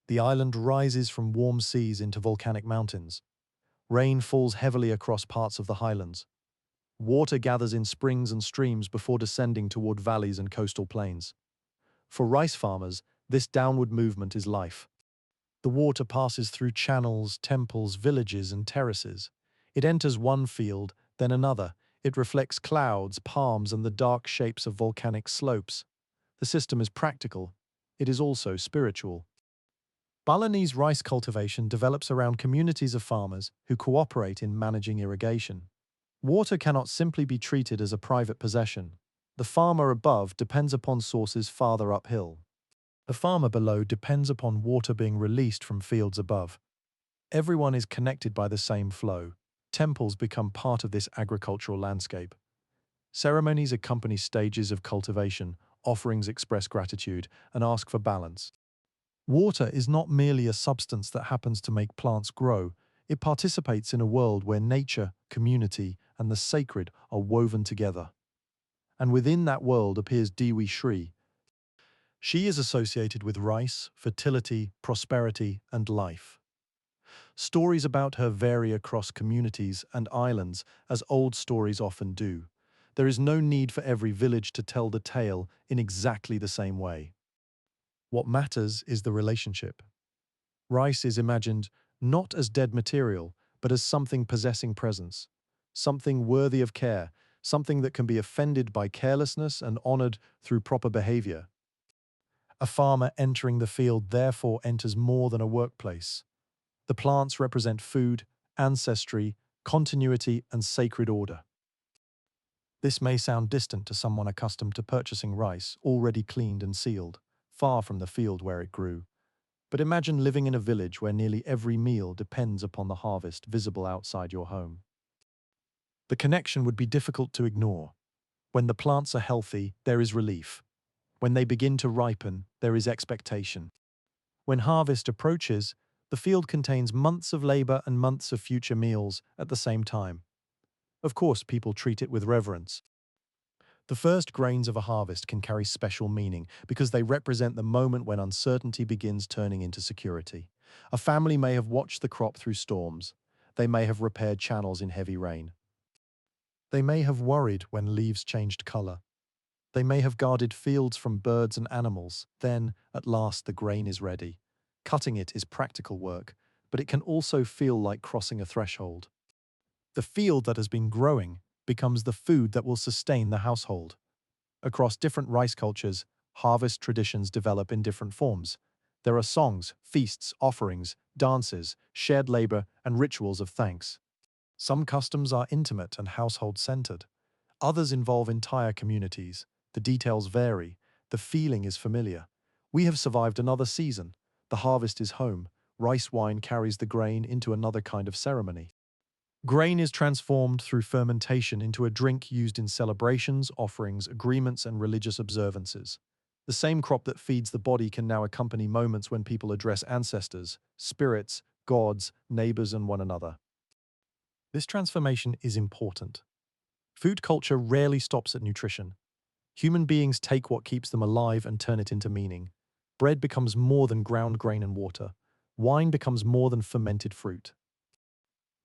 The island rises from warm seas into volcanic mountains. Rain falls heavily across parts of the highlands. Water gathers in springs and streams before descending toward valleys and coastal plains. For rice farmers, this downward movement is life. The water passes through channels, temples, villages, and terraces. It enters one field, then another. It reflects clouds, palms, and the dark shapes of volcanic slopes. The system is practical. It is also spiritual. Balinese rice cultivation develops around communities of farmers who cooperate in managing irrigation. Water cannot simply be treated as a private possession. The farmer above depends upon sources farther uphill. The farmer below depends upon water being released from fields above. Everyone is connected by the same flow. Temples become part of this agricultural landscape. Ceremonies accompany stages of cultivation, offerings express gratitude, and ask for balance. Water is not merely a substance that happens to make plants grow. It participates in a world where nature, community, and the sacred are woven together. And within that world appears Dewi Shri. She is associated with rice, fertility, prosperity, and life. Stories about her vary across communities and islands, as old stories often do. There is no need for every village to tell the tale in exactly the same way. What matters is the relationship. Rice is imagined not as dead material, but as something possessing presence, something worthy of care, something that can be offended by carelessness and honored through proper behavior. A farmer entering the field therefore enters more than a workplace. The plants represent food, ancestry, continuity, and sacred order. This may sound distant to someone accustomed to purchasing rice already cleaned and sealed, far from the field where it grew. But imagine living in a village where nearly every meal depends upon the harvest visible outside your home. The connection would be difficult to ignore. When the plants are healthy, there is relief. When they begin to ripen, there is expectation. When harvest approaches, the field contains months of labor and months of future meals at the same time. Of course, people treat it with reverence. The first grains of a harvest can carry special meaning because they represent the moment when uncertainty begins turning into security. A family may have watched the crop through storms. They may have repaired channels in heavy rain. They may have worried when leaves changed color. They may have guarded fields from birds and animals. Then, at last, the grain is ready. Cutting it is practical work, but it can also feel like crossing a threshold. The field that has been growing becomes the food that will sustain the household. Across different rice cultures, harvest traditions develop in different forms. There are songs, feasts, offerings, dances, shared labor, and rituals of thanks. Some customs are intimate and household-centered. Others involve entire communities. The details vary. The feeling is familiar. We have survived another season. The harvest is home. Rice wine carries the grain into another kind of ceremony. Grain is transformed through fermentation into a drink used in celebrations, offerings, agreements, and religious observances. The same crop that feeds the body can now accompany moments when people address ancestors, spirits, gods, neighbors, and one another. This transformation is important. Food culture rarely stops at nutrition. Human beings take what keeps them alive and turn it into meaning. Bread becomes more than ground grain and water. Wine becomes more than fermented fruit.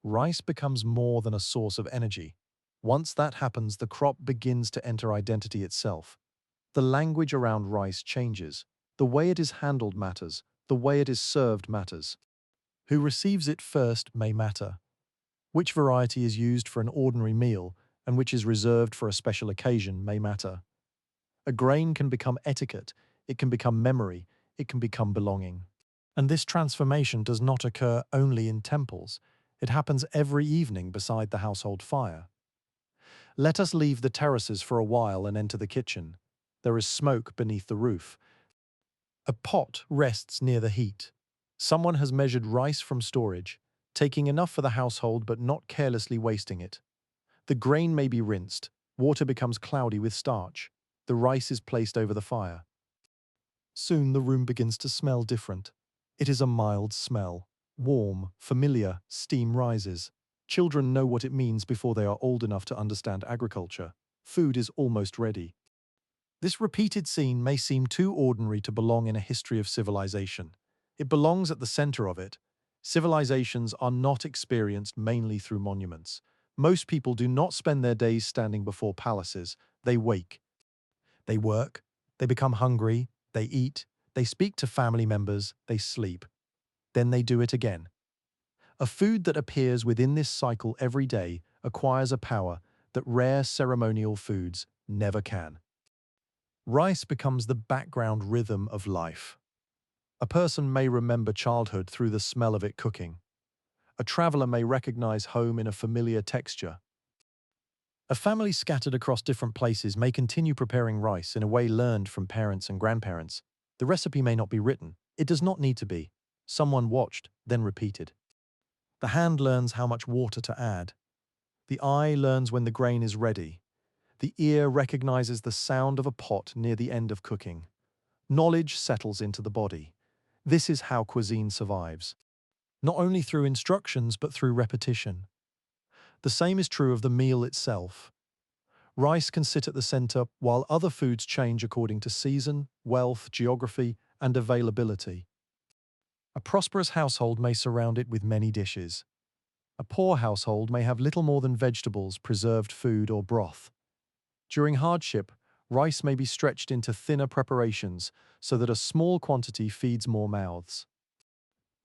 Rice becomes more than a source of energy. Once that happens, the crop begins to enter identity itself. The language around rice changes. The way it is handled matters. The way it is served matters. Who receives it first may matter. Which variety is used for an ordinary meal and which is reserved for a special occasion may matter. A grain can become etiquette, it can become memory, it can become belonging. And this transformation does not occur only in temples. It happens every evening beside the household fire. Let us leave the terraces for a while and enter the kitchen. There is smoke beneath the roof. A pot rests near the heat. Someone has measured rice from storage, taking enough for the household but not carelessly wasting it. The grain may be rinsed, water becomes cloudy with starch. The rice is placed over the fire. Soon the room begins to smell different. It is a mild smell. Warm, familiar, steam rises. Children know what it means before they are old enough to understand agriculture. Food is almost ready. This repeated scene may seem too ordinary to belong in a history of civilization. It belongs at the center of it. Civilizations are not experienced mainly through monuments. Most people do not spend their days standing before palaces. They wake. They work. They become hungry. They eat. They speak to family members. They sleep. Then they do it again. A food that appears within this cycle every day acquires a power that rare ceremonial foods never can. Rice becomes the background rhythm of life. A person may remember childhood through the smell of it cooking. A traveler may recognize home in a familiar texture. A family scattered across different places may continue preparing rice in a way learned from parents and grandparents. The recipe may not be written. It does not need to be. Someone watched, then repeated. The hand learns how much water to add. The eye learns when the grain is ready. The ear recognizes the sound of a pot near the end of cooking. Knowledge settles into the body. This is how cuisine survives. Not only through instructions, but through repetition. The same is true of the meal itself. Rice can sit at the center while other foods change according to season, wealth, geography, and availability. A prosperous household may surround it with many dishes. A poor household may have little more than vegetables, preserved food, or broth. During hardship, rice may be stretched into thinner preparations so that a small quantity feeds more mouths.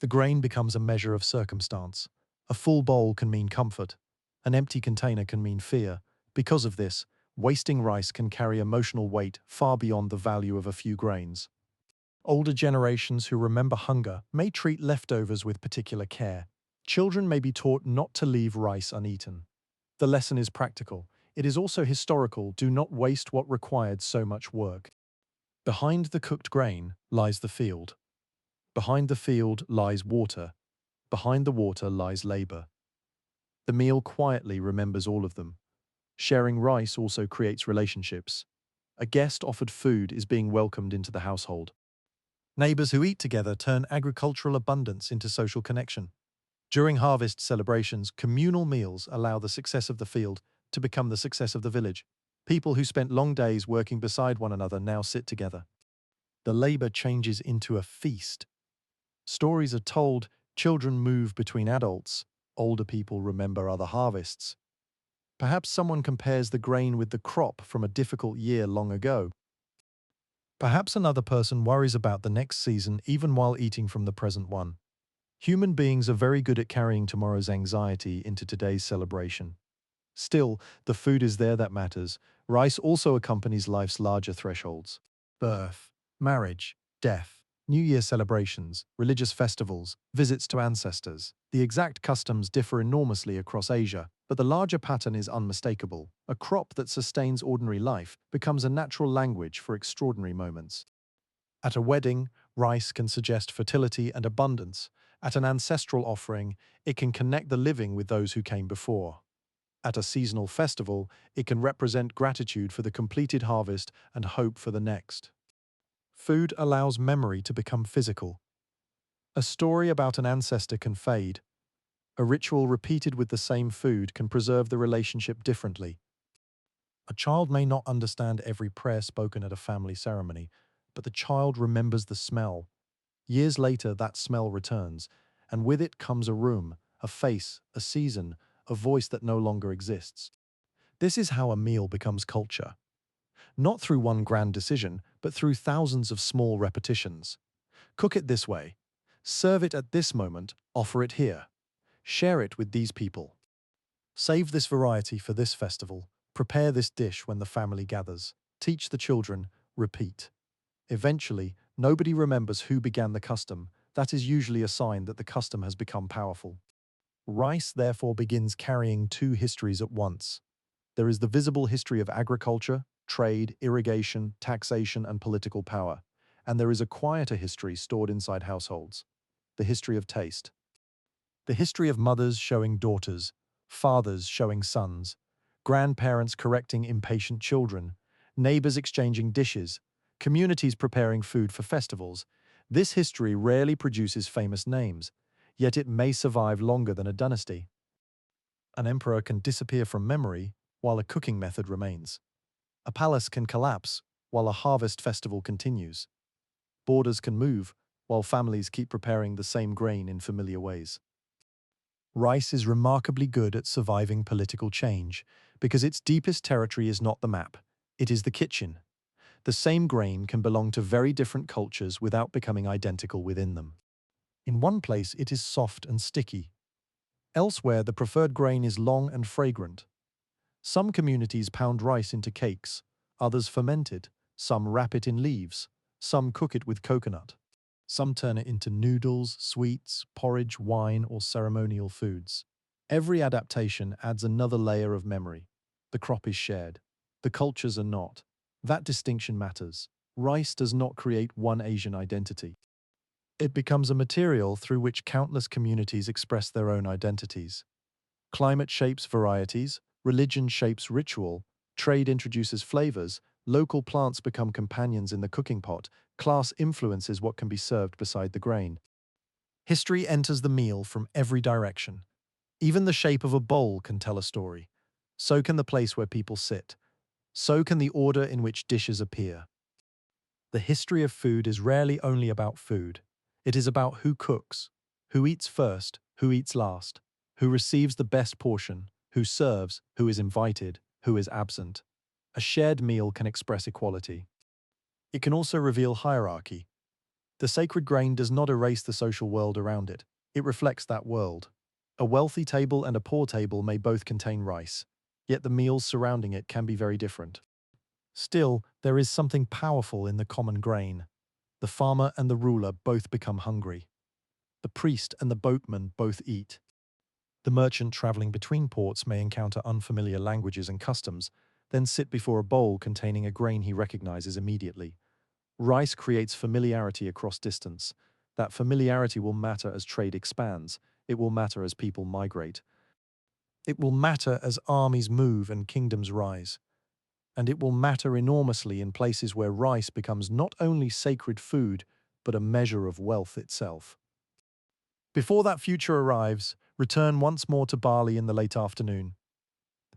The grain becomes a measure of circumstance. A full bowl can mean comfort. An empty container can mean fear. Because of this, wasting rice can carry emotional weight far beyond the value of a few grains. Older generations who remember hunger may treat leftovers with particular care. Children may be taught not to leave rice uneaten. The lesson is practical. It is also historical. Do not waste what required so much work. Behind the cooked grain lies the field. Behind the field lies water. Behind the water lies labor. The meal quietly remembers all of them. Sharing rice also creates relationships. A guest offered food is being welcomed into the household. Neighbors who eat together turn agricultural abundance into social connection. During harvest celebrations, communal meals allow the success of the field to become the success of the village. People who spent long days working beside one another now sit together. The labor changes into a feast. Stories are told, children move between adults, older people remember other harvests. Perhaps someone compares the grain with the crop from a difficult year long ago. Perhaps another person worries about the next season even while eating from the present one. Human beings are very good at carrying tomorrow's anxiety into today's celebration. Still, the food is there that matters. Rice also accompanies life's larger thresholds: birth, marriage, death, New Year celebrations, religious festivals, visits to ancestors. The exact customs differ enormously across Asia, but the larger pattern is unmistakable. A crop that sustains ordinary life becomes a natural language for extraordinary moments. At a wedding, rice can suggest fertility and abundance. At an ancestral offering, it can connect the living with those who came before. At a seasonal festival, it can represent gratitude for the completed harvest and hope for the next. Food allows memory to become physical. A story about an ancestor can fade. A ritual repeated with the same food can preserve the relationship differently. A child may not understand every prayer spoken at a family ceremony, but the child remembers the smell. Years later, that smell returns, and with it comes a room, a face, a season, a voice that no longer exists. This is how a meal becomes culture. Not through one grand decision, but through thousands of small repetitions. Cook it this way. Serve it at this moment, offer it here. Share it with these people. Save this variety for this festival. Prepare this dish when the family gathers. Teach the children. Repeat. Eventually, nobody remembers who began the custom. That is usually a sign that the custom has become powerful. Rice therefore begins carrying two histories at once. There is the visible history of agriculture, trade, irrigation, taxation, and political power. And there is a quieter history stored inside households: the history of taste. The history of mothers showing daughters, fathers showing sons, grandparents correcting impatient children, neighbors exchanging dishes, communities preparing food for festivals. This history rarely produces famous names, yet it may survive longer than a dynasty. An emperor can disappear from memory while a cooking method remains. A palace can collapse while a harvest festival continues. Borders can move while families keep preparing the same grain in familiar ways. Rice is remarkably good at surviving political change because its deepest territory is not the map, it is the kitchen. The same grain can belong to very different cultures without becoming identical within them. In one place, it is soft and sticky. Elsewhere, the preferred grain is long and fragrant. Some communities pound rice into cakes, others ferment it, some wrap it in leaves, some cook it with coconut. Some turn it into noodles, sweets, porridge, wine, or ceremonial foods. Every adaptation adds another layer of memory. The crop is shared. The cultures are not. That distinction matters. Rice does not create one Asian identity. It becomes a material through which countless communities express their own identities. Climate shapes varieties, religion shapes ritual, trade introduces flavors, local plants become companions in the cooking pot, class influences what can be served beside the grain. History enters the meal from every direction. Even the shape of a bowl can tell a story. So can the place where people sit. So can the order in which dishes appear. The history of food is rarely only about food. It is about who cooks, who eats first, who eats last, who receives the best portion, who serves, who is invited, who is absent. A shared meal can express equality. It can also reveal hierarchy. The sacred grain does not erase the social world around it. It reflects that world. A wealthy table and a poor table may both contain rice, yet the meals surrounding it can be very different. Still, there is something powerful in the common grain. The farmer and the ruler both become hungry. The priest and the boatman both eat. The merchant traveling between ports may encounter unfamiliar languages and customs, then sit before a bowl containing a grain he recognizes immediately. Rice creates familiarity across distance. That familiarity will matter as trade expands. It will matter as people migrate. It will matter as armies move and kingdoms rise. And it will matter enormously in places where rice becomes not only sacred food, but a measure of wealth itself. Before that future arrives, return once more to Bali in the late afternoon.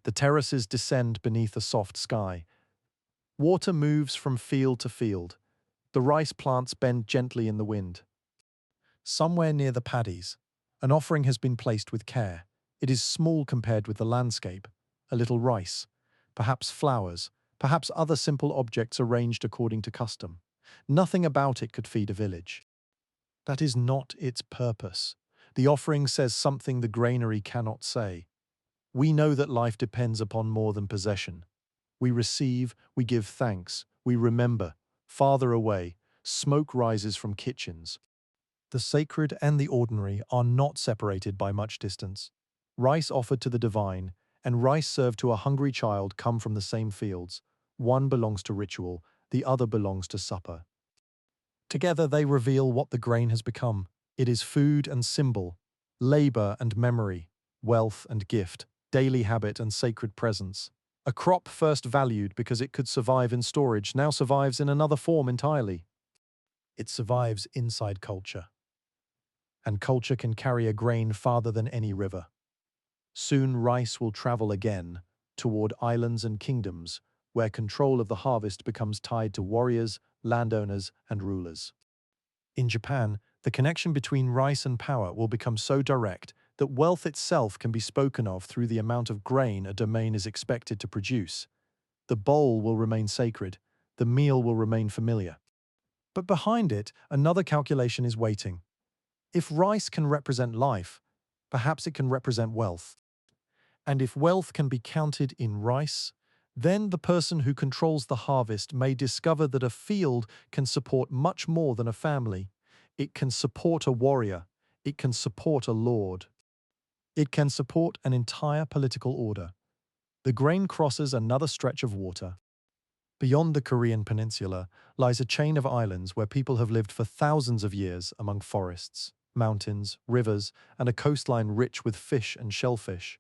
The terraces descend beneath a soft sky. Water moves from field to field. The rice plants bend gently in the wind. Somewhere near the paddies, an offering has been placed with care. It is small compared with the landscape. A little rice, perhaps flowers, perhaps other simple objects arranged according to custom. Nothing about it could feed a village. That is not its purpose. The offering says something the granary cannot say. We know that life depends upon more than possession. We receive, we give thanks, we remember. Farther away, smoke rises from kitchens. The sacred and the ordinary are not separated by much distance. Rice offered to the divine and rice served to a hungry child come from the same fields. One belongs to ritual, the other belongs to supper. Together they reveal what the grain has become. It is food and symbol, labor and memory, wealth and gift, daily habit and sacred presence. A crop first valued because it could survive in storage now survives in another form entirely. It survives inside culture. And culture can carry a grain farther than any river. Soon rice will travel again toward islands and kingdoms where control of the harvest becomes tied to warriors, landowners, and rulers. In Japan, the connection between rice and power will become so direct that wealth itself can be spoken of through the amount of grain a domain is expected to produce. The bowl will remain sacred, the meal will remain familiar. But behind it, another calculation is waiting. If rice can represent life, perhaps it can represent wealth. And if wealth can be counted in rice, then the person who controls the harvest may discover that a field can support much more than a family. It can support a warrior. It can support a lord. It can support an entire political order. The grain crosses another stretch of water. Beyond the Korean peninsula lies a chain of islands where people have lived for thousands of years among forests, mountains, rivers, and a coastline rich with fish and shellfish.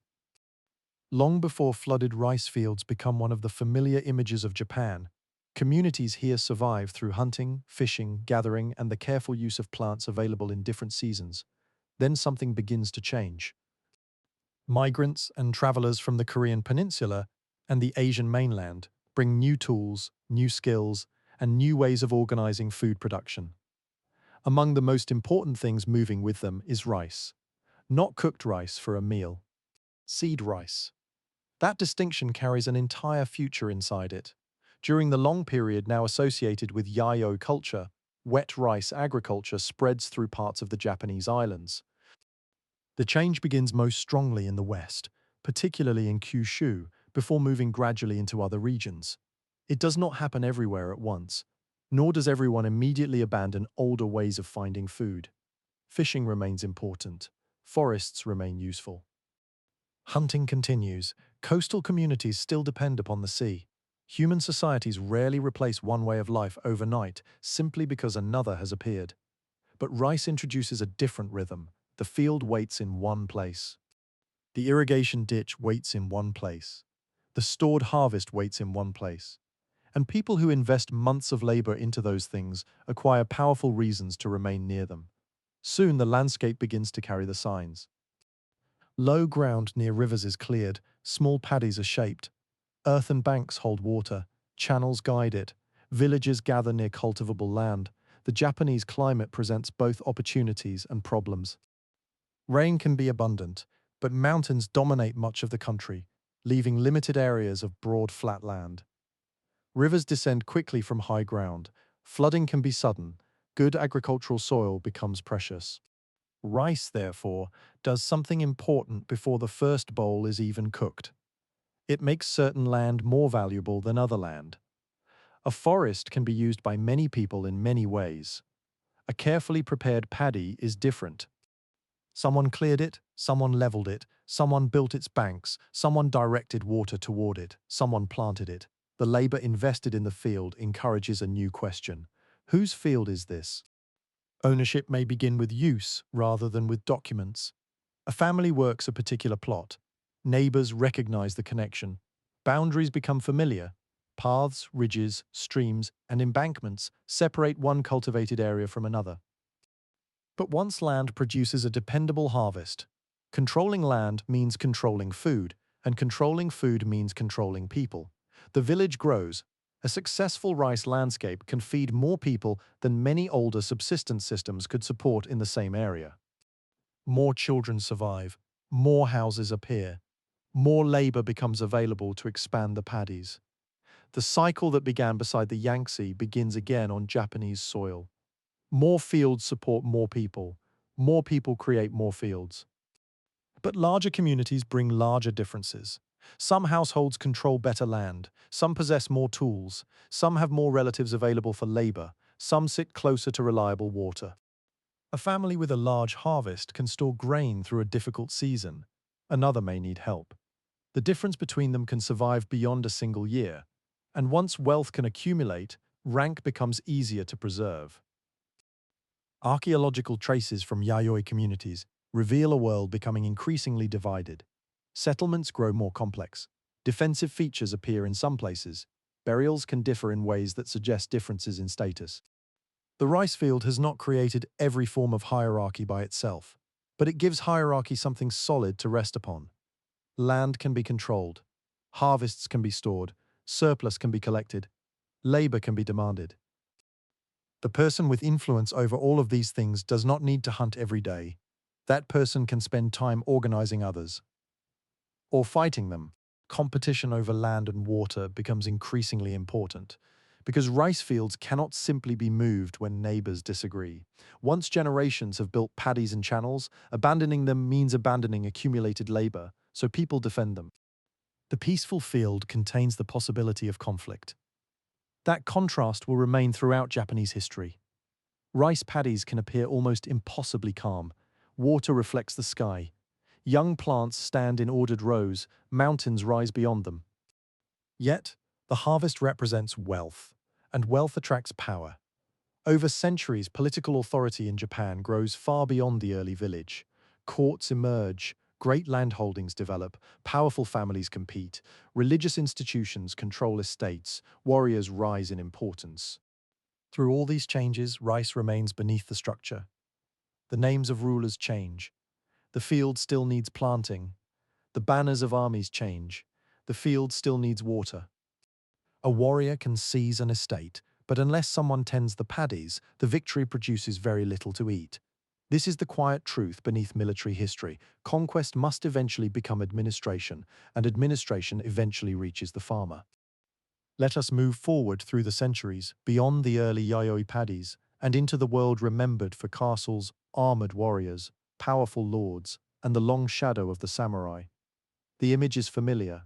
Long before flooded rice fields become one of the familiar images of Japan, communities here survive through hunting, fishing, gathering, and the careful use of plants available in different seasons. Then something begins to change. Migrants and travelers from the Korean peninsula and the Asian mainland bring new tools, new skills, and new ways of organizing food production. Among the most important things moving with them is rice. Not cooked rice for a meal. Seed rice. That distinction carries an entire future inside it. During the long period now associated with Yayo culture, wet rice agriculture spreads through parts of the Japanese islands. The change begins most strongly in the west, particularly in Kyushu, before moving gradually into other regions. It does not happen everywhere at once, nor does everyone immediately abandon older ways of finding food. Fishing remains important. Forests remain useful. Hunting continues. Coastal communities still depend upon the sea. Human societies rarely replace one way of life overnight simply because another has appeared. But rice introduces a different rhythm. The field waits in one place. The irrigation ditch waits in one place. The stored harvest waits in one place. And people who invest months of labor into those things acquire powerful reasons to remain near them. Soon the landscape begins to carry the signs. Low ground near rivers is cleared, small paddies are shaped. Earthen banks hold water, channels guide it, villages gather near cultivable land. The Japanese climate presents both opportunities and problems. Rain can be abundant, but mountains dominate much of the country, leaving limited areas of broad flat land. Rivers descend quickly from high ground. Flooding can be sudden. Good agricultural soil becomes precious. Rice, therefore, does something important before the first bowl is even cooked. It makes certain land more valuable than other land. A forest can be used by many people in many ways. A carefully prepared paddy is different. Someone cleared it, someone leveled it, someone built its banks, someone directed water toward it, someone planted it. The labor invested in the field encourages a new question. Whose field is this? Ownership may begin with use rather than with documents. A family works a particular plot. Neighbors recognize the connection. Boundaries become familiar. Paths, ridges, streams, and embankments separate one cultivated area from another. But once land produces a dependable harvest, controlling land means controlling food, and controlling food means controlling people. The village grows. A successful rice landscape can feed more people than many older subsistence systems could support in the same area. More children survive, more houses appear, more labor becomes available to expand the paddies. The cycle that began beside the Yangtze begins again on Japanese soil. More fields support more people create more fields. But larger communities bring larger differences. Some households control better land, some possess more tools, some have more relatives available for labor, some sit closer to reliable water. A family with a large harvest can store grain through a difficult season. Another may need help. The difference between them can survive beyond a single year. And once wealth can accumulate, rank becomes easier to preserve. Archaeological traces from Yayoi communities reveal a world becoming increasingly divided. Settlements grow more complex. Defensive features appear in some places. Burials can differ in ways that suggest differences in status. The rice field has not created every form of hierarchy by itself, but it gives hierarchy something solid to rest upon. Land can be controlled. Harvests can be stored. Surplus can be collected. Labor can be demanded. The person with influence over all of these things does not need to hunt every day. That person can spend time organizing others or fighting them. Competition over land and water becomes increasingly important because rice fields cannot simply be moved when neighbors disagree. Once generations have built paddies and channels, abandoning them means abandoning accumulated labor, so people defend them. The peaceful field contains the possibility of conflict. That contrast will remain throughout Japanese history. Rice paddies can appear almost impossibly calm. Water reflects the sky. Young plants stand in ordered rows, mountains rise beyond them. Yet, the harvest represents wealth, and wealth attracts power. Over centuries, political authority in Japan grows far beyond the early village. Courts emerge, great landholdings develop, powerful families compete, religious institutions control estates, warriors rise in importance. Through all these changes, rice remains beneath the structure. The names of rulers change. The field still needs planting. The banners of armies change. The field still needs water. A warrior can seize an estate, but unless someone tends the paddies, the victory produces very little to eat. This is the quiet truth beneath military history. Conquest must eventually become administration, and administration eventually reaches the farmer. Let us move forward through the centuries, beyond the early Yayoi paddies, and into the world remembered for castles, armored warriors, powerful lords, and the long shadow of the samurai. The image is familiar.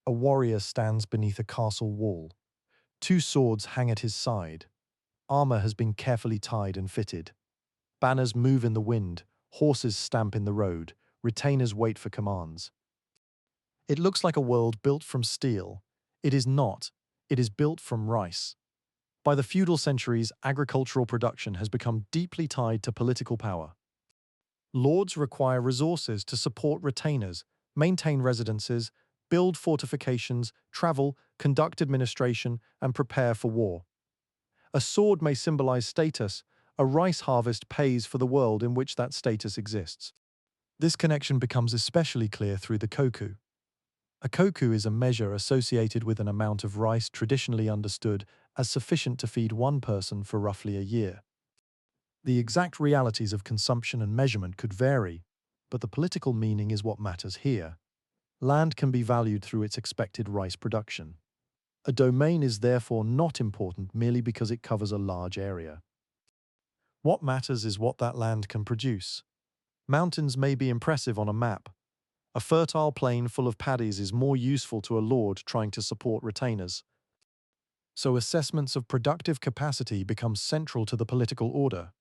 A warrior stands beneath a castle wall. Two swords hang at his side. Armor has been carefully tied and fitted. Banners move in the wind, horses stamp in the road, retainers wait for commands. It looks like a world built from steel. It is not. It is built from rice. By the feudal centuries, agricultural production has become deeply tied to political power. Lords require resources to support retainers, maintain residences, build fortifications, travel, conduct administration, and prepare for war. A sword may symbolize status. A rice harvest pays for the world in which that status exists. This connection becomes especially clear through the koku. A koku is a measure associated with an amount of rice traditionally understood as sufficient to feed one person for roughly a year. The exact realities of consumption and measurement could vary, but the political meaning is what matters here. Land can be valued through its expected rice production. A domain is therefore not important merely because it covers a large area. What matters is what that land can produce. Mountains may be impressive on a map. A fertile plain full of paddies is more useful to a lord trying to support retainers. So assessments of productive capacity become central to the political order.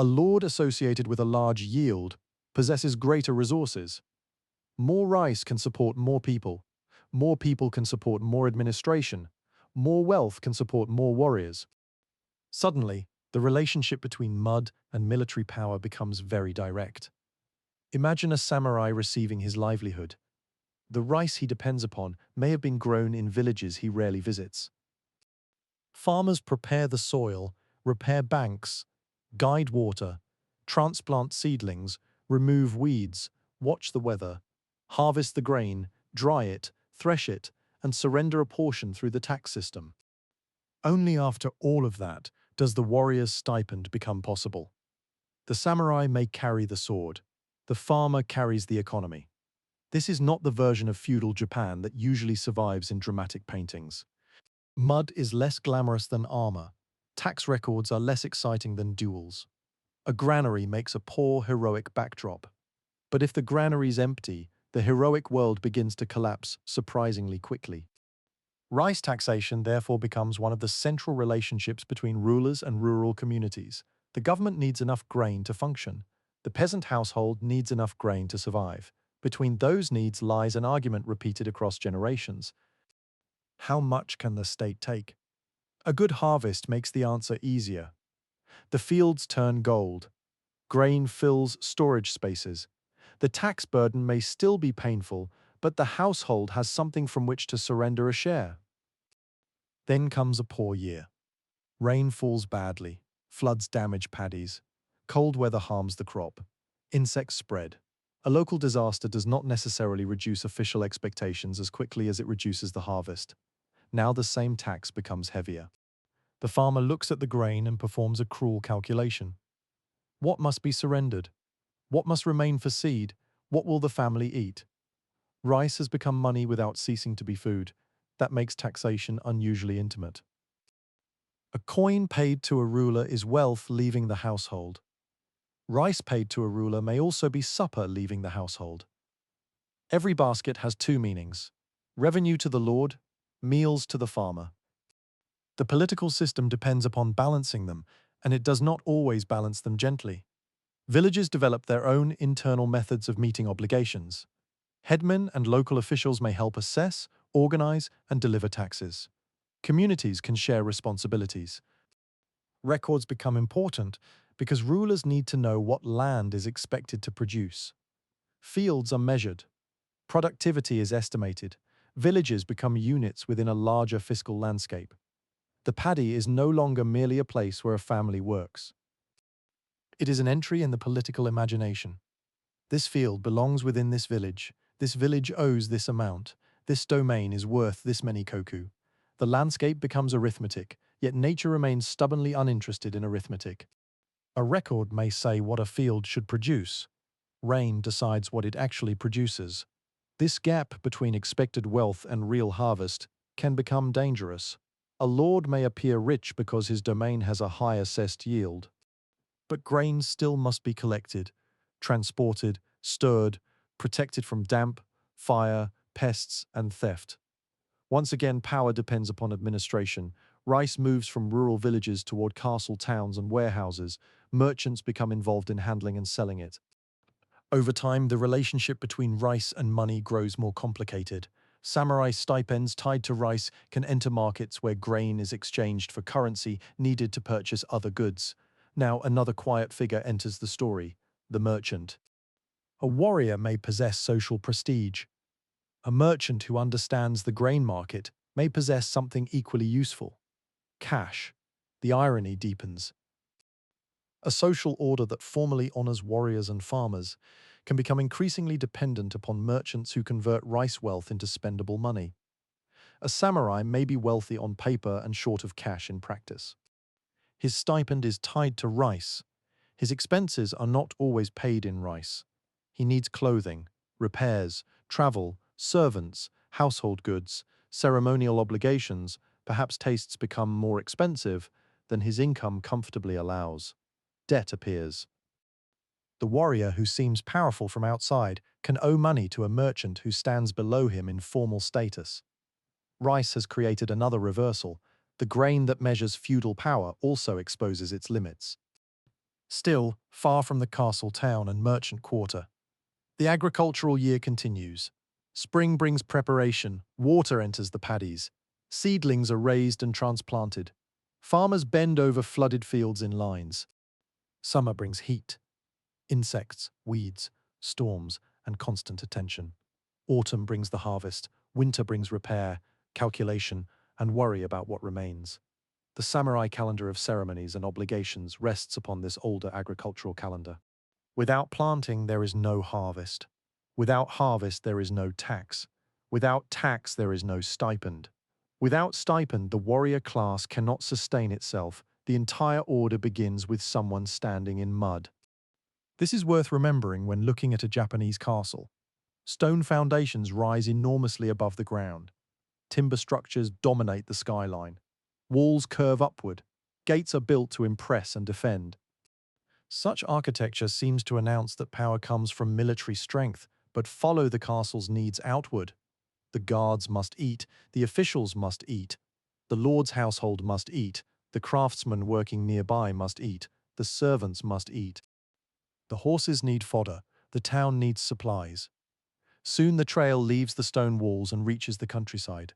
A lord associated with a large yield possesses greater resources. More rice can support more people. More people can support more administration. More wealth can support more warriors. Suddenly, the relationship between mud and military power becomes very direct. Imagine a samurai receiving his livelihood. The rice he depends upon may have been grown in villages he rarely visits. Farmers prepare the soil, repair banks, guide water, transplant seedlings, remove weeds, watch the weather, harvest the grain, dry it, thresh it, and surrender a portion through the tax system. Only after all of that does the warrior's stipend become possible. The samurai may carry the sword. The farmer carries the economy. This is not the version of feudal Japan that usually survives in dramatic paintings. Mud is less glamorous than armor. Tax records are less exciting than duels. A granary makes a poor, heroic backdrop. But if the granary's empty, the heroic world begins to collapse surprisingly quickly. Rice taxation therefore becomes one of the central relationships between rulers and rural communities. The government needs enough grain to function. The peasant household needs enough grain to survive. Between those needs lies an argument repeated across generations. How much can the state take? A good harvest makes the answer easier. The fields turn gold. Grain fills storage spaces. The tax burden may still be painful, but the household has something from which to surrender a share. Then comes a poor year. Rain falls badly. Floods damage paddies. Cold weather harms the crop. Insects spread. A local disaster does not necessarily reduce official expectations as quickly as it reduces the harvest. Now the same tax becomes heavier. The farmer looks at the grain and performs a cruel calculation. What must be surrendered? What must remain for seed? What will the family eat? Rice has become money without ceasing to be food. That makes taxation unusually intimate. A coin paid to a ruler is wealth leaving the household. Rice paid to a ruler may also be supper leaving the household. Every basket has two meanings: revenue to the lord, meals to the farmer. The political system depends upon balancing them, and it does not always balance them gently. Villages develop their own internal methods of meeting obligations. Headmen and local officials may help assess, organize, and deliver taxes. Communities can share responsibilities. Records become important because rulers need to know what land is expected to produce. Fields are measured. Productivity is estimated. Villages become units within a larger fiscal landscape. The paddy is no longer merely a place where a family works. It is an entry in the political imagination. This field belongs within this village. This village owes this amount. This domain is worth this many koku. The landscape becomes arithmetic, yet nature remains stubbornly uninterested in arithmetic. A record may say what a field should produce. Rain decides what it actually produces. This gap between expected wealth and real harvest can become dangerous. A lord may appear rich because his domain has a high assessed yield. But grain still must be collected, transported, stirred, protected from damp, fire, pests, and theft. Once again, power depends upon administration. Rice moves from rural villages toward castle towns and warehouses. Merchants become involved in handling and selling it. Over time, the relationship between rice and money grows more complicated. Samurai stipends tied to rice can enter markets where grain is exchanged for currency needed to purchase other goods. Now, another quiet figure enters the story: the merchant. A warrior may possess social prestige. A merchant who understands the grain market may possess something equally useful: cash. The irony deepens. A social order that formally honors warriors and farmers can become increasingly dependent upon merchants who convert rice wealth into spendable money. A samurai may be wealthy on paper and short of cash in practice. His stipend is tied to rice. His expenses are not always paid in rice. He needs clothing, repairs, travel, servants, household goods, ceremonial obligations. Perhaps tastes become more expensive than his income comfortably allows. Debt appears. The warrior who seems powerful from outside can owe money to a merchant who stands below him in formal status. Rice has created another reversal. The grain that measures feudal power also exposes its limits. Still, far from the castle town and merchant quarter, the agricultural year continues. Spring brings preparation, water enters the paddies. Seedlings are raised and transplanted. Farmers bend over flooded fields in lines. Summer brings heat, insects, weeds, storms, and constant attention. Autumn brings the harvest, winter brings repair, calculation, and worry about what remains. The samurai calendar of ceremonies and obligations rests upon this older agricultural calendar. Without planting, there is no harvest. Without harvest, there is no tax. Without tax, there is no stipend. Without stipend, the warrior class cannot sustain itself. The entire order begins with someone standing in mud. This is worth remembering when looking at a Japanese castle. Stone foundations rise enormously above the ground. Timber structures dominate the skyline. Walls curve upward. Gates are built to impress and defend. Such architecture seems to announce that power comes from military strength, but follow the castle's needs outward. The guards must eat, the officials must eat, the lord's household must eat, the craftsmen working nearby must eat, the servants must eat. The horses need fodder, the town needs supplies. Soon the trail leaves the stone walls and reaches the countryside.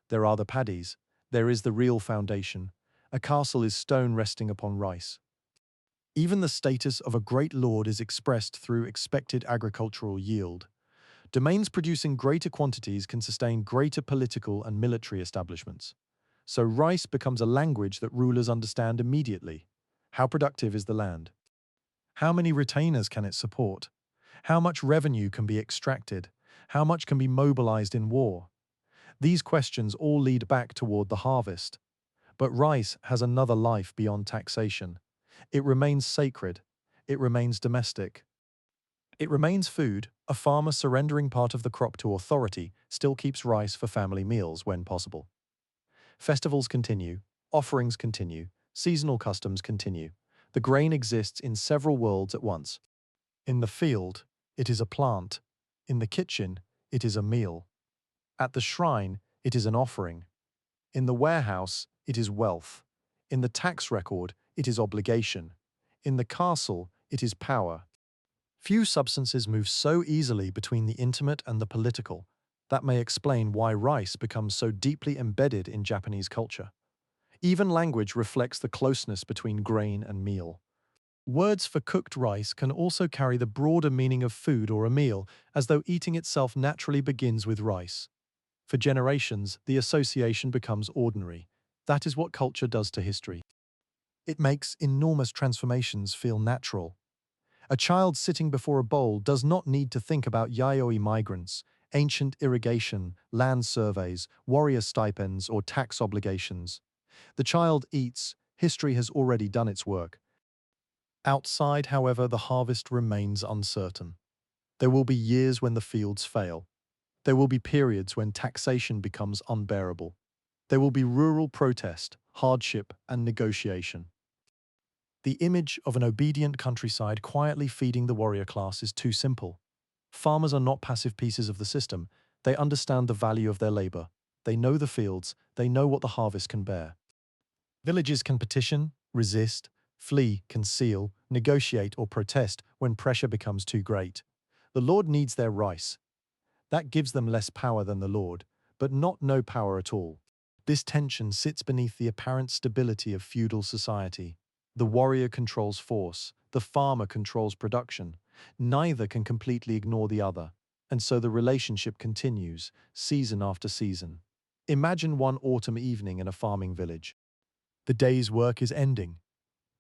There are the paddies. There is the real foundation. A castle is stone resting upon rice. Even the status of a great lord is expressed through expected agricultural yield. Domains producing greater quantities can sustain greater political and military establishments. So rice becomes a language that rulers understand immediately. How productive is the land? How many retainers can it support? How much revenue can be extracted? How much can be mobilized in war? These questions all lead back toward the harvest. But rice has another life beyond taxation. It remains sacred. It remains domestic. It remains food. A farmer surrendering part of the crop to authority still keeps rice for family meals when possible. Festivals continue, offerings continue, seasonal customs continue. The grain exists in several worlds at once. In the field, it is a plant. In the kitchen, it is a meal. At the shrine, it is an offering. In the warehouse, it is wealth. In the tax record, it is obligation. In the castle, it is power. Few substances move so easily between the intimate and the political. That may explain why rice becomes so deeply embedded in Japanese culture. Even language reflects the closeness between grain and meal. Words for cooked rice can also carry the broader meaning of food or a meal, as though eating itself naturally begins with rice. For generations, the association becomes ordinary. That is what culture does to history. It makes enormous transformations feel natural. A child sitting before a bowl does not need to think about yayoi migrants, ancient irrigation, land surveys, warrior stipends, or tax obligations. The child eats, history has already done its work. Outside, however, the harvest remains uncertain. There will be years when the fields fail. There will be periods when taxation becomes unbearable. There will be rural protest, hardship, and negotiation. The image of an obedient countryside quietly feeding the warrior class is too simple. Farmers are not passive pieces of the system. They understand the value of their labor. They know the fields. They know what the harvest can bear. Villages can petition, resist, flee, conceal, negotiate, or protest when pressure becomes too great. The Lord needs their rice. That gives them less power than the Lord, but not no power at all. This tension sits beneath the apparent stability of feudal society. The warrior controls force, the farmer controls production. Neither can completely ignore the other, and so the relationship continues, season after season. Imagine one autumn evening in a farming village. The day's work is ending.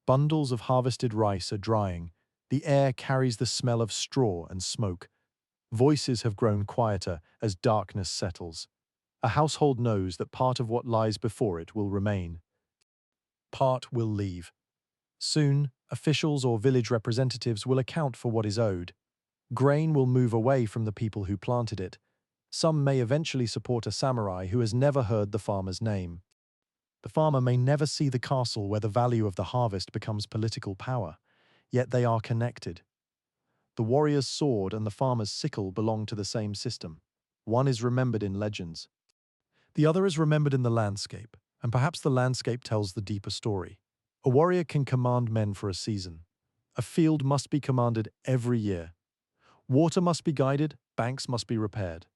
Bundles of harvested rice are drying. The air carries the smell of straw and smoke. Voices have grown quieter as darkness settles. A household knows that part of what lies before it will remain. Part will leave. Soon, officials or village representatives will account for what is owed. Grain will move away from the people who planted it. Some may eventually support a samurai who has never heard the farmer's name. The farmer may never see the castle where the value of the harvest becomes political power, yet they are connected. The warrior's sword and the farmer's sickle belong to the same system. One is remembered in legends. The other is remembered in the landscape, and perhaps the landscape tells the deeper story. A warrior can command men for a season. A field must be commanded every year. Water must be guided, banks must be repaired.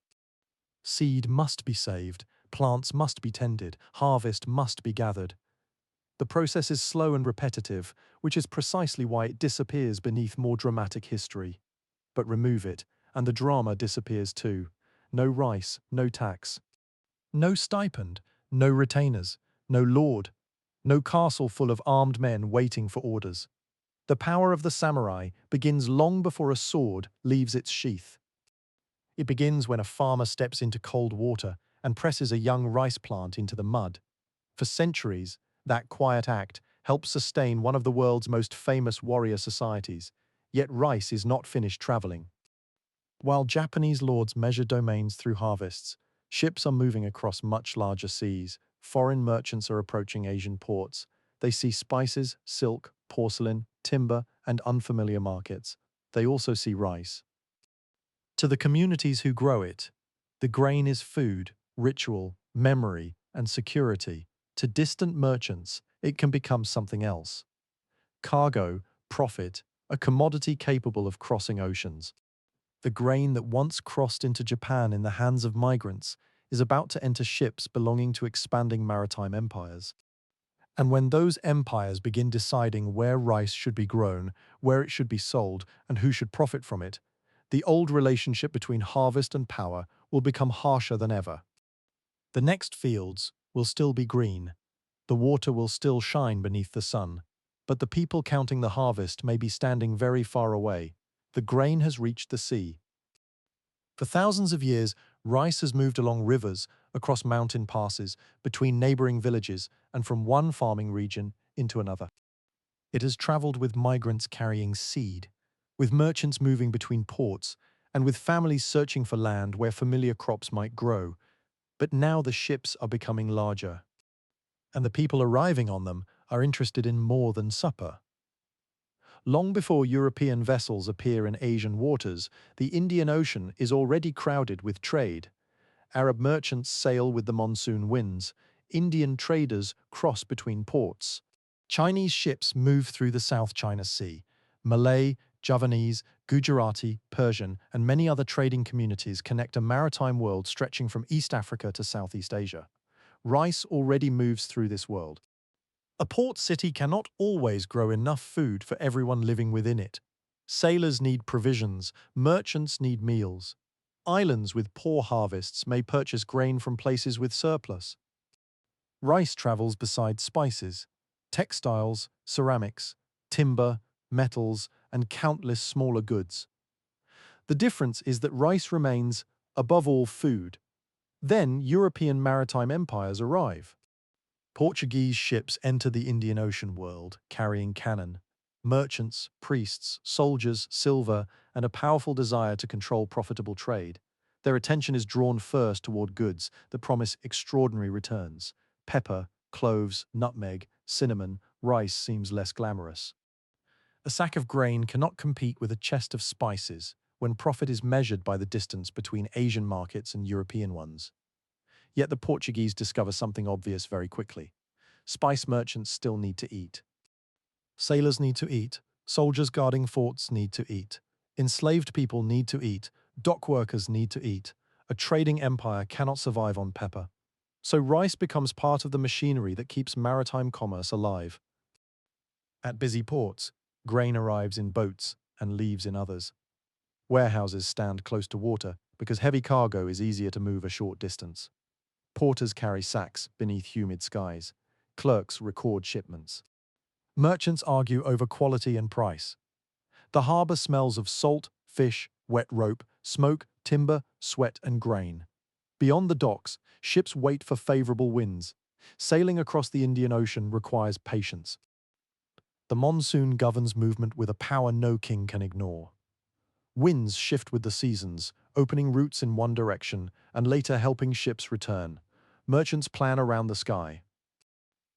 Seed must be saved, plants must be tended, harvest must be gathered. The process is slow and repetitive, which is precisely why it disappears beneath more dramatic history. But remove it, and the drama disappears too. No rice, no tax. No stipend, no retainers, no lord, no castle full of armed men waiting for orders. The power of the samurai begins long before a sword leaves its sheath. It begins when a farmer steps into cold water and presses a young rice plant into the mud. For centuries, that quiet act helped sustain one of the world's most famous warrior societies. Yet rice is not finished traveling. While Japanese lords measure domains through harvests, ships are moving across much larger seas. Foreign merchants are approaching Asian ports. They see spices, silk, porcelain, timber, and unfamiliar markets. They also see rice. To the communities who grow it, the grain is food, ritual, memory, and security. To distant merchants, it can become something else. Cargo, profit, a commodity capable of crossing oceans. The grain that once crossed into Japan in the hands of migrants is about to enter ships belonging to expanding maritime empires. And when those empires begin deciding where rice should be grown, where it should be sold, and who should profit from it, the old relationship between harvest and power will become harsher than ever. The next fields will still be green, the water will still shine beneath the sun, but the people counting the harvest may be standing very far away. The grain has reached the sea. For thousands of years, rice has moved along rivers, across mountain passes, between neighboring villages, and from one farming region into another. It has traveled with migrants carrying seed, with merchants moving between ports, and with families searching for land where familiar crops might grow. But now the ships are becoming larger, and the people arriving on them are interested in more than supper. Long before European vessels appear in Asian waters, the Indian Ocean is already crowded with trade. Arab merchants sail with the monsoon winds. Indian traders cross between ports. Chinese ships move through the South China Sea. Malay, Javanese, Gujarati, Persian, and many other trading communities connect a maritime world stretching from East Africa to Southeast Asia. Rice already moves through this world. A port city cannot always grow enough food for everyone living within it. Sailors need provisions, merchants need meals. Islands with poor harvests may purchase grain from places with surplus. Rice travels beside spices, textiles, ceramics, timber, metals, and countless smaller goods. The difference is that rice remains, above all, food. Then European maritime empires arrive. Portuguese ships enter the Indian Ocean world, carrying cannon. Merchants, priests, soldiers, silver, and a powerful desire to control profitable trade. Their attention is drawn first toward goods that promise extraordinary returns. Pepper, cloves, nutmeg, cinnamon, rice seems less glamorous. A sack of grain cannot compete with a chest of spices when profit is measured by the distance between Asian markets and European ones. Yet the Portuguese discover something obvious very quickly. Spice merchants still need to eat. Sailors need to eat. Soldiers guarding forts need to eat. Enslaved people need to eat. Dock workers need to eat. A trading empire cannot survive on pepper. So rice becomes part of the machinery that keeps maritime commerce alive. At busy ports, grain arrives in boats and leaves in others. Warehouses stand close to water because heavy cargo is easier to move a short distance. Porters carry sacks beneath humid skies. Clerks record shipments. Merchants argue over quality and price. The harbour smells of salt, fish, wet rope, smoke, timber, sweat, and grain. Beyond the docks, ships wait for favourable winds. Sailing across the Indian Ocean requires patience. The monsoon governs movement with a power no king can ignore. Winds shift with the seasons, opening routes in one direction and later helping ships return. Merchants plan around the sky.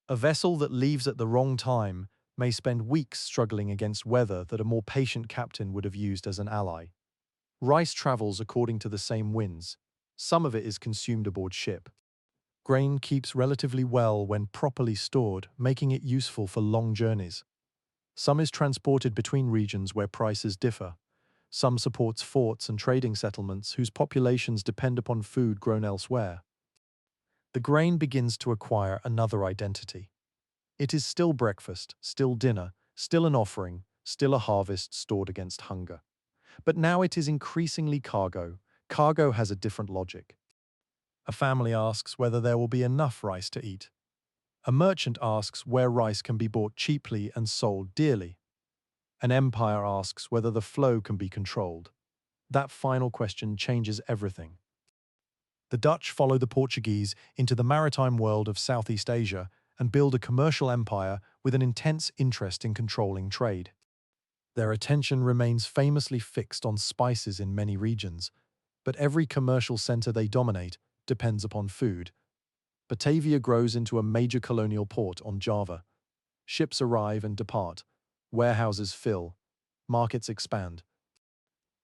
A vessel that leaves at the wrong time may spend weeks struggling against weather that a more patient captain would have used as an ally. Rice travels according to the same winds. Some of it is consumed aboard ship. Grain keeps relatively well when properly stored, making it useful for long journeys. Some is transported between regions where prices differ. Some supports forts and trading settlements whose populations depend upon food grown elsewhere. The grain begins to acquire another identity. It is still breakfast, still dinner, still an offering, still a harvest stored against hunger. But now it is increasingly cargo. Cargo has a different logic. A family asks whether there will be enough rice to eat. A merchant asks where rice can be bought cheaply and sold dearly. An empire asks whether the flow can be controlled. That final question changes everything. The Dutch follow the Portuguese into the maritime world of Southeast Asia and build a commercial empire with an intense interest in controlling trade. Their attention remains famously fixed on spices in many regions, but every commercial center they dominate depends upon food. Batavia grows into a major colonial port on Java. Ships arrive and depart. Warehouses fill. Markets expand.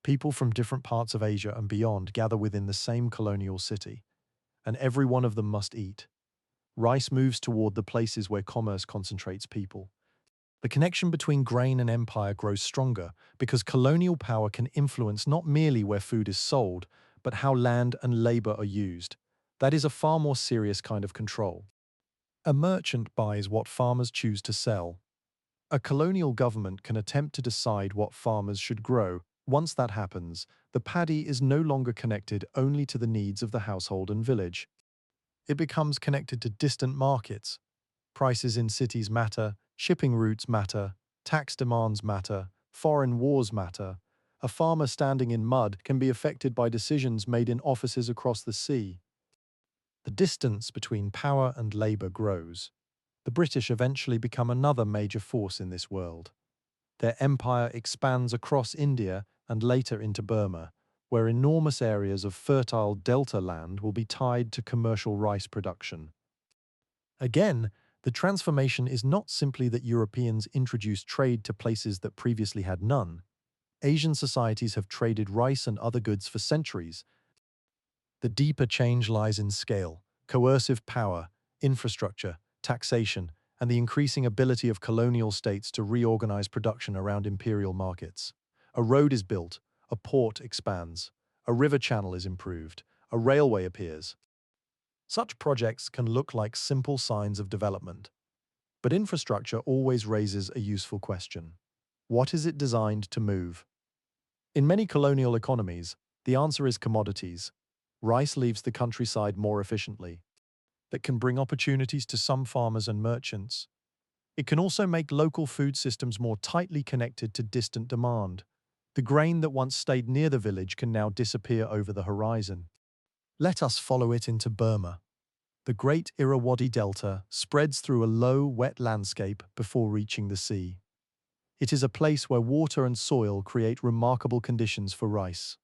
People from different parts of Asia and beyond gather within the same colonial city, and every one of them must eat. Rice moves toward the places where commerce concentrates people. The connection between grain and empire grows stronger because colonial power can influence not merely where food is sold, but how land and labor are used. That is a far more serious kind of control. A merchant buys what farmers choose to sell. A colonial government can attempt to decide what farmers should grow. Once that happens, the paddy is no longer connected only to the needs of the household and village. It becomes connected to distant markets. Prices in cities matter, shipping routes matter, tax demands matter, foreign wars matter. A farmer standing in mud can be affected by decisions made in offices across the sea. The distance between power and labor grows. The British eventually become another major force in this world. Their empire expands across India and later into Burma, where enormous areas of fertile delta land will be tied to commercial rice production. Again, the transformation is not simply that Europeans introduced trade to places that previously had none. Asian societies have traded rice and other goods for centuries. The deeper change lies in scale, coercive power, infrastructure, taxation, and the increasing ability of colonial states to reorganize production around imperial markets. A road is built, a port expands, a river channel is improved, a railway appears. Such projects can look like simple signs of development, but infrastructure always raises a useful question. What is it designed to move? In many colonial economies, the answer is commodities. Rice leaves the countryside more efficiently. That can bring opportunities to some farmers and merchants. It can also make local food systems more tightly connected to distant demand. The grain that once stayed near the village can now disappear over the horizon. Let us follow it into Burma. The great Irrawaddy Delta spreads through a low, wet landscape before reaching the sea. It is a place where water and soil create remarkable conditions for rice.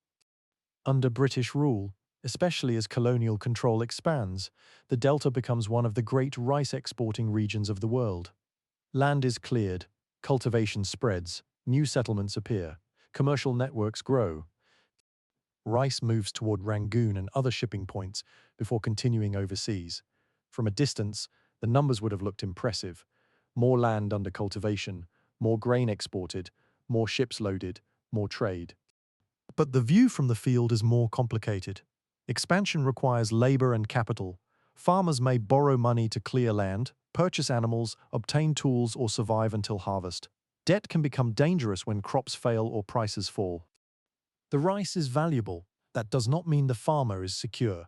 Under British rule, especially as colonial control expands, the delta becomes one of the great rice-exporting regions of the world. Land is cleared, cultivation spreads, new settlements appear, commercial networks grow. Rice moves toward Rangoon and other shipping points before continuing overseas. From a distance, the numbers would have looked impressive. More land under cultivation, more grain exported, more ships loaded, more trade. But the view from the field is more complicated. Expansion requires labor and capital. Farmers may borrow money to clear land, purchase animals, obtain tools, or survive until harvest. Debt can become dangerous when crops fail or prices fall. The rice is valuable. That does not mean the farmer is secure.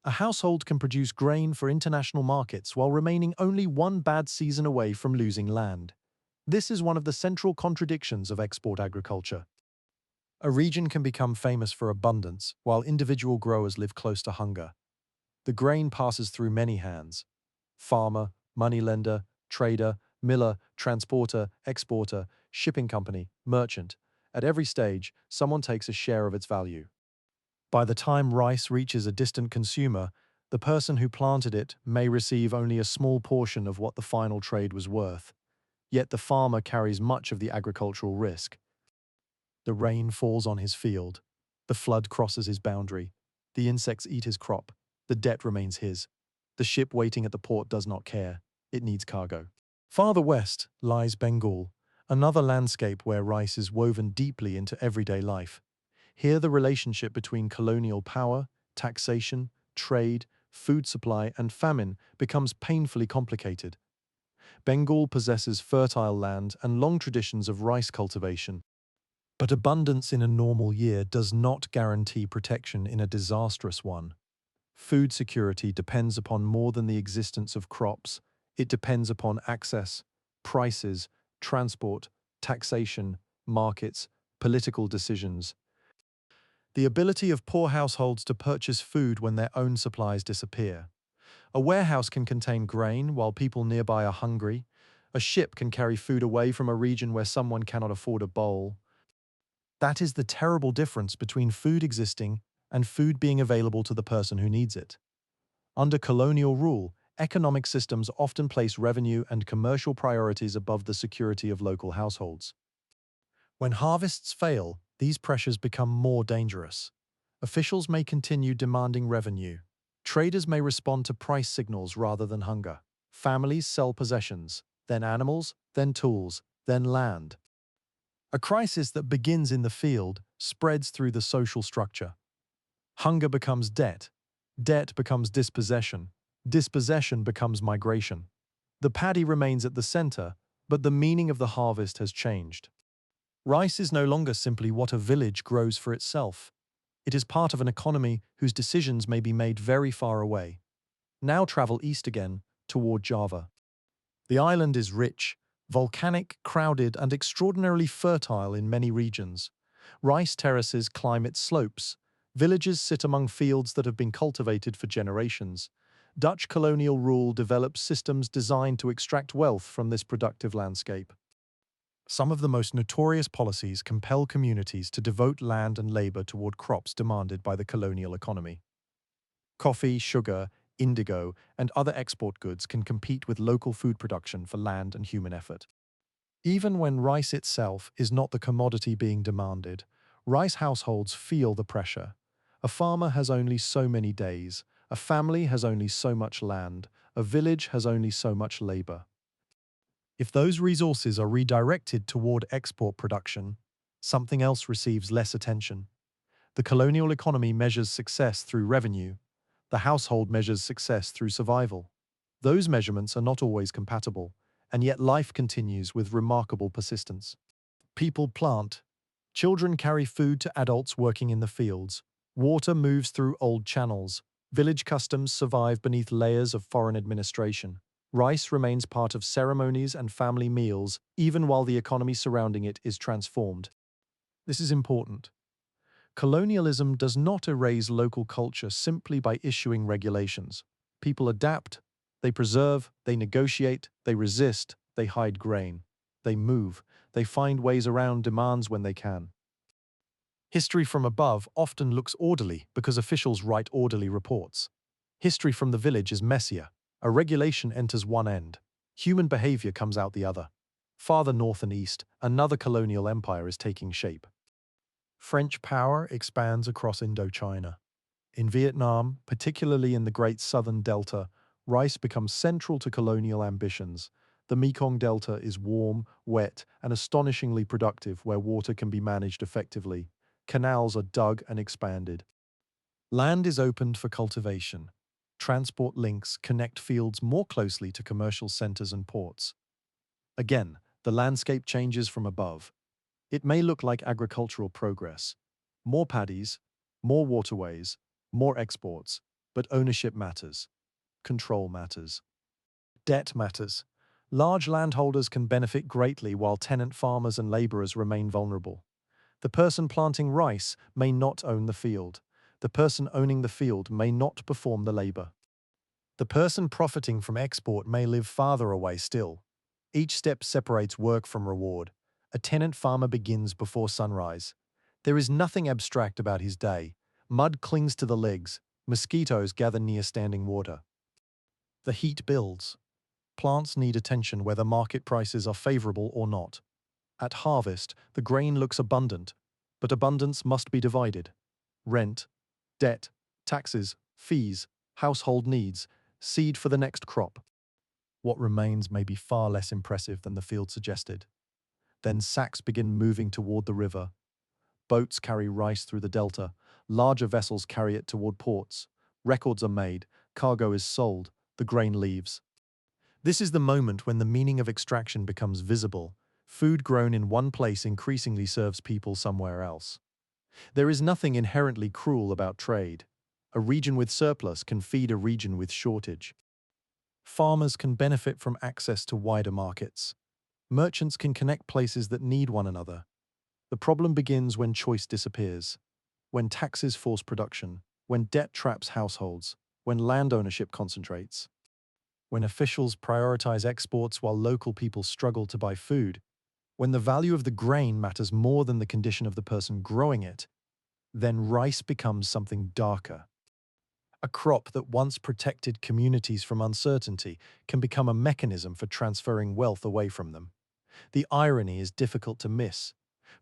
A household can produce grain for international markets while remaining only one bad season away from losing land. This is one of the central contradictions of export agriculture. A region can become famous for abundance, while individual growers live close to hunger. The grain passes through many hands: farmer, moneylender, trader, miller, transporter, exporter, shipping company, merchant. At every stage, someone takes a share of its value. By the time rice reaches a distant consumer, the person who planted it may receive only a small portion of what the final trade was worth. Yet the farmer carries much of the agricultural risk. The rain falls on his field. The flood crosses his boundary. The insects eat his crop. The debt remains his. The ship waiting at the port does not care. It needs cargo. Farther west lies Bengal, another landscape where rice is woven deeply into everyday life. Here the relationship between colonial power, taxation, trade, food supply, and famine becomes painfully complicated. Bengal possesses fertile land and long traditions of rice cultivation. But abundance in a normal year does not guarantee protection in a disastrous one. Food security depends upon more than the existence of crops. It depends upon access, prices, transport, taxation, markets, political decisions. The ability of poor households to purchase food when their own supplies disappear. A warehouse can contain grain while people nearby are hungry. A ship can carry food away from a region where someone cannot afford a bowl. That is the terrible difference between food existing and food being available to the person who needs it. Under colonial rule, economic systems often place revenue and commercial priorities above the security of local households. When harvests fail, these pressures become more dangerous. Officials may continue demanding revenue. Traders may respond to price signals rather than hunger. Families sell possessions, then animals, then tools, then land. A crisis that begins in the field spreads through the social structure. Hunger becomes debt. Debt becomes dispossession. Dispossession becomes migration. The paddy remains at the center, but the meaning of the harvest has changed. Rice is no longer simply what a village grows for itself. It is part of an economy whose decisions may be made very far away. Now travel east again, toward Java. The island is rich, volcanic, crowded, and extraordinarily fertile in many regions. Rice terraces climb its slopes. Villages sit among fields that have been cultivated for generations. Dutch colonial rule developed systems designed to extract wealth from this productive landscape. Some of the most notorious policies compel communities to devote land and labor toward crops demanded by the colonial economy. Coffee, sugar, indigo, and other export goods can compete with local food production for land and human effort. Even when rice itself is not the commodity being demanded, rice households feel the pressure. A farmer has only so many days, a family has only so much land, a village has only so much labor. If those resources are redirected toward export production, something else receives less attention. The colonial economy measures success through revenue. The household measures success through survival. Those measurements are not always compatible, and yet life continues with remarkable persistence. People plant. Children carry food to adults working in the fields. Water moves through old channels. Village customs survive beneath layers of foreign administration. Rice remains part of ceremonies and family meals, even while the economy surrounding it is transformed. This is important. Colonialism does not erase local culture simply by issuing regulations. People adapt, they preserve, they negotiate, they resist, they hide grain. They move, they find ways around demands when they can. History from above often looks orderly because officials write orderly reports. History from the village is messier. A regulation enters one end. Human behavior comes out the other. Farther north and east, another colonial empire is taking shape. French power expands across Indochina. In Vietnam, particularly in the Great Southern Delta, rice becomes central to colonial ambitions. The Mekong Delta is warm, wet, and astonishingly productive where water can be managed effectively. Canals are dug and expanded. Land is opened for cultivation. Transport links connect fields more closely to commercial centers and ports. Again, the landscape changes from above. It may look like agricultural progress. More paddies, more waterways, more exports, but ownership matters. Control matters. Debt matters. Large landholders can benefit greatly while tenant farmers and laborers remain vulnerable. The person planting rice may not own the field. The person owning the field may not perform the labor. The person profiting from export may live farther away still. Each step separates work from reward. A tenant farmer begins before sunrise. There is nothing abstract about his day. Mud clings to the legs. Mosquitoes gather near standing water. The heat builds. Plants need attention whether market prices are favorable or not. At harvest, the grain looks abundant, but abundance must be divided. Rent, debt, taxes, fees, household needs, seed for the next crop. What remains may be far less impressive than the field suggested. Then sacks begin moving toward the river. Boats carry rice through the delta. Larger vessels carry it toward ports. Records are made. Cargo is sold. The grain leaves. This is the moment when the meaning of extraction becomes visible. Food grown in one place increasingly serves people somewhere else. There is nothing inherently cruel about trade. A region with surplus can feed a region with shortage. Farmers can benefit from access to wider markets. Merchants can connect places that need one another. The problem begins when choice disappears. when taxes force production, when debt traps households, when land ownership concentrates, when officials prioritize exports while local people struggle to buy food, when the value of the grain matters more than the condition of the person growing it, then rice becomes something darker. A crop that once protected communities from uncertainty can become a mechanism for transferring wealth away from them. The irony is difficult to miss.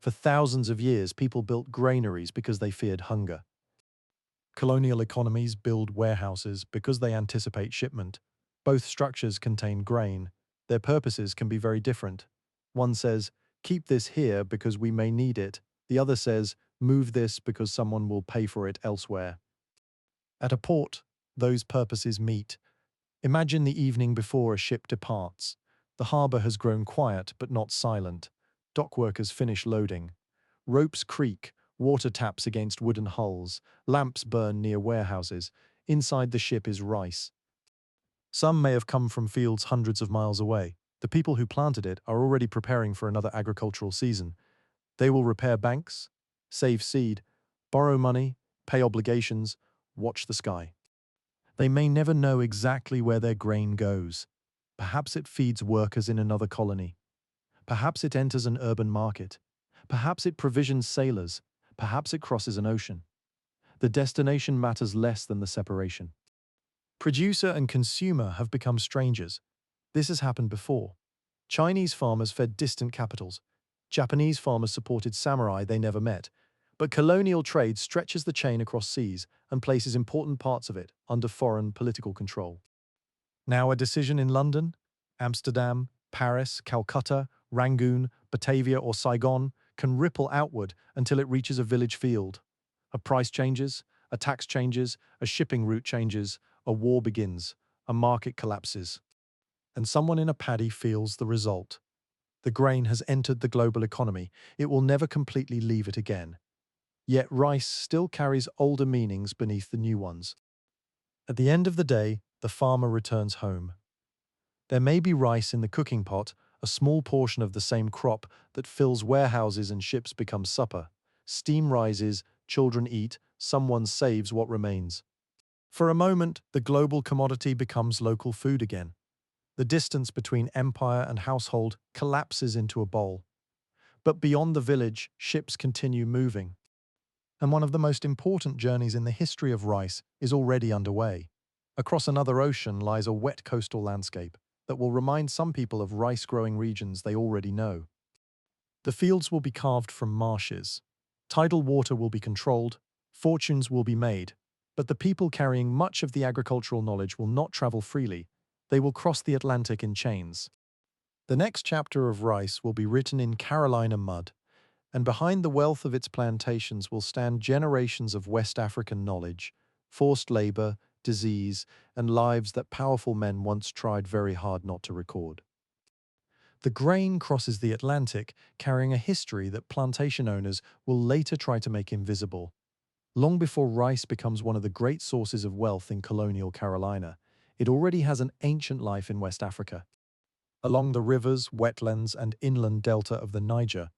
For thousands of years, people built granaries because they feared hunger. Colonial economies build warehouses because they anticipate shipment. Both structures contain grain. Their purposes can be very different. One says, keep this here because we may need it. The other says, move this because someone will pay for it elsewhere. At a port, those purposes meet. Imagine the evening before a ship departs. The harbour has grown quiet but not silent. Dock workers finish loading. Ropes creak, water taps against wooden hulls, lamps burn near warehouses. Inside the ship is rice. Some may have come from fields hundreds of miles away. The people who planted it are already preparing for another agricultural season. They will repair banks, save seed, borrow money, pay obligations, watch the sky. They may never know exactly where their grain goes. Perhaps it feeds workers in another colony. Perhaps it enters an urban market. Perhaps it provisions sailors. Perhaps it crosses an ocean. The destination matters less than the separation. Producer and consumer have become strangers. This has happened before. Chinese farmers fed distant capitals. Japanese farmers supported samurai they never met. But colonial trade stretches the chain across seas and places important parts of it under foreign political control. Now a decision in London, Amsterdam, Paris, Calcutta, Rangoon, Batavia or Saigon can ripple outward until it reaches a village field. A price changes, a tax changes, a shipping route changes, a war begins, a market collapses. And someone in a paddy feels the result. The grain has entered the global economy. It will never completely leave it again. Yet rice still carries older meanings beneath the new ones. At the end of the day, the farmer returns home. There may be rice in the cooking pot, a small portion of the same crop that fills warehouses and ships become supper. Steam rises, children eat, someone saves what remains. For a moment, the global commodity becomes local food again. The distance between empire and household collapses into a bowl. But beyond the village, ships continue moving. And one of the most important journeys in the history of rice is already underway. Across another ocean lies a wet coastal landscape that will remind some people of rice-growing regions they already know. The fields will be carved from marshes. Tidal water will be controlled, fortunes will be made, but the people carrying much of the agricultural knowledge will not travel freely. They will cross the Atlantic in chains. The next chapter of rice will be written in Carolina mud, and behind the wealth of its plantations will stand generations of West African knowledge, forced labor, disease, and lives that powerful men once tried very hard not to record. The grain crosses the Atlantic, carrying a history that plantation owners will later try to make invisible. Long before rice becomes one of the great sources of wealth in colonial Carolina, it already has an ancient life in West Africa. Along the rivers, wetlands, and inland delta of the Niger,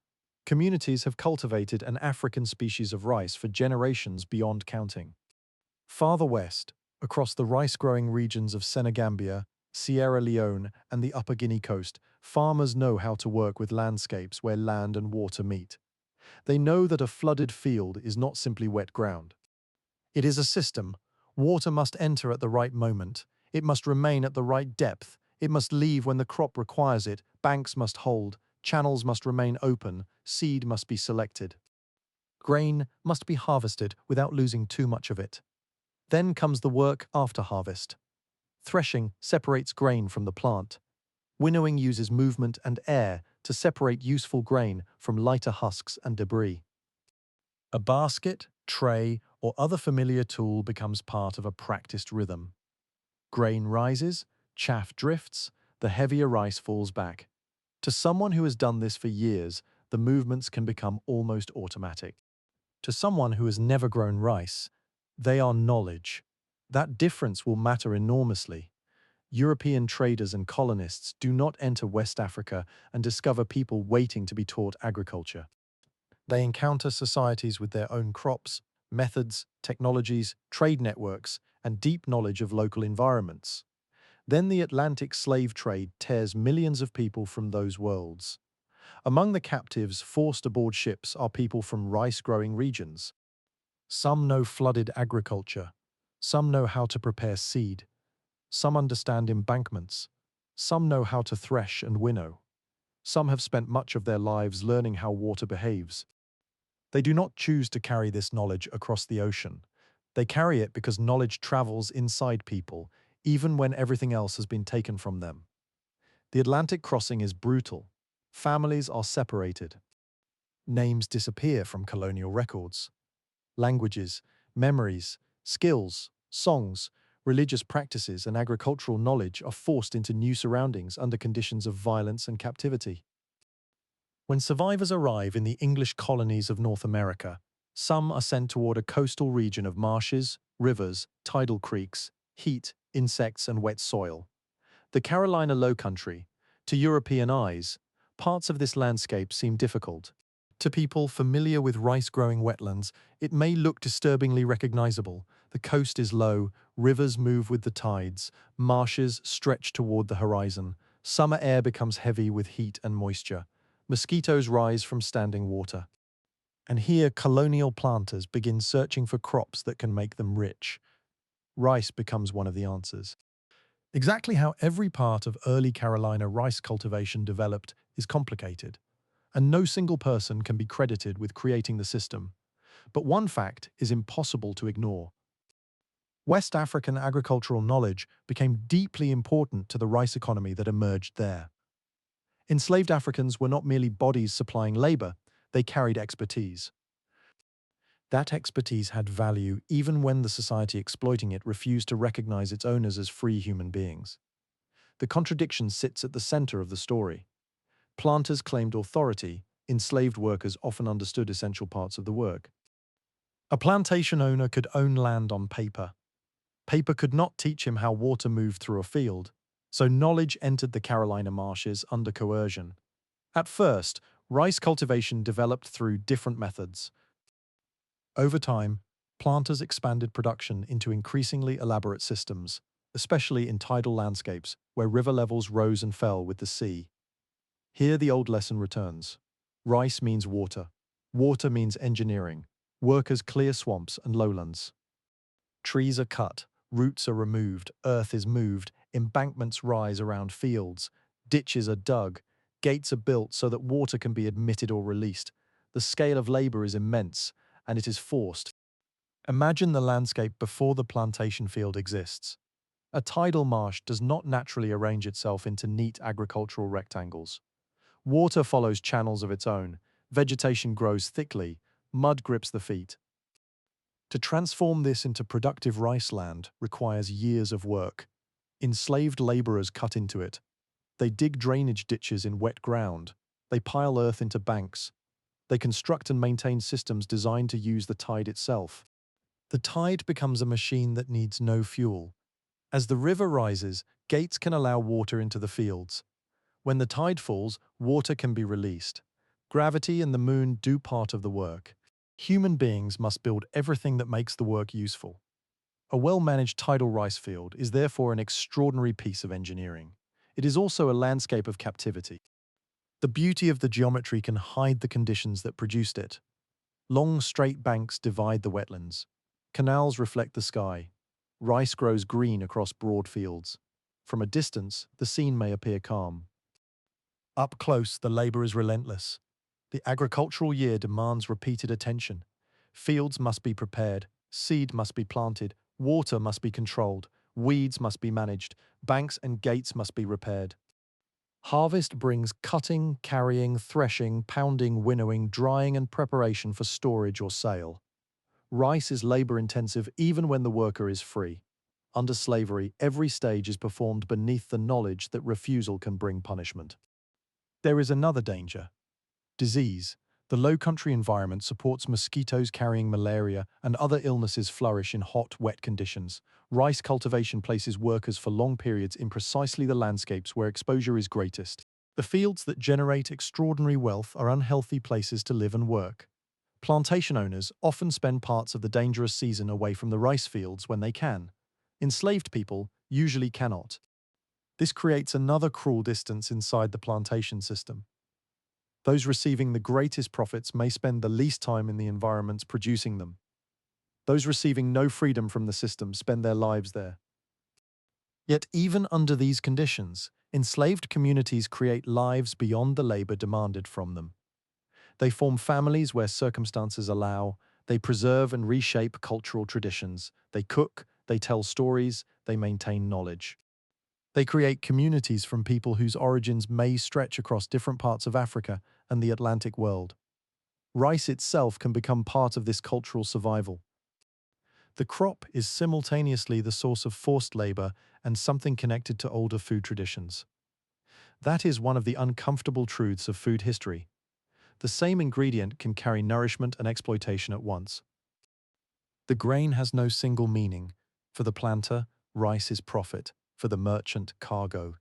communities have cultivated an African species of rice for generations beyond counting. Farther west, across the rice-growing regions of Senegambia, Sierra Leone, and the Upper Guinea coast, farmers know how to work with landscapes where land and water meet. They know that a flooded field is not simply wet ground. It is a system. Water must enter at the right moment. It must remain at the right depth. It must leave when the crop requires it. Banks must hold. Channels must remain open. Seed must be selected. Grain must be harvested without losing too much of it. Then comes the work after harvest. Threshing separates grain from the plant. Winnowing uses movement and air to separate useful grain from lighter husks and debris. A basket, tray, or other familiar tool becomes part of a practiced rhythm. Grain rises, chaff drifts, the heavier rice falls back. To someone who has done this for years, the movements can become almost automatic. To someone who has never grown rice, they are knowledge. That difference will matter enormously. European traders and colonists do not enter West Africa and discover people waiting to be taught agriculture. They encounter societies with their own crops, methods, technologies, trade networks, and deep knowledge of local environments. Then the Atlantic slave trade tears millions of people from those worlds. Among the captives forced aboard ships are people from rice-growing regions. Some know flooded agriculture. Some know how to prepare seed. Some understand embankments. Some know how to thresh and winnow. Some have spent much of their lives learning how water behaves. They do not choose to carry this knowledge across the ocean. They carry it because knowledge travels inside people, even when everything else has been taken from them. The Atlantic crossing is brutal. Families are separated. Names disappear from colonial records. Languages, memories, skills, songs, religious practices, and agricultural knowledge are forced into new surroundings under conditions of violence and captivity. When survivors arrive in the English colonies of North America, some are sent toward a coastal region of marshes, rivers, tidal creeks, heat, insects, and wet soil. The Carolina Lowcountry, to European eyes, parts of this landscape seem difficult. To people familiar with rice-growing wetlands, it may look disturbingly recognizable. The coast is low, rivers move with the tides, marshes stretch toward the horizon, summer air becomes heavy with heat and moisture. Mosquitoes rise from standing water. And here colonial planters begin searching for crops that can make them rich. Rice becomes one of the answers. Exactly how every part of early Carolina rice cultivation developed is complicated, and no single person can be credited with creating the system. But one fact is impossible to ignore. West African agricultural knowledge became deeply important to the rice economy that emerged there. Enslaved Africans were not merely bodies supplying labor, they carried expertise. That expertise had value even when the society exploiting it refused to recognize its owners as free human beings. The contradiction sits at the center of the story. Planters claimed authority, enslaved workers often understood essential parts of the work. A plantation owner could own land on paper. Paper could not teach him how water moved through a field, so knowledge entered the Carolina marshes under coercion. At first, rice cultivation developed through different methods. Over time, planters expanded production into increasingly elaborate systems, especially in tidal landscapes where river levels rose and fell with the sea. Here the old lesson returns. Rice means water. Water means engineering. Workers clear swamps and lowlands. Trees are cut, roots are removed, earth is moved, embankments rise around fields, ditches are dug, gates are built so that water can be admitted or released. The scale of labor is immense, and it is forced. Imagine the landscape before the plantation field exists. A tidal marsh does not naturally arrange itself into neat agricultural rectangles. Water follows channels of its own, vegetation grows thickly, mud grips the feet. To transform this into productive rice land requires years of work. Enslaved laborers cut into it. They dig drainage ditches in wet ground. They pile earth into banks. They construct and maintain systems designed to use the tide itself. The tide becomes a machine that needs no fuel. As the river rises, gates can allow water into the fields. When the tide falls, water can be released. Gravity and the moon do part of the work. Human beings must build everything that makes the work useful. A well-managed tidal rice field is therefore an extraordinary piece of engineering. It is also a landscape of captivity. The beauty of the geometry can hide the conditions that produced it. Long, straight banks divide the wetlands. Canals reflect the sky. Rice grows green across broad fields. From a distance, the scene may appear calm. Up close, the labor is relentless. The agricultural year demands repeated attention. Fields must be prepared, seed must be planted, water must be controlled, weeds must be managed, banks and gates must be repaired. Harvest brings cutting, carrying, threshing, pounding, winnowing, drying, and preparation for storage or sale. Rice is labor-intensive even when the worker is free. Under slavery, every stage is performed beneath the knowledge that refusal can bring punishment. There is another danger. Disease. The low-country environment supports mosquitoes carrying malaria and other illnesses flourish in hot, wet conditions. Rice cultivation places workers for long periods in precisely the landscapes where exposure is greatest. The fields that generate extraordinary wealth are unhealthy places to live and work. Plantation owners often spend parts of the dangerous season away from the rice fields when they can. Enslaved people usually cannot. This creates another cruel distance inside the plantation system. Those receiving the greatest profits may spend the least time in the environments producing them. Those receiving no freedom from the system spend their lives there. Yet even under these conditions, enslaved communities create lives beyond the labor demanded from them. They form families where circumstances allow, they preserve and reshape cultural traditions, they cook, they tell stories, they maintain knowledge. They create communities from people whose origins may stretch across different parts of Africa and the Atlantic world. Rice itself can become part of this cultural survival. The crop is simultaneously the source of forced labor and something connected to older food traditions. That is one of the uncomfortable truths of food history. The same ingredient can carry nourishment and exploitation at once. The grain has no single meaning. For the planter, rice is profit. For the merchant, cargo.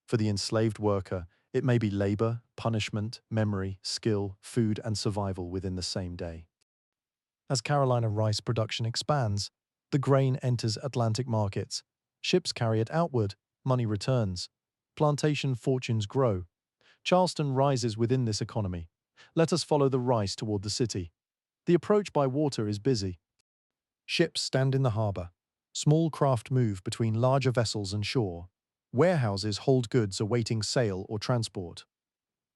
For the enslaved worker, it may be labor, punishment, memory, skill, food, and survival within the same day. As Carolina rice production expands, the grain enters Atlantic markets. Ships carry it outward, money returns. Plantation fortunes grow. Charleston rises within this economy. Let us follow the rice toward the city. The approach by water is busy. Ships stand in the harbor. Small craft move between larger vessels and shore. Warehouses hold goods awaiting sale or transport.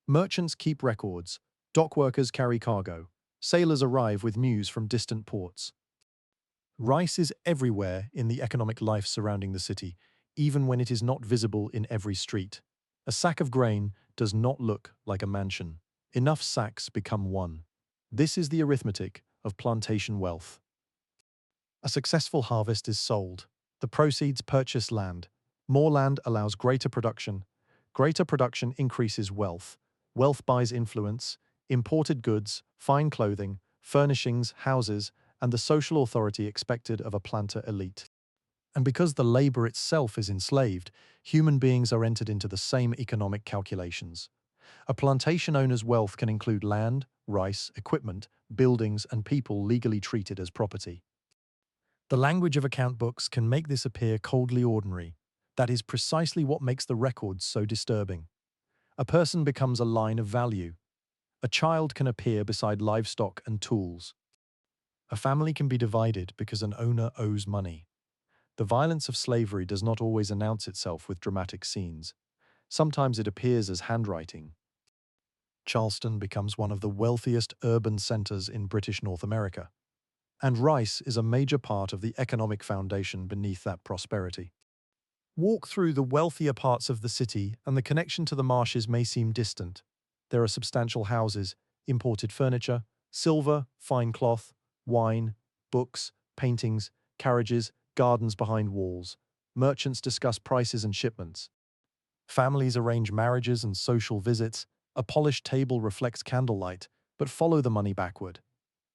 Merchants keep records. Dock workers carry cargo. Sailors arrive with news from distant ports. Rice is everywhere in the economic life surrounding the city, even when it is not visible in every street. A sack of grain does not look like a mansion. Enough sacks become one. This is the arithmetic of plantation wealth. A successful harvest is sold. The proceeds purchase land. More land allows greater production. Greater production increases wealth. Wealth buys influence, imported goods, fine clothing, furnishings, houses, and the social authority expected of a planter elite. And because the labor itself is enslaved, human beings are entered into the same economic calculations. A plantation owner's wealth can include land, rice, equipment, buildings, and people legally treated as property. The language of account books can make this appear coldly ordinary. That is precisely what makes the records so disturbing. A person becomes a line of value. A child can appear beside livestock and tools. A family can be divided because an owner owes money. The violence of slavery does not always announce itself with dramatic scenes. Sometimes it appears as handwriting. Charleston becomes one of the wealthiest urban centers in British North America. And rice is a major part of the economic foundation beneath that prosperity. Walk through the wealthier parts of the city and the connection to the marshes may seem distant. There are substantial houses, imported furniture, silver, fine cloth, wine, books, paintings, carriages, gardens behind walls. Merchants discuss prices and shipments. Families arrange marriages and social visits. A polished table reflects candlelight, but follow the money backward.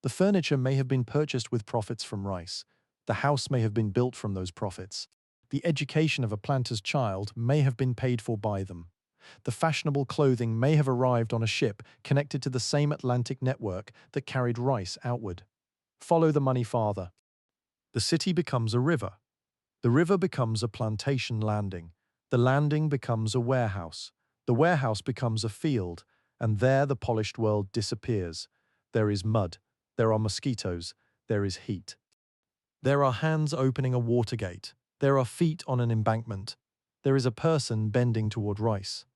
The furniture may have been purchased with profits from rice. The house may have been built from those profits. The education of a planter's child may have been paid for by them. The fashionable clothing may have arrived on a ship connected to the same Atlantic network that carried rice outward. Follow the money farther. The city becomes a river. The river becomes a plantation landing. The landing becomes a warehouse. The warehouse becomes a field, and there the polished world disappears. There is mud. There are mosquitoes. There is heat. There are hands opening a water gate. There are feet on an embankment. There is a person bending toward rice.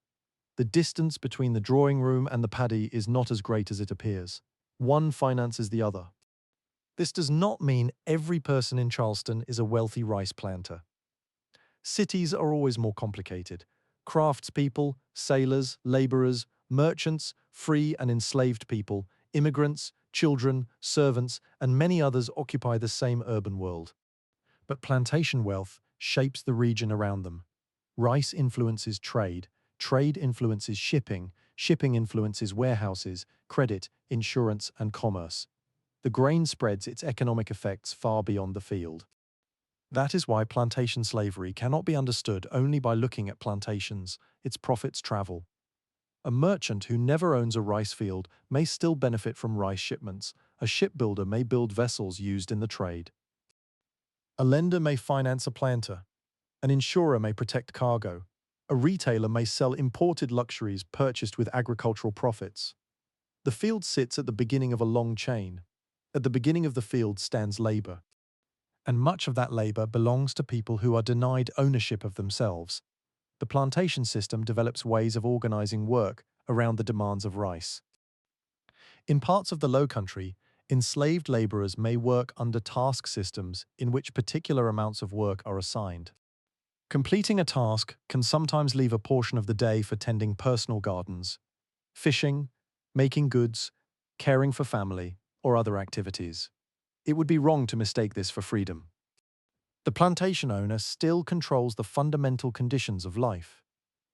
The distance between the drawing room and the paddy is not as great as it appears. One finances the other. This does not mean every person in Charleston is a wealthy rice planter. Cities are always more complicated. Craftspeople, sailors, laborers, merchants, free and enslaved people, immigrants, children, servants, and many others occupy the same urban world. But plantation wealth shapes the region around them. Rice influences trade, trade influences shipping, shipping influences warehouses, credit, insurance, and commerce. The grain spreads its economic effects far beyond the field. That is why plantation slavery cannot be understood only by looking at plantations. Its profits travel. A merchant who never owns a rice field may still benefit from rice shipments. A shipbuilder may build vessels used in the trade. A lender may finance a planter. An insurer may protect cargo. A retailer may sell imported luxuries purchased with agricultural profits. The field sits at the beginning of a long chain. At the beginning of the field stands labor. And much of that labor belongs to people who are denied ownership of themselves. The plantation system develops ways of organizing work around the demands of rice. In parts of the Low Country, enslaved laborers may work under task systems in which particular amounts of work are assigned. Completing a task can sometimes leave a portion of the day for tending personal gardens, fishing, making goods, caring for family, or other activities. It would be wrong to mistake this for freedom. The plantation owner still controls the fundamental conditions of life,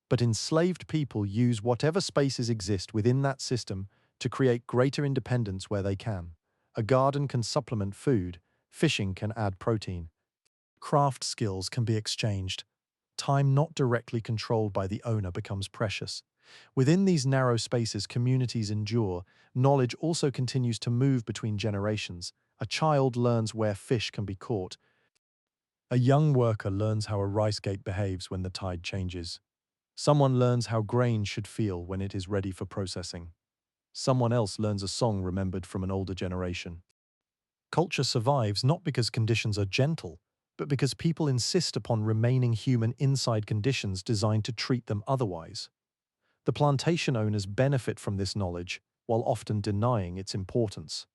but enslaved people use whatever spaces exist within that system to create greater independence where they can. A garden can supplement food, fishing can add protein. Craft skills can be exchanged. Time not directly controlled by the owner becomes precious. Within these narrow spaces communities endure, knowledge also continues to move between generations. A child learns where fish can be caught. A young worker learns how a rice gate behaves when the tide changes. Someone learns how grain should feel when it is ready for processing. Someone else learns a song remembered from an older generation. Culture survives not because conditions are gentle, but because people insist upon remaining human inside conditions designed to treat them otherwise. The plantation owners benefit from this knowledge, while often denying its importance.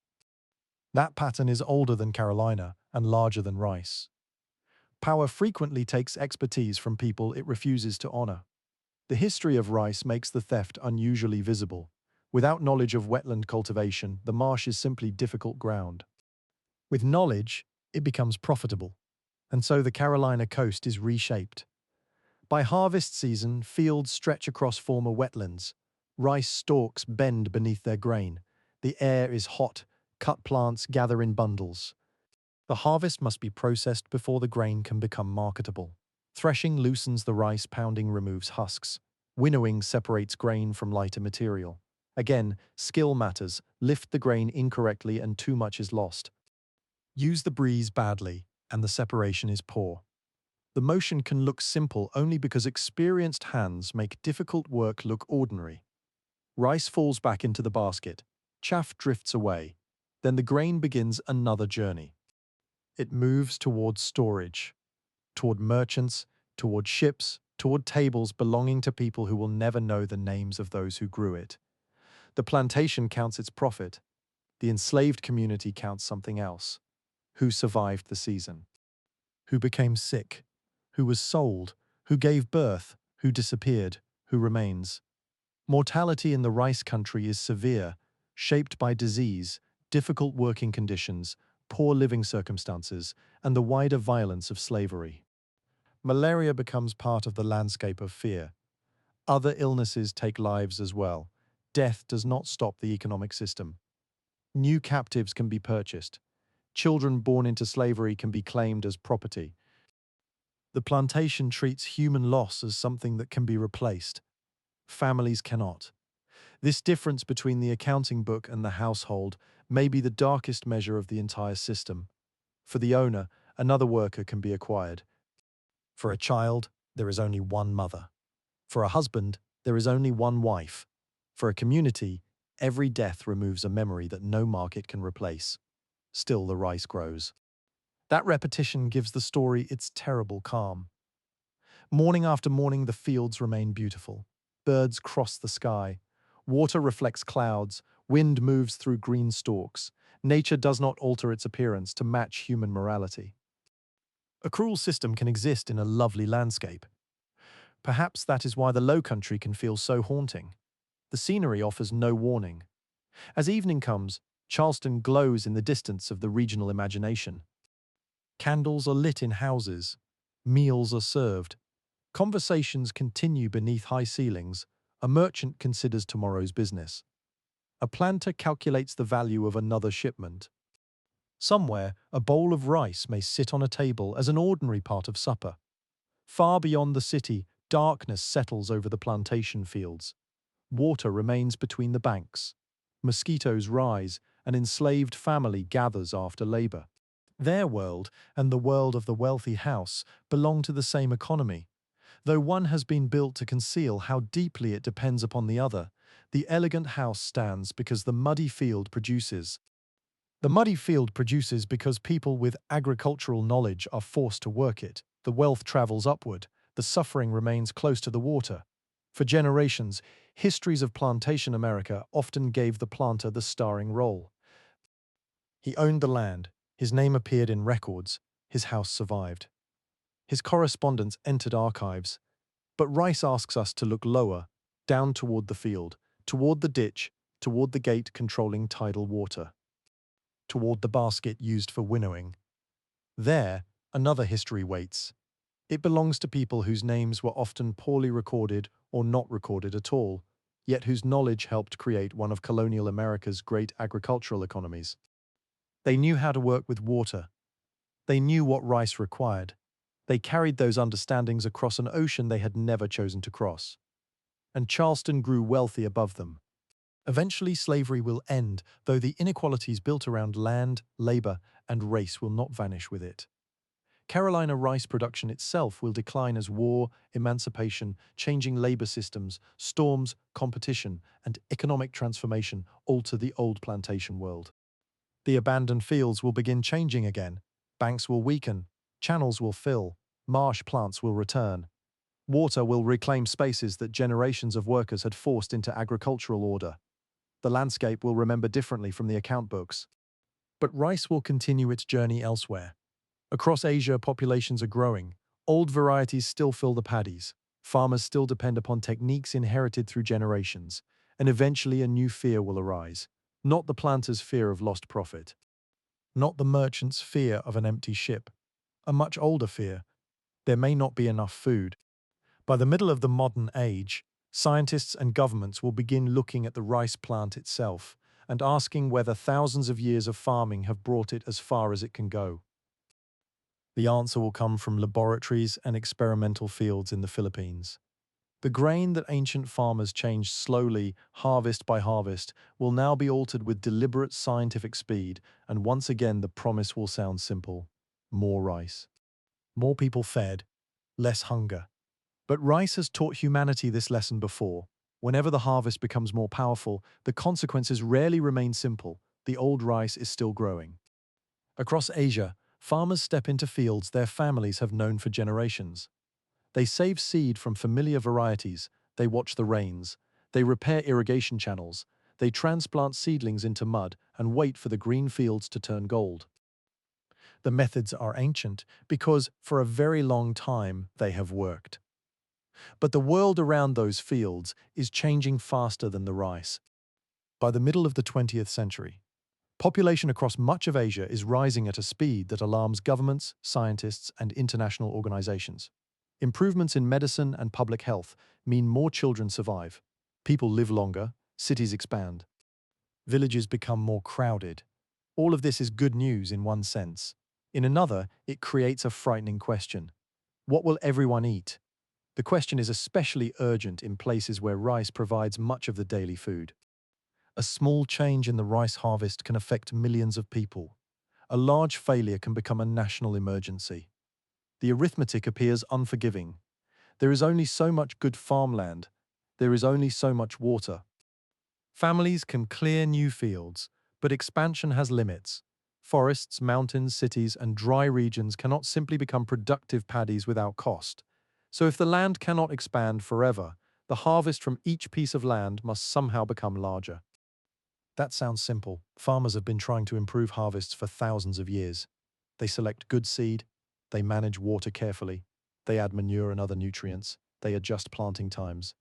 That pattern is older than Carolina and larger than rice. Power frequently takes expertise from people it refuses to honor. The history of rice makes the theft unusually visible. Without knowledge of wetland cultivation, the marsh is simply difficult ground. With knowledge, it becomes profitable, and so the Carolina coast is reshaped. By harvest season, fields stretch across former wetlands. Rice stalks bend beneath their grain. The air is hot, cut plants gather in bundles. The harvest must be processed before the grain can become marketable. Threshing loosens the rice, pounding removes husks. Winnowing separates grain from lighter material. Again, skill matters. Lift the grain incorrectly and too much is lost. Use the breeze badly, and the separation is poor. The motion can look simple only because experienced hands make difficult work look ordinary. Rice falls back into the basket. Chaff drifts away. Then the grain begins another journey. It moves towards storage, toward merchants, toward ships, toward tables belonging to people who will never know the names of those who grew it. The plantation counts its profit. The enslaved community counts something else. Who survived the season? Who became sick? Who was sold? Who gave birth? Who disappeared? Who remains? Mortality in the rice country is severe, shaped by disease, difficult working conditions, poor living circumstances, and the wider violence of slavery. Malaria becomes part of the landscape of fear. Other illnesses take lives as well. Death does not stop the economic system. New captives can be purchased. Children born into slavery can be claimed as property. The plantation treats human loss as something that can be replaced. Families cannot. This difference between the accounting book and the household may be the darkest measure of the entire system. For the owner, another worker can be acquired. For a child, there is only one mother. For a husband, there is only one wife. For a community, every death removes a memory that no market can replace. Still the rice grows. That repetition gives the story its terrible calm. Morning after morning, the fields remain beautiful. Birds cross the sky. Water reflects clouds. Wind moves through green stalks. Nature does not alter its appearance to match human morality. A cruel system can exist in a lovely landscape. Perhaps that is why the Low Country can feel so haunting. The scenery offers no warning. As evening comes, Charleston glows in the distance of the regional imagination. Candles are lit in houses. Meals are served. Conversations continue beneath high ceilings. A merchant considers tomorrow's business. A planter calculates the value of another shipment. Somewhere, a bowl of rice may sit on a table as an ordinary part of supper. Far beyond the city, darkness settles over the plantation fields. Water remains between the banks. Mosquitoes rise, An enslaved family gathers after labor. Their world and the world of the wealthy house belong to the same economy. Though one has been built to conceal how deeply it depends upon the other, the elegant house stands because the muddy field produces. The muddy field produces because people with agricultural knowledge are forced to work it. The wealth travels upward, the suffering remains close to the water. For generations, histories of plantation America often gave the planter the starring role. He owned the land, his name appeared in records, his house survived. His correspondence entered archives. But Rice asks us to look lower, down toward the field, toward the ditch, toward the gate controlling tidal water, toward the basket used for winnowing. There, another history waits. It belongs to people whose names were often poorly recorded or not recorded at all, yet whose knowledge helped create one of colonial America's great agricultural economies. They knew how to work with water. They knew what rice required. They carried those understandings across an ocean they had never chosen to cross. And Charleston grew wealthy above them. Eventually, slavery will end, though the inequalities built around land, labor, and race will not vanish with it. Carolina rice production itself will decline as war, emancipation, changing labor systems, storms, competition, and economic transformation alter the old plantation world. The abandoned fields will begin changing again. Banks will weaken, channels will fill, marsh plants will return. Water will reclaim spaces that generations of workers had forced into agricultural order. The landscape will remember differently from the account books. But rice will continue its journey elsewhere. Across Asia, populations are growing. Old varieties still fill the paddies. Farmers still depend upon techniques inherited through generations. And eventually a new fear will arise. Not the planter's fear of lost profit. Not the merchant's fear of an empty ship. A much older fear. There may not be enough food. By the middle of the modern age, scientists and governments will begin looking at the rice plant itself and asking whether thousands of years of farming have brought it as far as it can go. The answer will come from laboratories and experimental fields in the Philippines. The grain that ancient farmers changed slowly, harvest by harvest, will now be altered with deliberate scientific speed, and once again the promise will sound simple: more rice. More people fed, less hunger. But rice has taught humanity this lesson before. Whenever the harvest becomes more powerful, the consequences rarely remain simple. The old rice is still growing. Across Asia, farmers step into fields their families have known for generations. They save seed from familiar varieties, they watch the rains, they repair irrigation channels, they transplant seedlings into mud and wait for the green fields to turn gold. The methods are ancient because, for a very long time, they have worked. But the world around those fields is changing faster than the rice. By the middle of the 20th century, population across much of Asia is rising at a speed that alarms governments, scientists, and international organizations. Improvements in medicine and public health mean more children survive. People live longer, cities expand. Villages become more crowded. All of this is good news in one sense. In another, it creates a frightening question. What will everyone eat? The question is especially urgent in places where rice provides much of the daily food. A small change in the rice harvest can affect millions of people. A large failure can become a national emergency. The arithmetic appears unforgiving. There is only so much good farmland. There is only so much water. Families can clear new fields, but expansion has limits. Forests, mountains, cities, and dry regions cannot simply become productive paddies without cost. So if the land cannot expand forever, the harvest from each piece of land must somehow become larger. That sounds simple. Farmers have been trying to improve harvests for thousands of years. They select good seed, they manage water carefully, they add manure and other nutrients, they adjust planting times.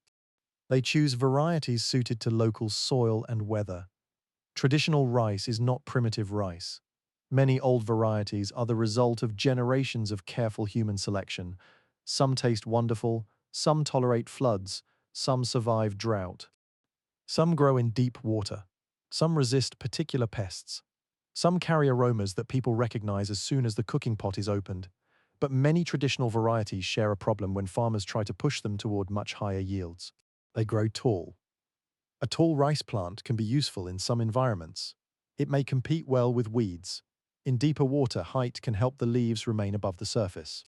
They choose varieties suited to local soil and weather. Traditional rice is not primitive rice. Many old varieties are the result of generations of careful human selection. Some taste wonderful, some tolerate floods, some survive drought. Some grow in deep water. Some resist particular pests. Some carry aromas that people recognize as soon as the cooking pot is opened. But many traditional varieties share a problem when farmers try to push them toward much higher yields. They grow tall. A tall rice plant can be useful in some environments. It may compete well with weeds. In deeper water, height can help the leaves remain above the surface,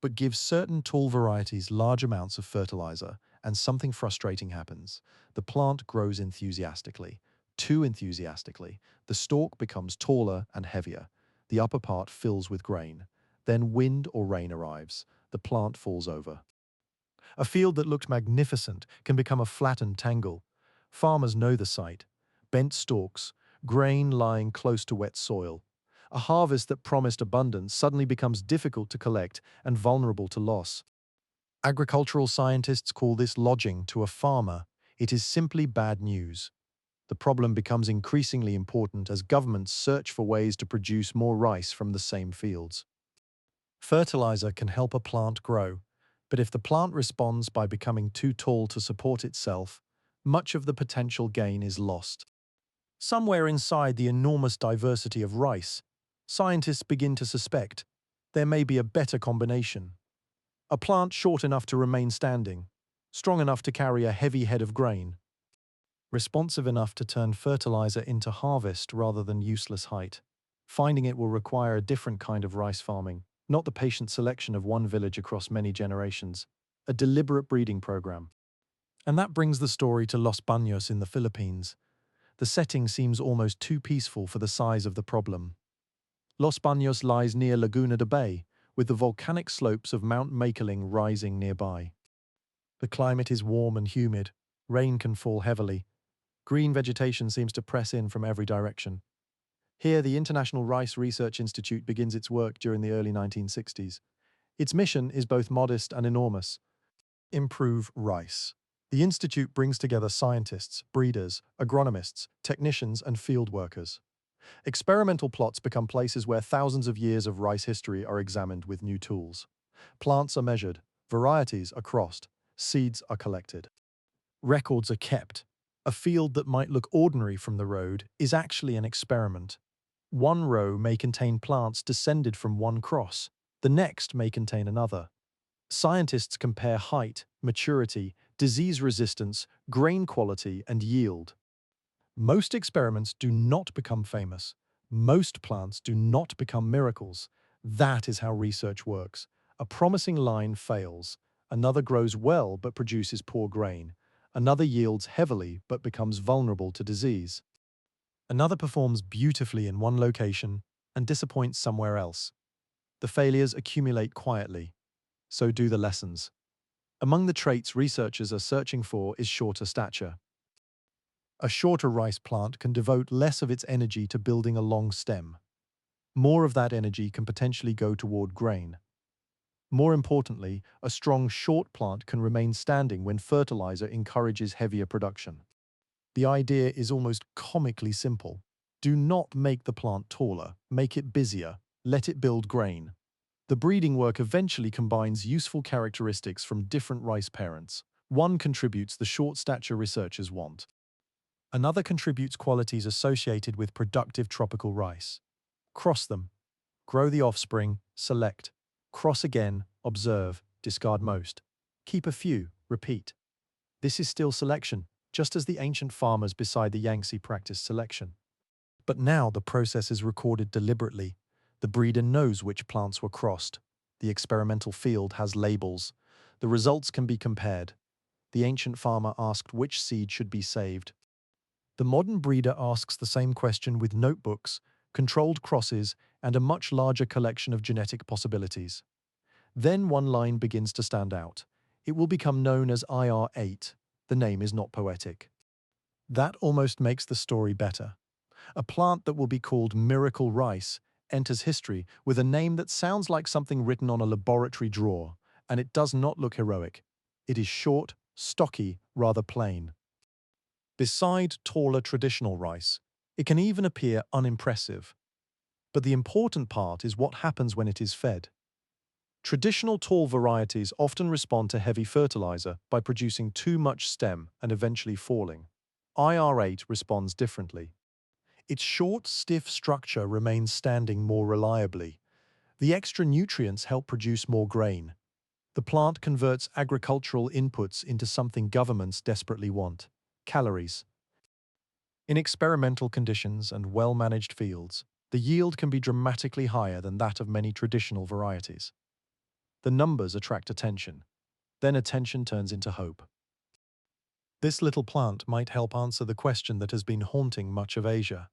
but gives certain tall varieties large amounts of fertilizer, and something frustrating happens. The plant grows enthusiastically, too enthusiastically. The stalk becomes taller and heavier. The upper part fills with grain. Then wind or rain arrives. The plant falls over. A field that looked magnificent can become a flattened tangle. Farmers know the sight. Bent stalks, grain lying close to wet soil. A harvest that promised abundance suddenly becomes difficult to collect and vulnerable to loss. Agricultural scientists call this lodging to a farmer. It is simply bad news. The problem becomes increasingly important as governments search for ways to produce more rice from the same fields. Fertilizer can help a plant grow, but if the plant responds by becoming too tall to support itself, much of the potential gain is lost. Somewhere inside the enormous diversity of rice, scientists begin to suspect there may be a better combination. A plant short enough to remain standing, strong enough to carry a heavy head of grain, responsive enough to turn fertilizer into harvest rather than useless height. Finding it will require a different kind of rice farming, not the patient selection of one village across many generations, a deliberate breeding program. And that brings the story to Los Baños in the Philippines. The setting seems almost too peaceful for the size of the problem. Los Baños lies near Laguna de Bay, with the volcanic slopes of Mount Makiling rising nearby. The climate is warm and humid. Rain can fall heavily. Green vegetation seems to press in from every direction. Here, the International Rice Research Institute begins its work during the early 1960s. Its mission is both modest and enormous: improve rice. The institute brings together scientists, breeders, agronomists, technicians, and field workers. Experimental plots become places where thousands of years of rice history are examined with new tools. Plants are measured, varieties are crossed, seeds are collected. Records are kept. A field that might look ordinary from the road is actually an experiment. One row may contain plants descended from one cross. The next may contain another. Scientists compare height, maturity, disease resistance, grain quality, and yield. Most experiments do not become famous. Most plants do not become miracles. That is how research works. A promising line fails. Another grows well but produces poor grain. Another yields heavily but becomes vulnerable to disease. Another performs beautifully in one location and disappoints somewhere else. The failures accumulate quietly. So do the lessons. Among the traits researchers are searching for is shorter stature. A shorter rice plant can devote less of its energy to building a long stem. More of that energy can potentially go toward grain. More importantly, a strong short plant can remain standing when fertilizer encourages heavier production. The idea is almost comically simple. Do not make the plant taller, make it busier, let it build grain. The breeding work eventually combines useful characteristics from different rice parents. One contributes the short stature researchers want. Another contributes qualities associated with productive tropical rice. Cross them. Grow the offspring, select. Cross again, observe, discard most. Keep a few, repeat. This is still selection, just as the ancient farmers beside the Yangtze practiced selection. But now the process is recorded deliberately. The breeder knows which plants were crossed. The experimental field has labels. The results can be compared. The ancient farmer asked which seed should be saved. The modern breeder asks the same question with notebooks, controlled crosses, and a much larger collection of genetic possibilities. Then one line begins to stand out. It will become known as IR8. The name is not poetic. That almost makes the story better. A plant that will be called Miracle Rice enters history with a name that sounds like something written on a laboratory drawer, and it does not look heroic. It is short, stocky, rather plain. Beside taller traditional rice, it can even appear unimpressive. But the important part is what happens when it is fed. Traditional tall varieties often respond to heavy fertilizer by producing too much stem and eventually falling. IR8 responds differently. Its short, stiff structure remains standing more reliably. The extra nutrients help produce more grain. The plant converts agricultural inputs into something governments desperately want: calories. In experimental conditions and well-managed fields, the yield can be dramatically higher than that of many traditional varieties. The numbers attract attention. Then attention turns into hope. This little plant might help answer the question that has been haunting much of Asia.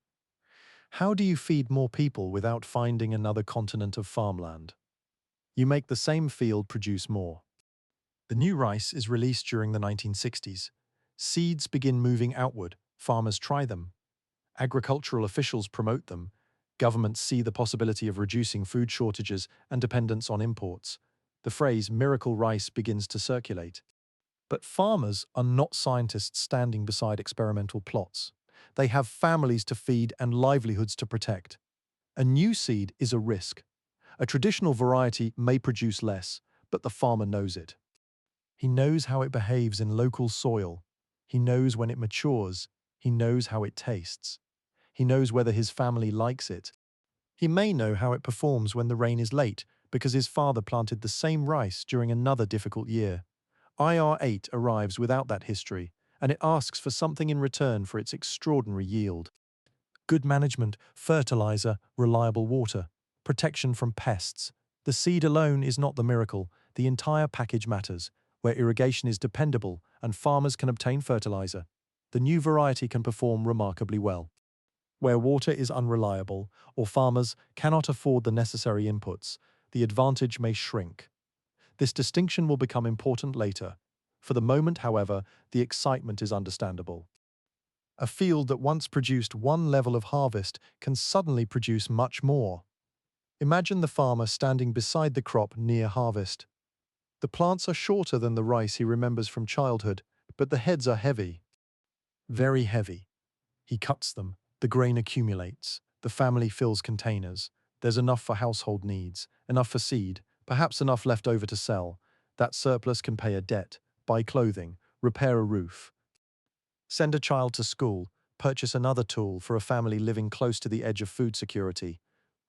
How do you feed more people without finding another continent of farmland? You make the same field produce more. The new rice is released during the 1960s. Seeds begin moving outward, farmers try them. Agricultural officials promote them. Governments see the possibility of reducing food shortages and dependence on imports. The phrase miracle rice begins to circulate. But farmers are not scientists standing beside experimental plots. They have families to feed and livelihoods to protect. A new seed is a risk. A traditional variety may produce less, but the farmer knows it. He knows how it behaves in local soil. He knows when it matures. He knows how it tastes. He knows whether his family likes it. He may know how it performs when the rain is late, because his father planted the same rice during another difficult year. IR8 arrives without that history, and it asks for something in return for its extraordinary yield. Good management, fertilizer, reliable water, protection from pests. The seed alone is not the miracle, the entire package matters, where irrigation is dependable and farmers can obtain fertilizer. The new variety can perform remarkably well. Where water is unreliable or farmers cannot afford the necessary inputs, the advantage may shrink. This distinction will become important later. For the moment, however, the excitement is understandable. A field that once produced one level of harvest can suddenly produce much more. Imagine the farmer standing beside the crop near harvest. The plants are shorter than the rice he remembers from childhood, but the heads are heavy, very heavy. He cuts them, the grain accumulates, the family fills containers. There's enough for household needs, enough for seed, perhaps enough left over to sell. That surplus can pay a debt, buy clothing, repair a roof. Send a child to school, purchase another tool for a family living close to the edge of food security.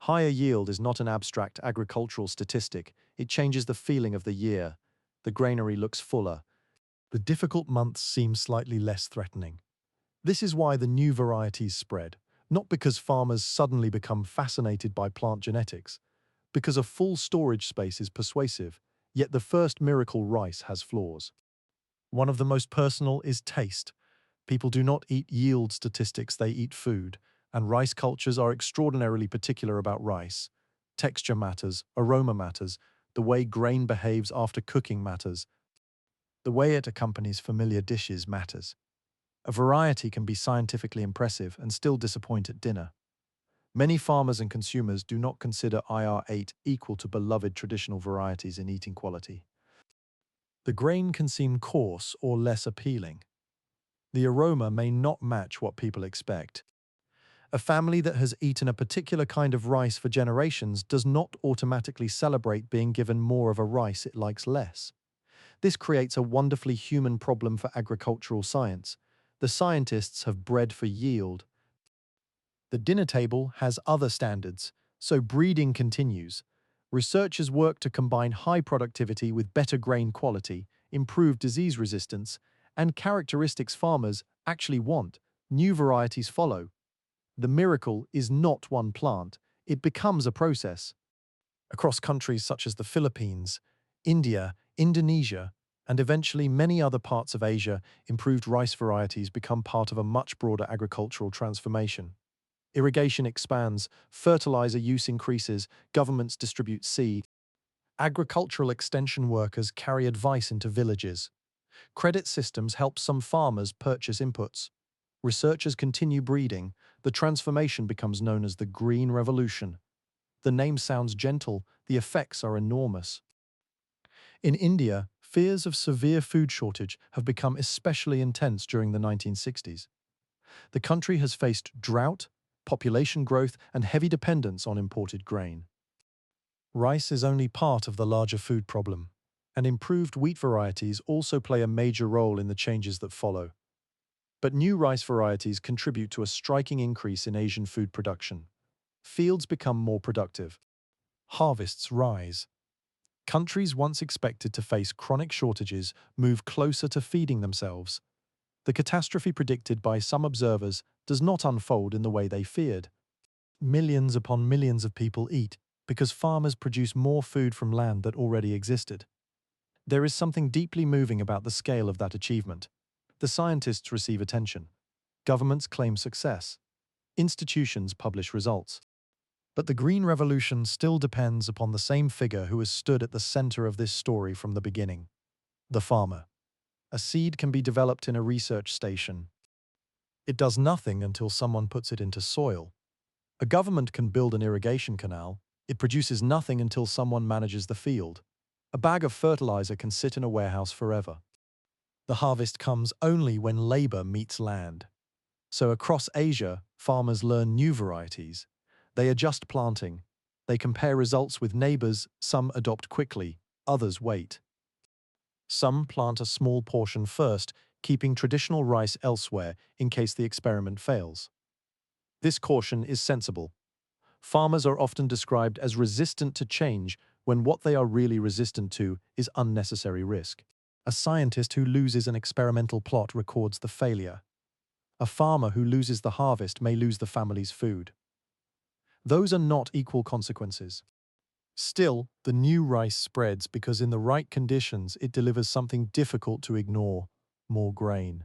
Higher yield is not an abstract agricultural statistic, it changes the feeling of the year. The granary looks fuller. The difficult months seem slightly less threatening. This is why the new varieties spread, not because farmers suddenly become fascinated by plant genetics, because a full storage space is persuasive, yet the first miracle rice has flaws. One of the most personal is taste. People do not eat yield statistics, they eat food, and rice cultures are extraordinarily particular about rice. Texture matters, aroma matters, the way grain behaves after cooking matters, the way it accompanies familiar dishes matters. A variety can be scientifically impressive and still disappoint at dinner. Many farmers and consumers do not consider IR8 equal to beloved traditional varieties in eating quality. The grain can seem coarse or less appealing. The aroma may not match what people expect. A family that has eaten a particular kind of rice for generations does not automatically celebrate being given more of a rice it likes less. This creates a wonderfully human problem for agricultural science. The scientists have bred for yield. The dinner table has other standards, so breeding continues. Researchers work to combine high productivity with better grain quality, improve disease resistance, and characteristics farmers actually want. New varieties follow. The miracle is not one plant, it becomes a process. Across countries such as the Philippines, India, Indonesia, and eventually many other parts of Asia, improved rice varieties become part of a much broader agricultural transformation. Irrigation expands, fertilizer use increases, governments distribute seed. Agricultural extension workers carry advice into villages. Credit systems help some farmers purchase inputs. Researchers continue breeding. The transformation becomes known as the Green Revolution. The name sounds gentle, the effects are enormous. In India, fears of severe food shortage have become especially intense during the 1960s. The country has faced drought, population growth, and heavy dependence on imported grain. Rice is only part of the larger food problem, and improved wheat varieties also play a major role in the changes that follow. But new rice varieties contribute to a striking increase in Asian food production. Fields become more productive. Harvests rise. Countries once expected to face chronic shortages move closer to feeding themselves. The catastrophe predicted by some observers does not unfold in the way they feared. Millions upon millions of people eat because farmers produce more food from land that already existed. There is something deeply moving about the scale of that achievement. The scientists receive attention. Governments claim success. Institutions publish results. But the Green Revolution still depends upon the same figure who has stood at the center of this story from the beginning: the farmer. A seed can be developed in a research station. It does nothing until someone puts it into soil. A government can build an irrigation canal. It produces nothing until someone manages the field. A bag of fertilizer can sit in a warehouse forever. The harvest comes only when labor meets land. So across Asia, farmers learn new varieties. They adjust planting. They compare results with neighbors. Some adopt quickly, others wait. Some plant a small portion first, keeping traditional rice elsewhere in case the experiment fails. This caution is sensible. Farmers are often described as resistant to change when what they are really resistant to is unnecessary risk. A scientist who loses an experimental plot records the failure. A farmer who loses the harvest may lose the family's food. Those are not equal consequences. Still, the new rice spreads because in the right conditions it delivers something difficult to ignore: more grain.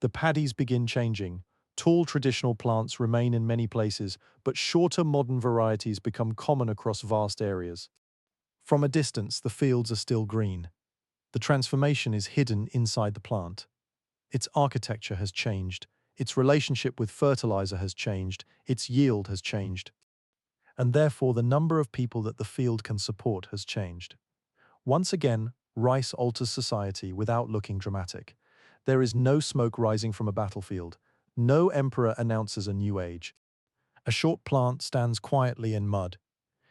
The paddies begin changing. Tall traditional plants remain in many places, but shorter modern varieties become common across vast areas. From a distance, the fields are still green. The transformation is hidden inside the plant. Its architecture has changed. Its relationship with fertilizer has changed. Its yield has changed. And therefore the number of people that the field can support has changed. Once again, rice alters society without looking dramatic. There is no smoke rising from a battlefield. No emperor announces a new age. A short plant stands quietly in mud.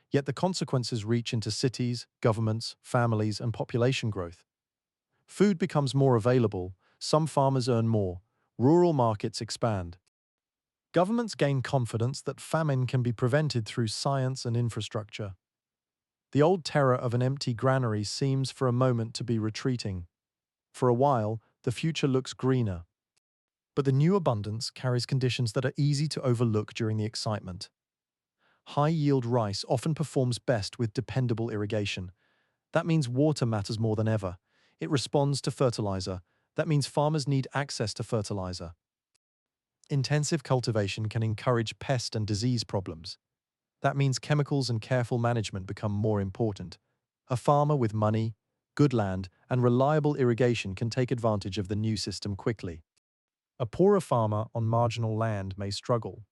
Yet the consequences reach into cities, governments, families, and population growth. Food becomes more available. Some farmers earn more. Rural markets expand. Governments gain confidence that famine can be prevented through science and infrastructure. The old terror of an empty granary seems for a moment to be retreating. For a while, the future looks greener. But the new abundance carries conditions that are easy to overlook during the excitement. High-yield rice often performs best with dependable irrigation. That means water matters more than ever. It responds to fertilizer. That means farmers need access to fertilizer. Intensive cultivation can encourage pest and disease problems. That means chemicals and careful management become more important. A farmer with money, good land, and reliable irrigation can take advantage of the new system quickly. A poorer farmer on marginal land may struggle.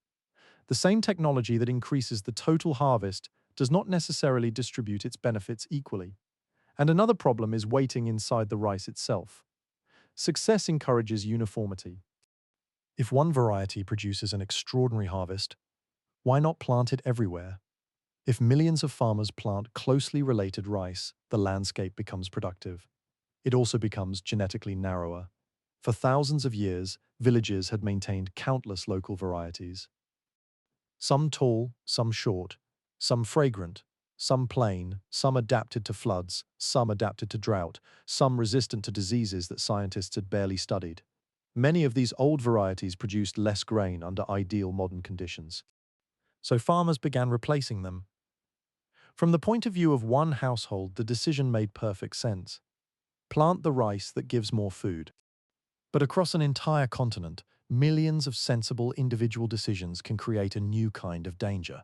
The same technology that increases the total harvest does not necessarily distribute its benefits equally. And another problem is waiting inside the rice itself. Success encourages uniformity. If one variety produces an extraordinary harvest, why not plant it everywhere? If millions of farmers plant closely related rice, the landscape becomes productive. It also becomes genetically narrower. For thousands of years, villages had maintained countless local varieties. Some tall, some short, some fragrant, some plain, some adapted to floods, some adapted to drought, some resistant to diseases that scientists had barely studied. Many of these old varieties produced less grain under ideal modern conditions. So farmers began replacing them. From the point of view of one household, the decision made perfect sense. Plant the rice that gives more food. But across an entire continent, millions of sensible individual decisions can create a new kind of danger.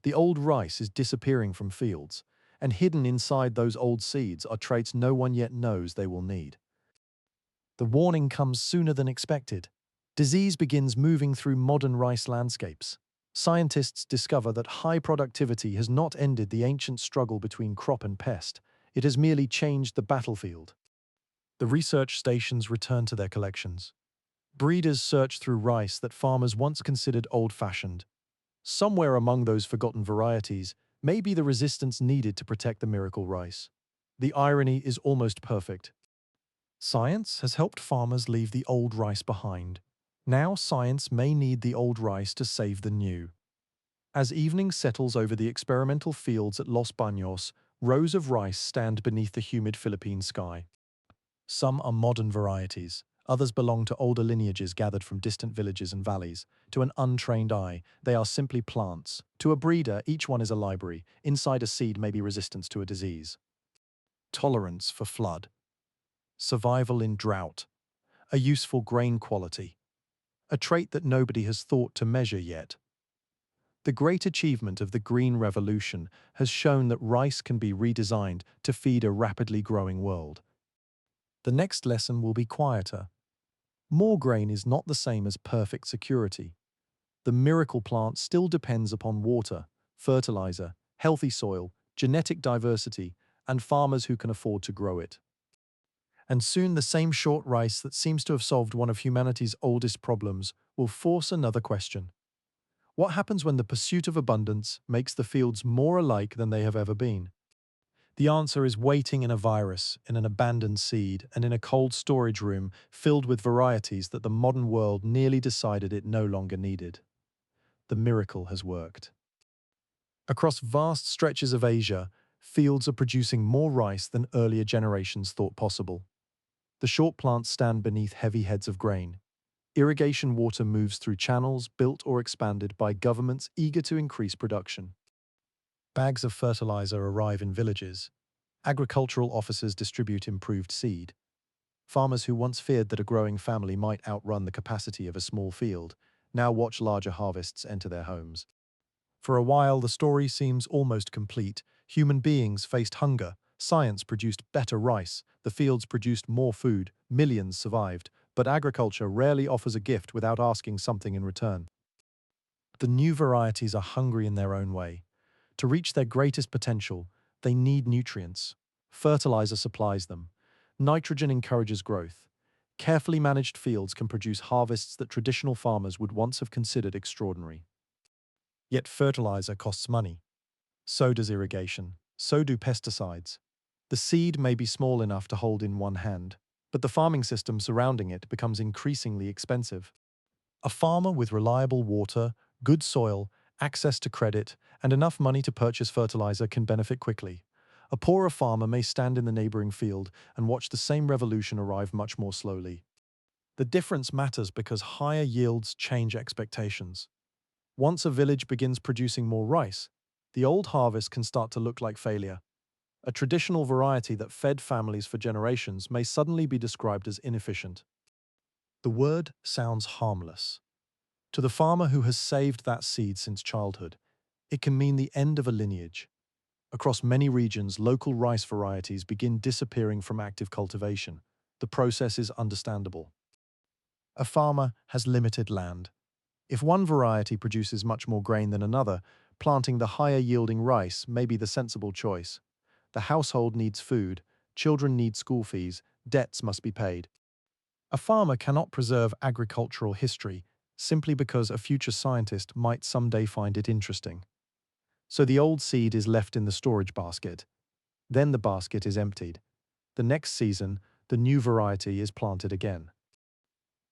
The old rice is disappearing from fields, and hidden inside those old seeds are traits no one yet knows they will need. The warning comes sooner than expected. Disease begins moving through modern rice landscapes. Scientists discover that high productivity has not ended the ancient struggle between crop and pest. It has merely changed the battlefield. The research stations return to their collections. Breeders search through rice that farmers once considered old-fashioned. Somewhere among those forgotten varieties may be the resistance needed to protect the miracle rice. The irony is almost perfect. Science has helped farmers leave the old rice behind. Now science may need the old rice to save the new. As evening settles over the experimental fields at Los Baños, rows of rice stand beneath the humid Philippine sky. Some are modern varieties, Others belong to older lineages gathered from distant villages and valleys. To an untrained eye, they are simply plants. To a breeder, each one is a library. Inside a seed may be resistance to a disease. Tolerance for flood. Survival in drought. A useful grain quality. A trait that nobody has thought to measure yet. The great achievement of the Green Revolution has shown that rice can be redesigned to feed a rapidly growing world. The next lesson will be quieter. More grain is not the same as perfect security. The miracle plant still depends upon water, fertilizer, healthy soil, genetic diversity, and farmers who can afford to grow it. And soon the same short rice that seems to have solved one of humanity's oldest problems will force another question. What happens when the pursuit of abundance makes the fields more alike than they have ever been? The answer is waiting in a virus, in an abandoned seed, and in a cold storage room filled with varieties that the modern world nearly decided it no longer needed. The miracle has worked. Across vast stretches of Asia, fields are producing more rice than earlier generations thought possible. The short plants stand beneath heavy heads of grain. Irrigation water moves through channels built or expanded by governments eager to increase production. Bags of fertilizer arrive in villages. Agricultural officers distribute improved seed. Farmers who once feared that a growing family might outrun the capacity of a small field now watch larger harvests enter their homes. For a while, the story seems almost complete. Human beings faced hunger, science produced better rice, the fields produced more food, millions survived, but agriculture rarely offers a gift without asking something in return. The new varieties are hungry in their own way. To reach their greatest potential, they need nutrients. Fertilizer supplies them. Nitrogen encourages growth. Carefully managed fields can produce harvests that traditional farmers would once have considered extraordinary. Yet fertilizer costs money. So does irrigation. So do pesticides. The seed may be small enough to hold in one hand, but the farming system surrounding it becomes increasingly expensive. A farmer with reliable water, good soil, access to credit, and enough money to purchase fertilizer can benefit quickly. A poorer farmer may stand in the neighboring field and watch the same revolution arrive much more slowly. The difference matters because higher yields change expectations. Once a village begins producing more rice, the old harvest can start to look like failure. A traditional variety that fed families for generations may suddenly be described as inefficient. The word sounds harmless. To the farmer who has saved that seed since childhood, it can mean the end of a lineage. Across many regions, local rice varieties begin disappearing from active cultivation. The process is understandable. A farmer has limited land. If one variety produces much more grain than another, planting the higher-yielding rice may be the sensible choice. The household needs food, children need school fees, debts must be paid. A farmer cannot preserve agricultural history simply because a future scientist might someday find it interesting. So the old seed is left in the storage basket. Then the basket is emptied. The next season, the new variety is planted again.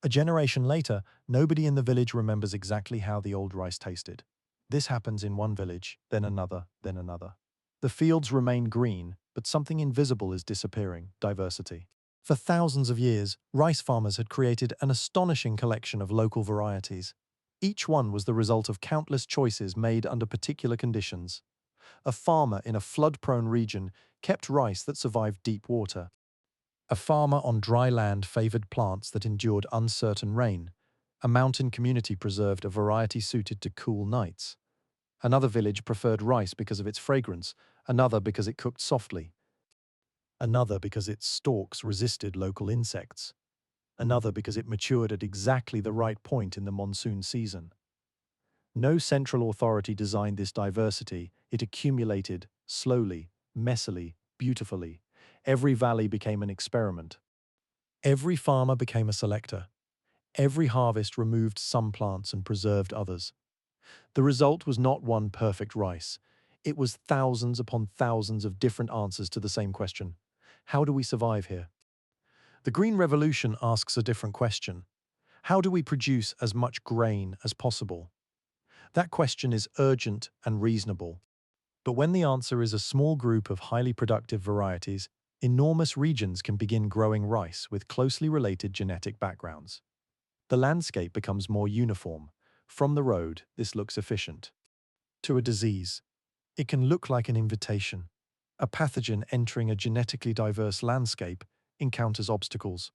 A generation later, nobody in the village remembers exactly how the old rice tasted. This happens in one village, then another, then another. The fields remain green, but something invisible is disappearing: diversity. For thousands of years, rice farmers had created an astonishing collection of local varieties. Each one was the result of countless choices made under particular conditions. A farmer in a flood-prone region kept rice that survived deep water. A farmer on dry land favored plants that endured uncertain rain. A mountain community preserved a variety suited to cool nights. Another village preferred rice because of its fragrance, another because it cooked softly, another because its stalks resisted local insects, another because it matured at exactly the right point in the monsoon season. No central authority designed this diversity. It accumulated slowly, messily, beautifully. Every valley became an experiment. Every farmer became a selector. Every harvest removed some plants and preserved others. The result was not one perfect rice. It was thousands upon thousands of different answers to the same question. How do we survive here? The Green Revolution asks a different question. How do we produce as much grain as possible? That question is urgent and reasonable. But when the answer is a small group of highly productive varieties, Enormous regions can begin growing rice with closely related genetic backgrounds. The landscape becomes more uniform. From the road, this looks efficient. To a disease, it can look like an invitation. A pathogen entering a genetically diverse landscape encounters obstacles.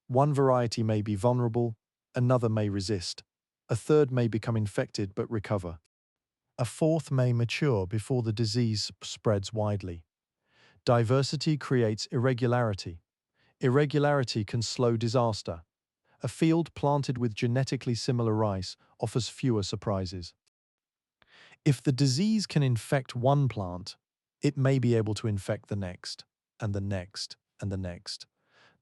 One variety may be vulnerable, another may resist. A third may become infected but recover. A fourth may mature before the disease spreads widely. Diversity creates irregularity. Irregularity can slow disaster. A field planted with genetically similar rice offers fewer surprises. If the disease can infect one plant, it may be able to infect the next, and the next, and the next.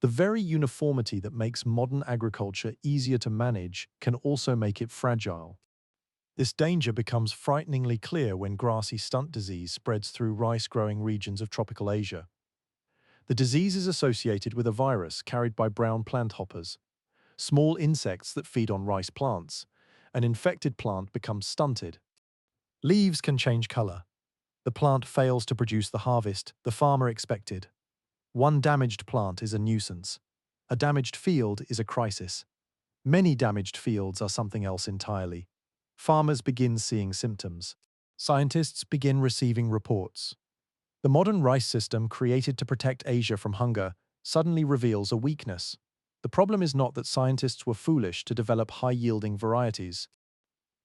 The very uniformity that makes modern agriculture easier to manage can also make it fragile. This danger becomes frighteningly clear when grassy stunt disease spreads through rice-growing regions of tropical Asia. The disease is associated with a virus carried by brown plant hoppers, small insects that feed on rice plants. An infected plant becomes stunted. Leaves can change color. The plant fails to produce the harvest the farmer expected. One damaged plant is a nuisance. A damaged field is a crisis. Many damaged fields are something else entirely. Farmers begin seeing symptoms. Scientists begin receiving reports. The modern rice system created to protect Asia from hunger suddenly reveals a weakness. The problem is not that scientists were foolish to develop high-yielding varieties,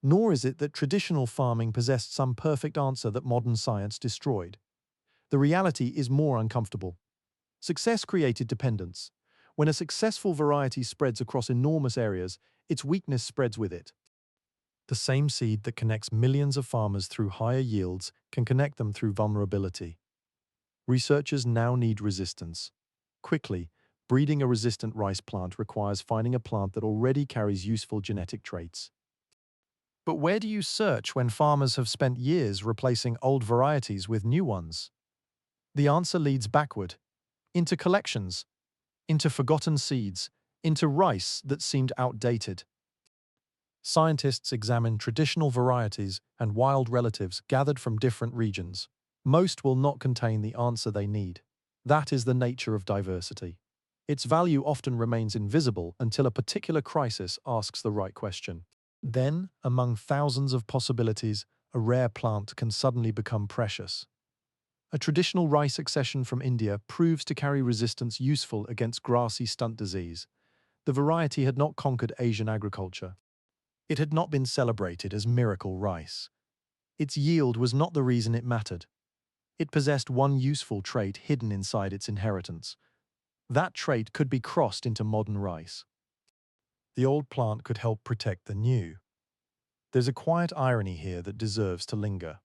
nor is it that traditional farming possessed some perfect answer that modern science destroyed. The reality is more uncomfortable. Success created dependence. When a successful variety spreads across enormous areas, its weakness spreads with it. The same seed that connects millions of farmers through higher yields can connect them through vulnerability. Researchers now need resistance. Quickly, breeding a resistant rice plant requires finding a plant that already carries useful genetic traits. But where do you search when farmers have spent years replacing old varieties with new ones? The answer leads backward, into collections, into forgotten seeds, into rice that seemed outdated. Scientists examine traditional varieties and wild relatives gathered from different regions. Most will not contain the answer they need. That is the nature of diversity. Its value often remains invisible until a particular crisis asks the right question. Then, among thousands of possibilities, a rare plant can suddenly become precious. A traditional rice succession from India proves to carry resistance useful against grassy stunt disease. The variety had not conquered Asian agriculture. It had not been celebrated as miracle rice. Its yield was not the reason it mattered. It possessed one useful trait hidden inside its inheritance. That trait could be crossed into modern rice. The old plant could help protect the new. There's a quiet irony here that deserves to linger.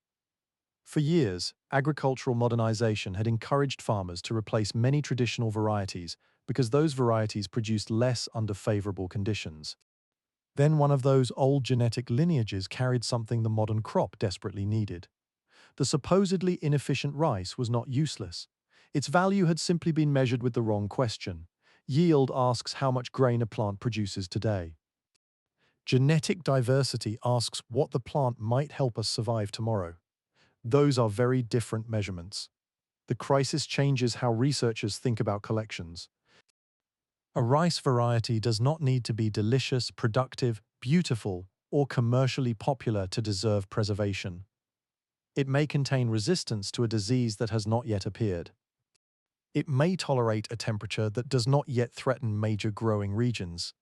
For years, agricultural modernization had encouraged farmers to replace many traditional varieties because those varieties produced less under favorable conditions. Then one of those old genetic lineages carried something the modern crop desperately needed. The supposedly inefficient rice was not useless. Its value had simply been measured with the wrong question. Yield asks how much grain a plant produces today. Genetic diversity asks what the plant might help us survive tomorrow. Those are very different measurements. The crisis changes how researchers think about collections. A rice variety does not need to be delicious, productive, beautiful, or commercially popular to deserve preservation. It may contain resistance to a disease that has not yet appeared. It may tolerate a temperature that does not yet threaten major growing regions.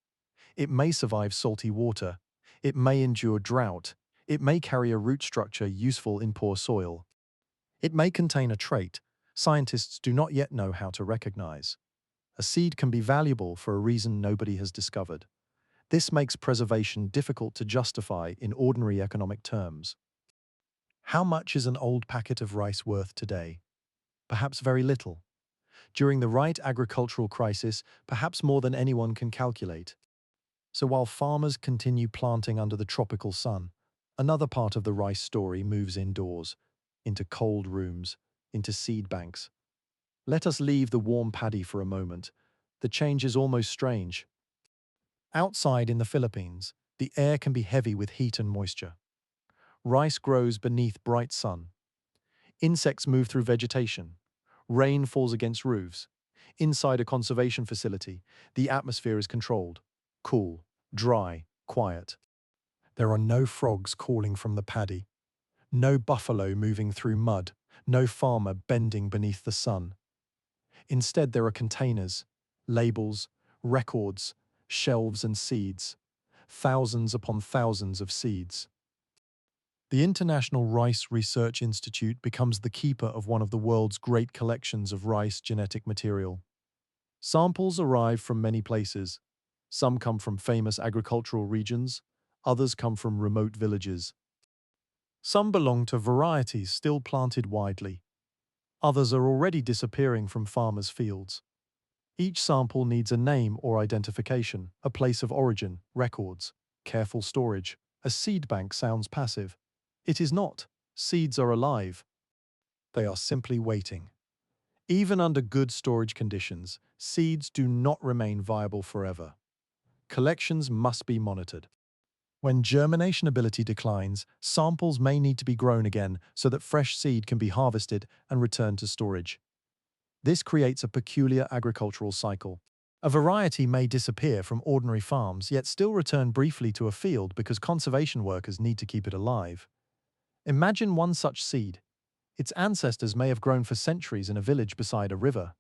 It may survive salty water. It may endure drought. It may carry a root structure useful in poor soil. It may contain a trait scientists do not yet know how to recognize. A seed can be valuable for a reason nobody has discovered. This makes preservation difficult to justify in ordinary economic terms. How much is an old packet of rice worth today? Perhaps very little. During the right agricultural crisis, perhaps more than anyone can calculate. So while farmers continue planting under the tropical sun, another part of the rice story moves indoors, into cold rooms, into seed banks. Let us leave the warm paddy for a moment. The change is almost strange. Outside in the Philippines, the air can be heavy with heat and moisture. Rice grows beneath bright sun. Insects move through vegetation. Rain falls against roofs. Inside a conservation facility, the atmosphere is controlled. Cool, dry, quiet. There are no frogs calling from the paddy. No buffalo moving through mud. No farmer bending beneath the sun. Instead, there are containers, labels, records, shelves and seeds. Thousands upon thousands of seeds. The International Rice Research Institute becomes the keeper of one of the world's great collections of rice genetic material. Samples arrive from many places. Some come from famous agricultural regions, others come from remote villages. Some belong to varieties still planted widely. Others are already disappearing from farmers' fields. Each sample needs a name or identification, a place of origin, records, careful storage. A seed bank sounds passive. It is not. Seeds are alive. They are simply waiting. Even under good storage conditions, seeds do not remain viable forever. Collections must be monitored. When germination ability declines, samples may need to be grown again so that fresh seed can be harvested and returned to storage. This creates a peculiar agricultural cycle. A variety may disappear from ordinary farms, yet still return briefly to a field because conservation workers need to keep it alive. Imagine one such seed. Its ancestors may have grown for centuries in a village beside a river.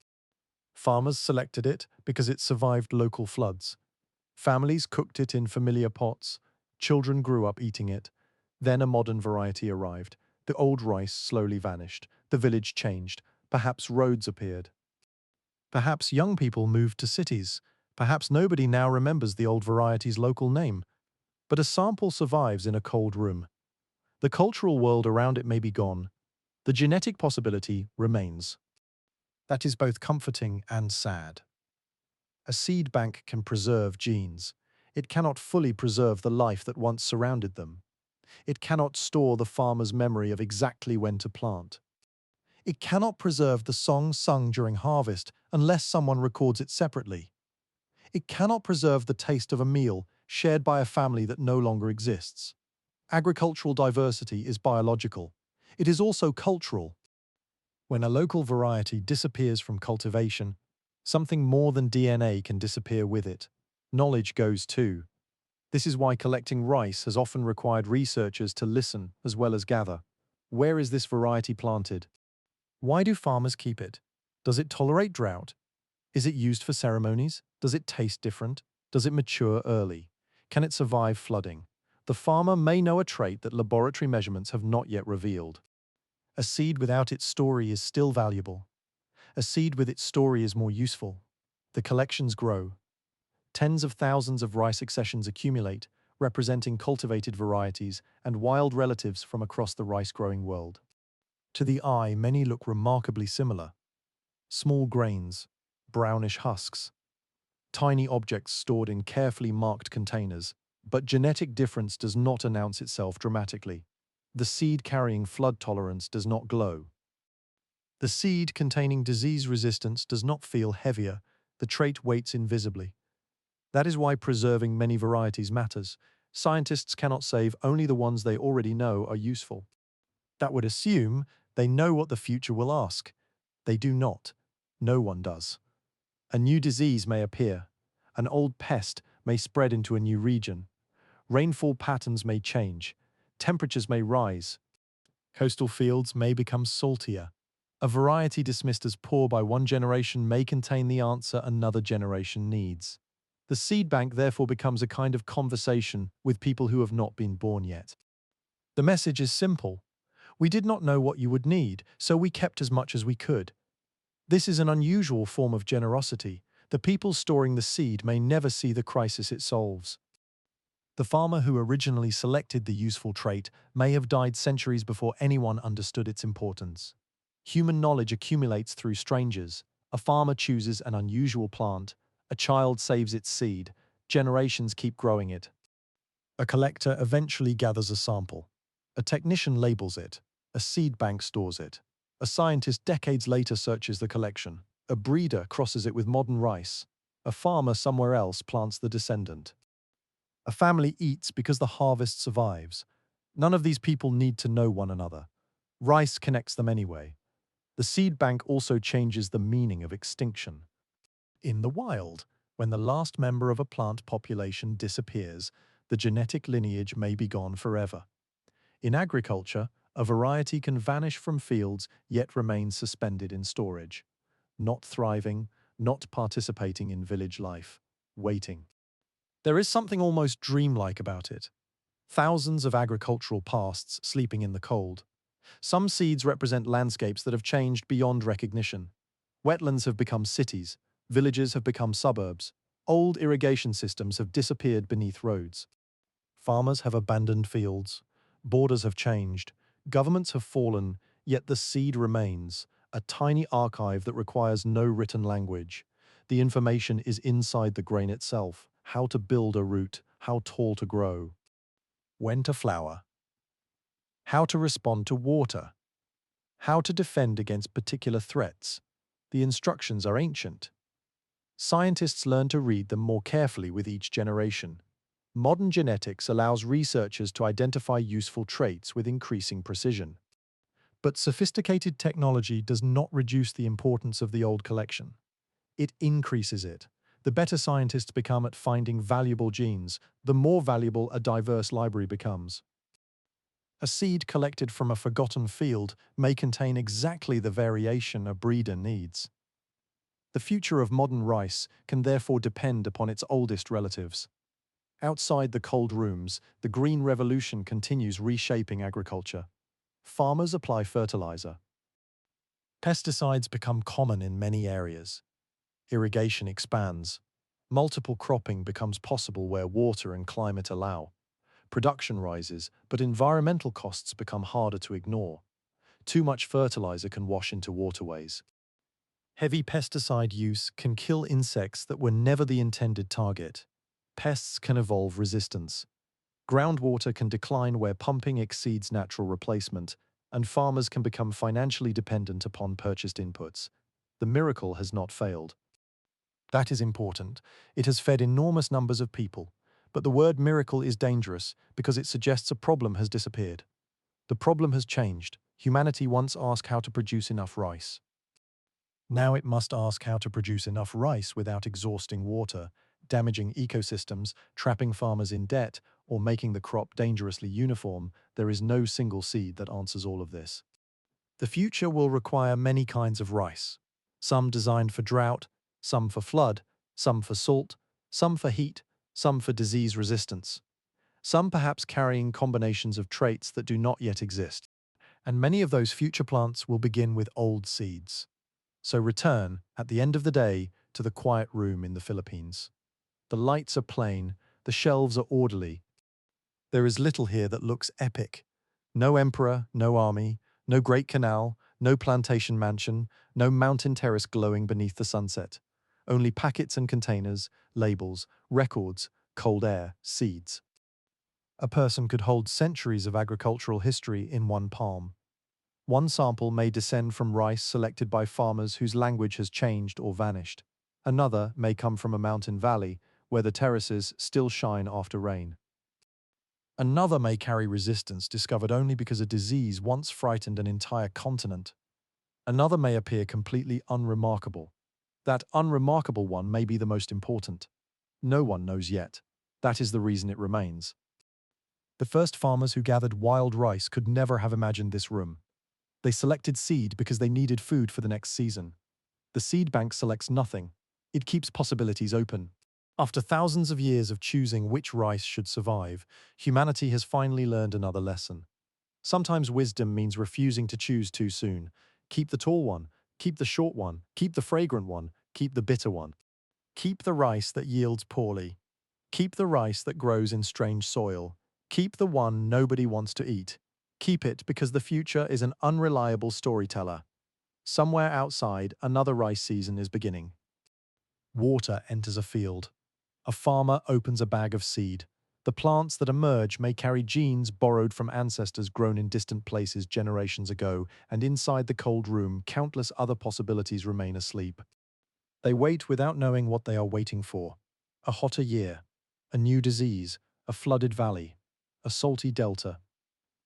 Farmers selected it because it survived local floods. Families cooked it in familiar pots. Children grew up eating it. Then a modern variety arrived. The old rice slowly vanished. The village changed. Perhaps roads appeared. Perhaps young people moved to cities. Perhaps nobody now remembers the old variety's local name. But a sample survives in a cold room. The cultural world around it may be gone. The genetic possibility remains. That is both comforting and sad. A seed bank can preserve genes. It cannot fully preserve the life that once surrounded them. It cannot store the farmer's memory of exactly when to plant. It cannot preserve the song sung during harvest unless someone records it separately. It cannot preserve the taste of a meal shared by a family that no longer exists. Agricultural diversity is biological. It is also cultural. When a local variety disappears from cultivation, something more than DNA can disappear with it. Knowledge goes too. This is why collecting rice has often required researchers to listen as well as gather. Where is this variety planted? Why do farmers keep it? Does it tolerate drought? Is it used for ceremonies? Does it taste different? Does it mature early? Can it survive flooding? The farmer may know a trait that laboratory measurements have not yet revealed. A seed without its story is still valuable. A seed with its story is more useful. The collections grow. Tens of thousands of rice accessions accumulate, representing cultivated varieties and wild relatives from across the rice-growing world. To the eye, many look remarkably similar. Small grains, brownish husks, tiny objects stored in carefully marked containers, but genetic difference does not announce itself dramatically. The seed carrying flood tolerance does not glow. The seed containing disease resistance does not feel heavier. The trait waits invisibly. That is why preserving many varieties matters. Scientists cannot save only the ones they already know are useful. That would assume they know what the future will ask. They do not. No one does. A new disease may appear. An old pest may spread into a new region. Rainfall patterns may change. Temperatures may rise. Coastal fields may become saltier. A variety dismissed as poor by one generation may contain the answer another generation needs. The seed bank therefore becomes a kind of conversation with people who have not been born yet. The message is simple. We did not know what you would need, so we kept as much as we could. This is an unusual form of generosity. The people storing the seed may never see the crisis it solves. The farmer who originally selected the useful trait may have died centuries before anyone understood its importance. Human knowledge accumulates through strangers. A farmer chooses an unusual plant. A child saves its seed. Generations keep growing it. A collector eventually gathers a sample. A technician labels it. A seed bank stores it. A scientist decades later searches the collection. A breeder crosses it with modern rice. A farmer somewhere else plants the descendant. A family eats because the harvest survives. None of these people need to know one another. Rice connects them anyway. The seed bank also changes the meaning of extinction. In the wild, when the last member of a plant population disappears, the genetic lineage may be gone forever. In agriculture, a variety can vanish from fields yet remain suspended in storage, not thriving, not participating in village life, waiting. There is something almost dreamlike about it. Thousands of agricultural pasts sleeping in the cold. Some seeds represent landscapes that have changed beyond recognition. Wetlands have become cities, villages have become suburbs, old irrigation systems have disappeared beneath roads. Farmers have abandoned fields, borders have changed, governments have fallen, yet the seed remains, a tiny archive that requires no written language. The information is inside the grain itself, how to build a root, how tall to grow, when to flower, how to respond to water, how to defend against particular threats. The instructions are ancient. Scientists learn to read them more carefully with each generation. Modern genetics allows researchers to identify useful traits with increasing precision. But sophisticated technology does not reduce the importance of the old collection. It increases it. The better scientists become at finding valuable genes, the more valuable a diverse library becomes. A seed collected from a forgotten field may contain exactly the variation a breeder needs. The future of modern rice can therefore depend upon its oldest relatives. Outside the cold rooms, the green revolution continues reshaping agriculture. Farmers apply fertilizer. Pesticides become common in many areas. Irrigation expands. Multiple cropping becomes possible where water and climate allow. Production rises, but environmental costs become harder to ignore. Too much fertilizer can wash into waterways. Heavy pesticide use can kill insects that were never the intended target. Pests can evolve resistance. Groundwater can decline where pumping exceeds natural replacement, and farmers can become financially dependent upon purchased inputs. The miracle has not failed. That is important. It has fed enormous numbers of people. But the word miracle is dangerous because it suggests a problem has disappeared. The problem has changed. Humanity once asked how to produce enough rice. Now it must ask how to produce enough rice without exhausting water, damaging ecosystems, trapping farmers in debt, or making the crop dangerously uniform. There is no single seed that answers all of this. The future will require many kinds of rice. Some designed for drought, some for flood, some for salt, some for heat, some for disease resistance. Some perhaps carrying combinations of traits that do not yet exist. And many of those future plants will begin with old seeds. So return, at the end of the day, to the quiet room in the Philippines. The lights are plain, the shelves are orderly. There is little here that looks epic. No emperor, no army, no great canal, no plantation mansion, no mountain terrace glowing beneath the sunset. Only packets and containers, labels, records, cold air, seeds. A person could hold centuries of agricultural history in one palm. One sample may descend from rice selected by farmers whose language has changed or vanished. Another may come from a mountain valley where the terraces still shine after rain. Another may carry resistance discovered only because a disease once frightened an entire continent. Another may appear completely unremarkable. That unremarkable one may be the most important. No one knows yet. That is the reason it remains. The first farmers who gathered wild rice could never have imagined this room. They selected seed because they needed food for the next season. The seed bank selects nothing. It keeps possibilities open. After thousands of years of choosing which rice should survive, humanity has finally learned another lesson. Sometimes wisdom means refusing to choose too soon. Keep the tall one, keep the short one, keep the fragrant one, keep the bitter one. Keep the rice that yields poorly. Keep the rice that grows in strange soil. Keep the one nobody wants to eat. Keep it because the future is an unreliable storyteller. Somewhere outside, another rice season is beginning. Water enters a field. A farmer opens a bag of seed. The plants that emerge may carry genes borrowed from ancestors grown in distant places generations ago, and inside the cold room, countless other possibilities remain asleep. They wait without knowing what they are waiting for. A hotter year, a new disease, a flooded valley, a salty delta.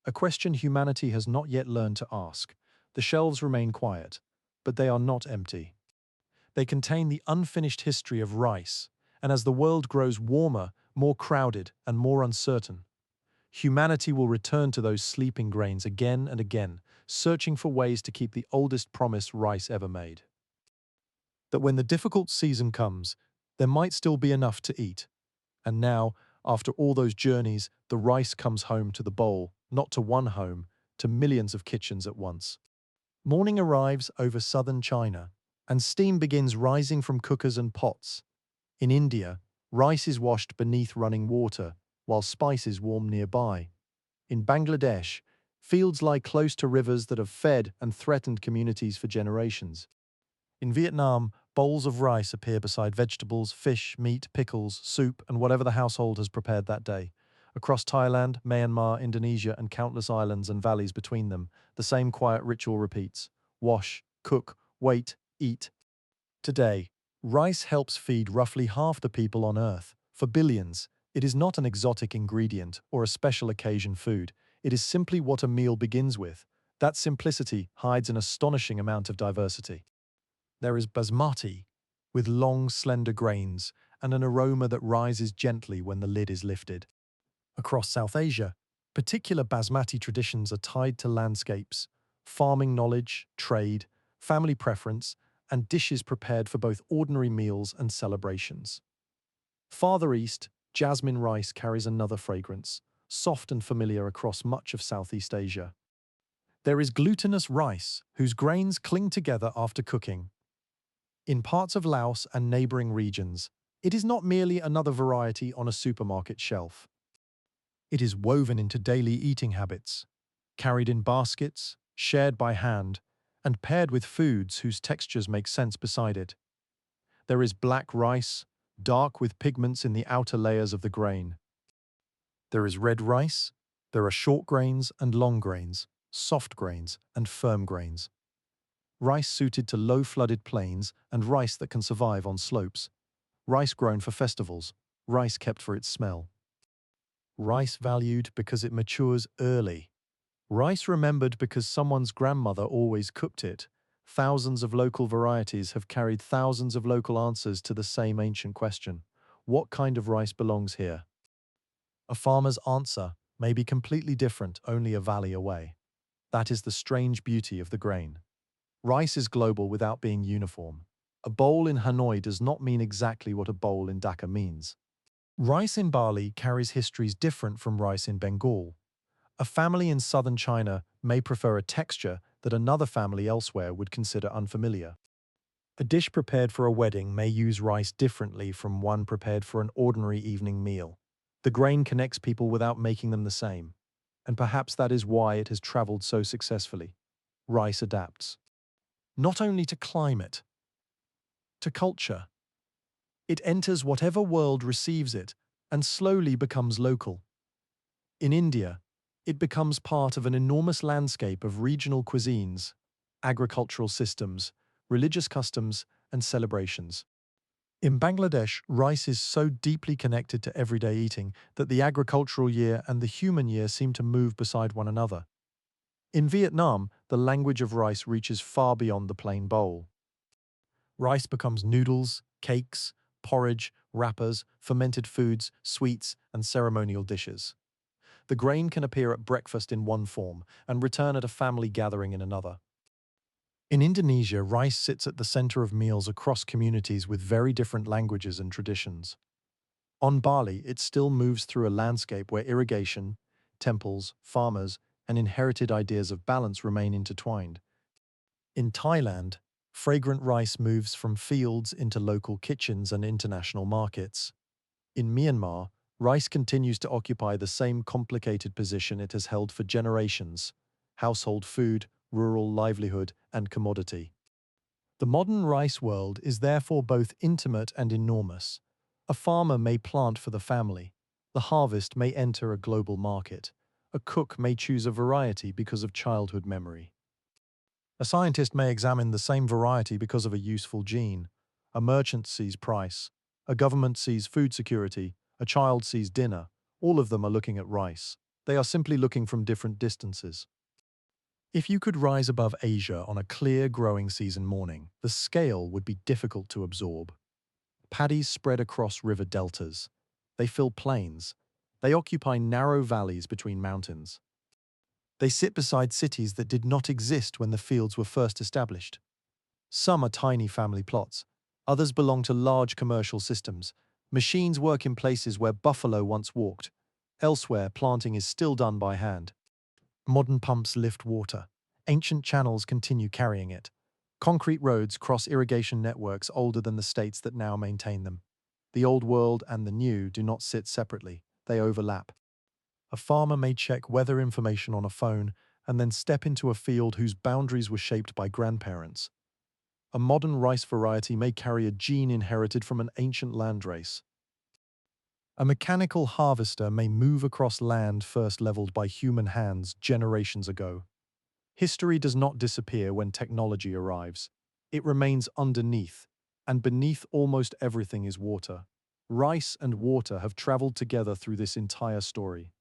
A question humanity has not yet learned to ask. The shelves remain quiet, but they are not empty. They contain the unfinished history of rice, and as the world grows warmer, more crowded, and more uncertain, humanity will return to those sleeping grains again and again, searching for ways to keep the oldest promise rice ever made. That when the difficult season comes, there might still be enough to eat. And now, after all those journeys, the rice comes home to the bowl, not to one home, to millions of kitchens at once. Morning arrives over southern China, and steam begins rising from cookers and pots. In India, rice is washed beneath running water, while spices warm nearby. In Bangladesh, fields lie close to rivers that have fed and threatened communities for generations. In Vietnam, bowls of rice appear beside vegetables, fish, meat, pickles, soup, and whatever the household has prepared that day. Across Thailand, Myanmar, Indonesia, and countless islands and valleys between them, the same quiet ritual repeats. Wash, cook, wait, eat. Today, rice helps feed roughly half the people on Earth. For billions, it is not an exotic ingredient or a special occasion food. It is simply what a meal begins with. That simplicity hides an astonishing amount of diversity. There is basmati, with long, slender grains and an aroma that rises gently when the lid is lifted. Across South Asia, particular basmati traditions are tied to landscapes, farming knowledge, trade, family preference, and dishes prepared for both ordinary meals and celebrations. Farther east, jasmine rice carries another fragrance, soft and familiar across much of Southeast Asia. There is glutinous rice, whose grains cling together after cooking. In parts of Laos and neighboring regions, it is not merely another variety on a supermarket shelf. It is woven into daily eating habits, carried in baskets, shared by hand, and paired with foods whose textures make sense beside it. There is black rice, dark with pigments in the outer layers of the grain. There is red rice. There are short grains and long grains, soft grains and firm grains. Rice suited to low-flooded plains and rice that can survive on slopes. Rice grown for festivals, rice kept for its smell. Rice valued because it matures early. Rice remembered because someone's grandmother always cooked it. Thousands of local varieties have carried thousands of local answers to the same ancient question. What kind of rice belongs here? A farmer's answer may be completely different only a valley away. That is the strange beauty of the grain. Rice is global without being uniform. A bowl in Hanoi does not mean exactly what a bowl in Dhaka means. Rice in Bali carries histories different from rice in Bengal. A family in southern China may prefer a texture that another family elsewhere would consider unfamiliar. A dish prepared for a wedding may use rice differently from one prepared for an ordinary evening meal. The grain connects people without making them the same. And perhaps that is why it has traveled so successfully. Rice adapts. Not only to climate, to culture. It enters whatever world receives it and slowly becomes local. In India, it becomes part of an enormous landscape of regional cuisines, agricultural systems, religious customs, and celebrations. In Bangladesh, rice is so deeply connected to everyday eating that the agricultural year and the human year seem to move beside one another. In Vietnam, the language of rice reaches far beyond the plain bowl. Rice becomes noodles, cakes, porridge, wrappers, fermented foods, sweets, and ceremonial dishes. The grain can appear at breakfast in one form and return at a family gathering in another. In Indonesia, rice sits at the center of meals across communities with very different languages and traditions. On Bali, it still moves through a landscape where irrigation, temples, farmers, and inherited ideas of balance remain intertwined. In Thailand, fragrant rice moves from fields into local kitchens and international markets. In Myanmar, rice continues to occupy the same complicated position it has held for generations: household food, rural livelihood, and commodity. The modern rice world is therefore both intimate and enormous. A farmer may plant for the family. The harvest may enter a global market. A cook may choose a variety because of childhood memory. A scientist may examine the same variety because of a useful gene. A merchant sees price. A government sees food security. A child sees dinner. All of them are looking at rice. They are simply looking from different distances. If you could rise above Asia on a clear growing season morning, the scale would be difficult to absorb. Paddies spread across river deltas. They fill plains. They occupy narrow valleys between mountains. They sit beside cities that did not exist when the fields were first established. Some are tiny family plots. Others belong to large commercial systems. Machines work in places where buffalo once walked. Elsewhere, planting is still done by hand. Modern pumps lift water. Ancient channels continue carrying it. Concrete roads cross irrigation networks older than the states that now maintain them. The old world and the new do not sit separately. They overlap. A farmer may check weather information on a phone and then step into a field whose boundaries were shaped by grandparents. A modern rice variety may carry a gene inherited from an ancient landrace. A mechanical harvester may move across land first leveled by human hands generations ago. History does not disappear when technology arrives. It remains underneath, and beneath almost everything is water. Rice and water have traveled together through this entire story.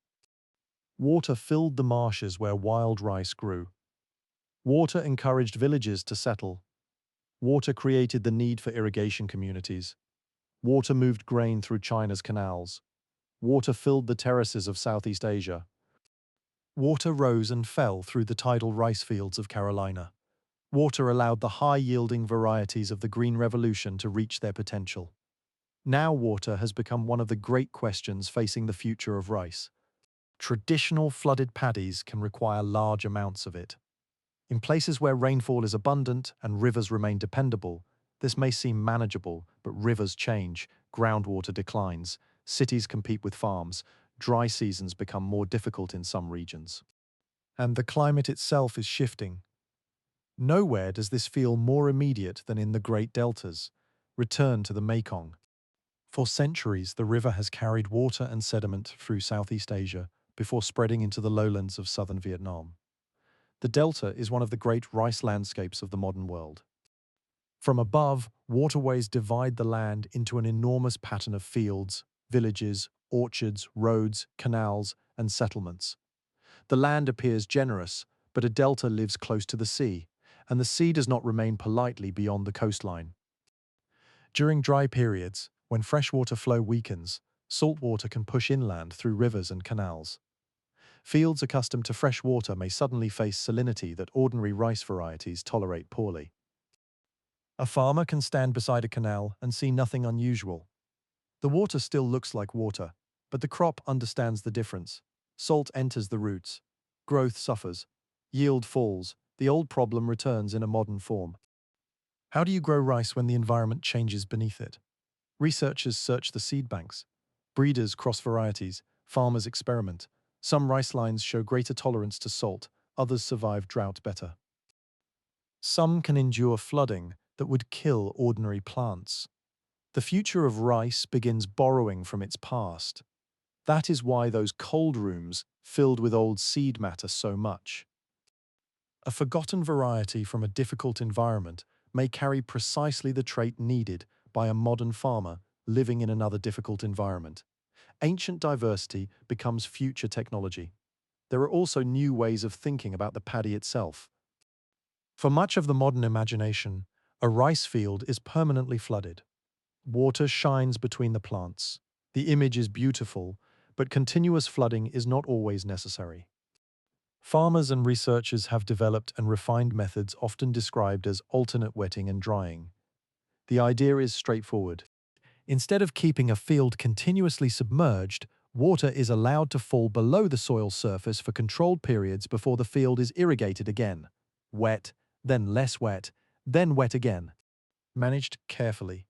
Water filled the marshes where wild rice grew. Water encouraged villages to settle. Water created the need for irrigation communities. Water moved grain through China's canals. Water filled the terraces of Southeast Asia. Water rose and fell through the tidal rice fields of Carolina. Water allowed the high-yielding varieties of the Green Revolution to reach their potential. Now water has become one of the great questions facing the future of rice. Traditional flooded paddies can require large amounts of it. In places where rainfall is abundant and rivers remain dependable, this may seem manageable, but rivers change, groundwater declines, cities compete with farms, dry seasons become more difficult in some regions. And the climate itself is shifting. Nowhere does this feel more immediate than in the Great Deltas. Return to the Mekong. For centuries, the river has carried water and sediment through Southeast Asia before spreading into the lowlands of southern Vietnam. The delta is one of the great rice landscapes of the modern world. From above, waterways divide the land into an enormous pattern of fields, villages, orchards, roads, canals, and settlements. The land appears generous, but a delta lives close to the sea, and the sea does not remain politely beyond the coastline. During dry periods, when freshwater flow weakens, salt water can push inland through rivers and canals. Fields accustomed to fresh water may suddenly face salinity that ordinary rice varieties tolerate poorly. A farmer can stand beside a canal and see nothing unusual. The water still looks like water, but the crop understands the difference. Salt enters the roots. Growth suffers. Yield falls. The old problem returns in a modern form. How do you grow rice when the environment changes beneath it? Researchers search the seed banks. Breeders cross varieties. Farmers experiment. Some rice lines show greater tolerance to salt. Others survive drought better. Some can endure flooding that would kill ordinary plants. The future of rice begins borrowing from its past. That is why those cold rooms filled with old seed matter so much. A forgotten variety from a difficult environment may carry precisely the trait needed by a modern farmer living in another difficult environment. Ancient diversity becomes future technology. There are also new ways of thinking about the paddy itself. For much of the modern imagination, a rice field is permanently flooded. Water shines between the plants. The image is beautiful, but continuous flooding is not always necessary. Farmers and researchers have developed and refined methods often described as alternate wetting and drying. The idea is straightforward. Instead of keeping a field continuously submerged, water is allowed to fall below the soil surface for controlled periods before the field is irrigated again. Wet, then less wet, then wet again. Managed carefully.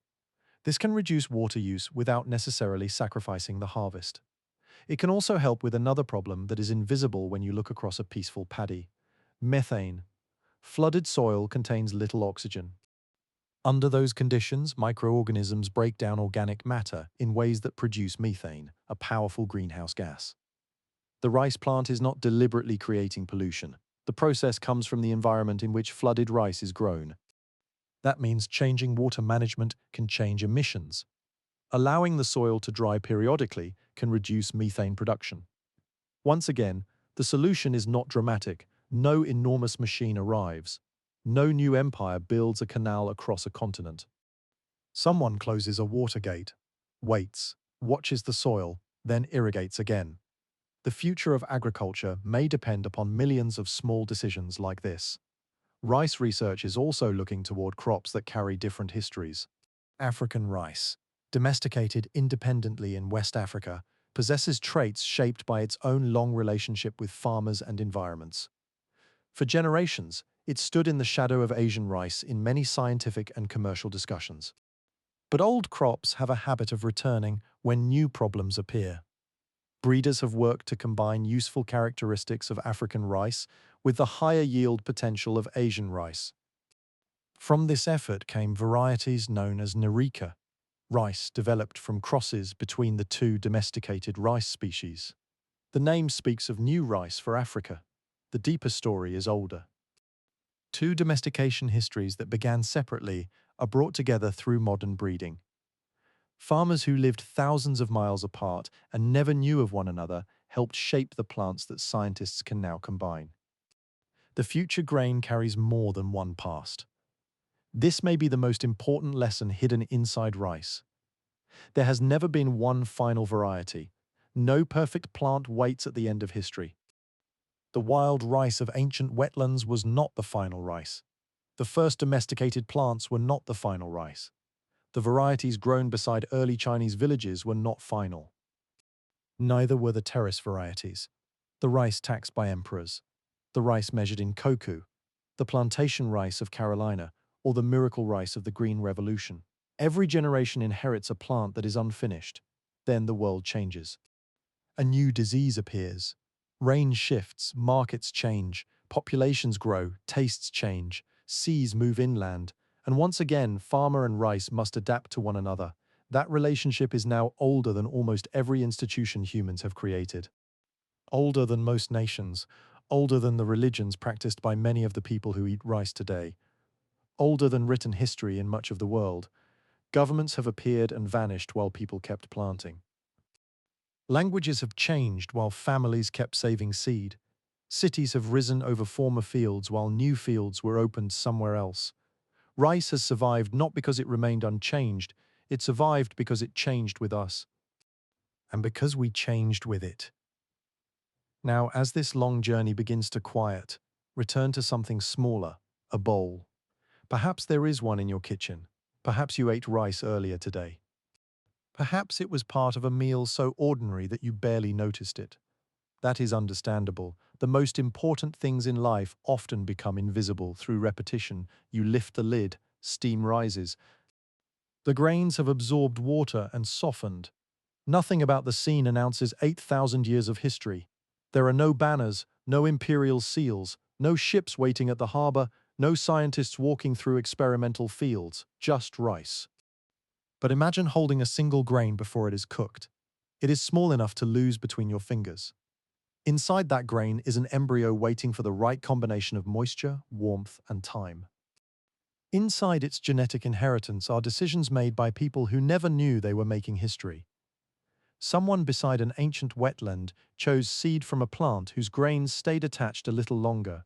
This can reduce water use without necessarily sacrificing the harvest. It can also help with another problem that is invisible when you look across a peaceful paddy: methane. Flooded soil contains little oxygen. Under those conditions, microorganisms break down organic matter in ways that produce methane, a powerful greenhouse gas. The rice plant is not deliberately creating pollution. The process comes from the environment in which flooded rice is grown. That means changing water management can change emissions. Allowing the soil to dry periodically can reduce methane production. Once again, the solution is not dramatic, No enormous machine arrives. No new empire builds a canal across a continent. Someone closes a water gate, waits, watches the soil, then irrigates again. The future of agriculture may depend upon millions of small decisions like this. Rice research is also looking toward crops that carry different histories. African rice, domesticated independently in West Africa, possesses traits shaped by its own long relationship with farmers and environments. For generations, it stood in the shadow of Asian rice in many scientific and commercial discussions. But old crops have a habit of returning when new problems appear. Breeders have worked to combine useful characteristics of African rice with the higher yield potential of Asian rice. From this effort came varieties known as Narika, rice developed from crosses between the two domesticated rice species. The name speaks of new rice for Africa. The deeper story is older. Two domestication histories that began separately are brought together through modern breeding. Farmers who lived thousands of miles apart and never knew of one another helped shape the plants that scientists can now combine. The future grain carries more than one past. This may be the most important lesson hidden inside rice. There has never been one final variety. No perfect plant waits at the end of history. The wild rice of ancient wetlands was not the final rice. The first domesticated plants were not the final rice. The varieties grown beside early Chinese villages were not final. Neither were the terrace varieties, the rice taxed by emperors, the rice measured in koku, the plantation rice of Carolina, or the miracle rice of the Green Revolution. Every generation inherits a plant that is unfinished. Then the world changes. A new disease appears. Rain shifts, markets change, populations grow, tastes change, seas move inland, and once again, farmer and rice must adapt to one another. That relationship is now older than almost every institution humans have created. Older than most nations, older than the religions practiced by many of the people who eat rice today, older than written history in much of the world. Governments have appeared and vanished while people kept planting. Languages have changed while families kept saving seed. Cities have risen over former fields while new fields were opened somewhere else. Rice has survived not because it remained unchanged, it survived because it changed with us. And because we changed with it. Now, as this long journey begins to quiet, return to something smaller, a bowl. Perhaps there is one in your kitchen. Perhaps you ate rice earlier today. Perhaps it was part of a meal so ordinary that you barely noticed it. That is understandable. The most important things in life often become invisible through repetition. You lift the lid, steam rises. The grains have absorbed water and softened. Nothing about the scene announces 8,000 years of history. There are no banners, no imperial seals, no ships waiting at the harbor, no scientists walking through experimental fields, just rice. But imagine holding a single grain before it is cooked. It is small enough to lose between your fingers. Inside that grain is an embryo waiting for the right combination of moisture, warmth, and time. Inside its genetic inheritance are decisions made by people who never knew they were making history. Someone beside an ancient wetland chose seed from a plant whose grains stayed attached a little longer.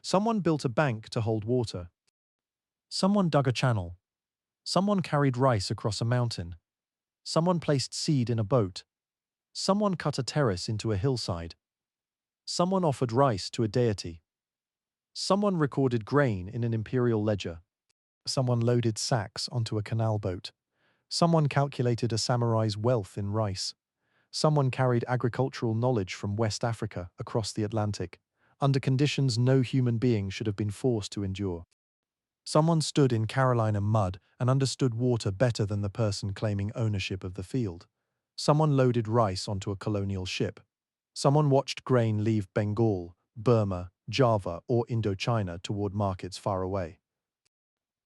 Someone built a bank to hold water. Someone dug a channel. Someone carried rice across a mountain. Someone placed seed in a boat. Someone cut a terrace into a hillside. Someone offered rice to a deity. Someone recorded grain in an imperial ledger. Someone loaded sacks onto a canal boat. Someone calculated a samurai's wealth in rice. Someone carried agricultural knowledge from West Africa across the Atlantic, under conditions no human being should have been forced to endure. Someone stood in Carolina mud and understood water better than the person claiming ownership of the field. Someone loaded rice onto a colonial ship. Someone watched grain leave Bengal, Burma, Java, or Indochina toward markets far away.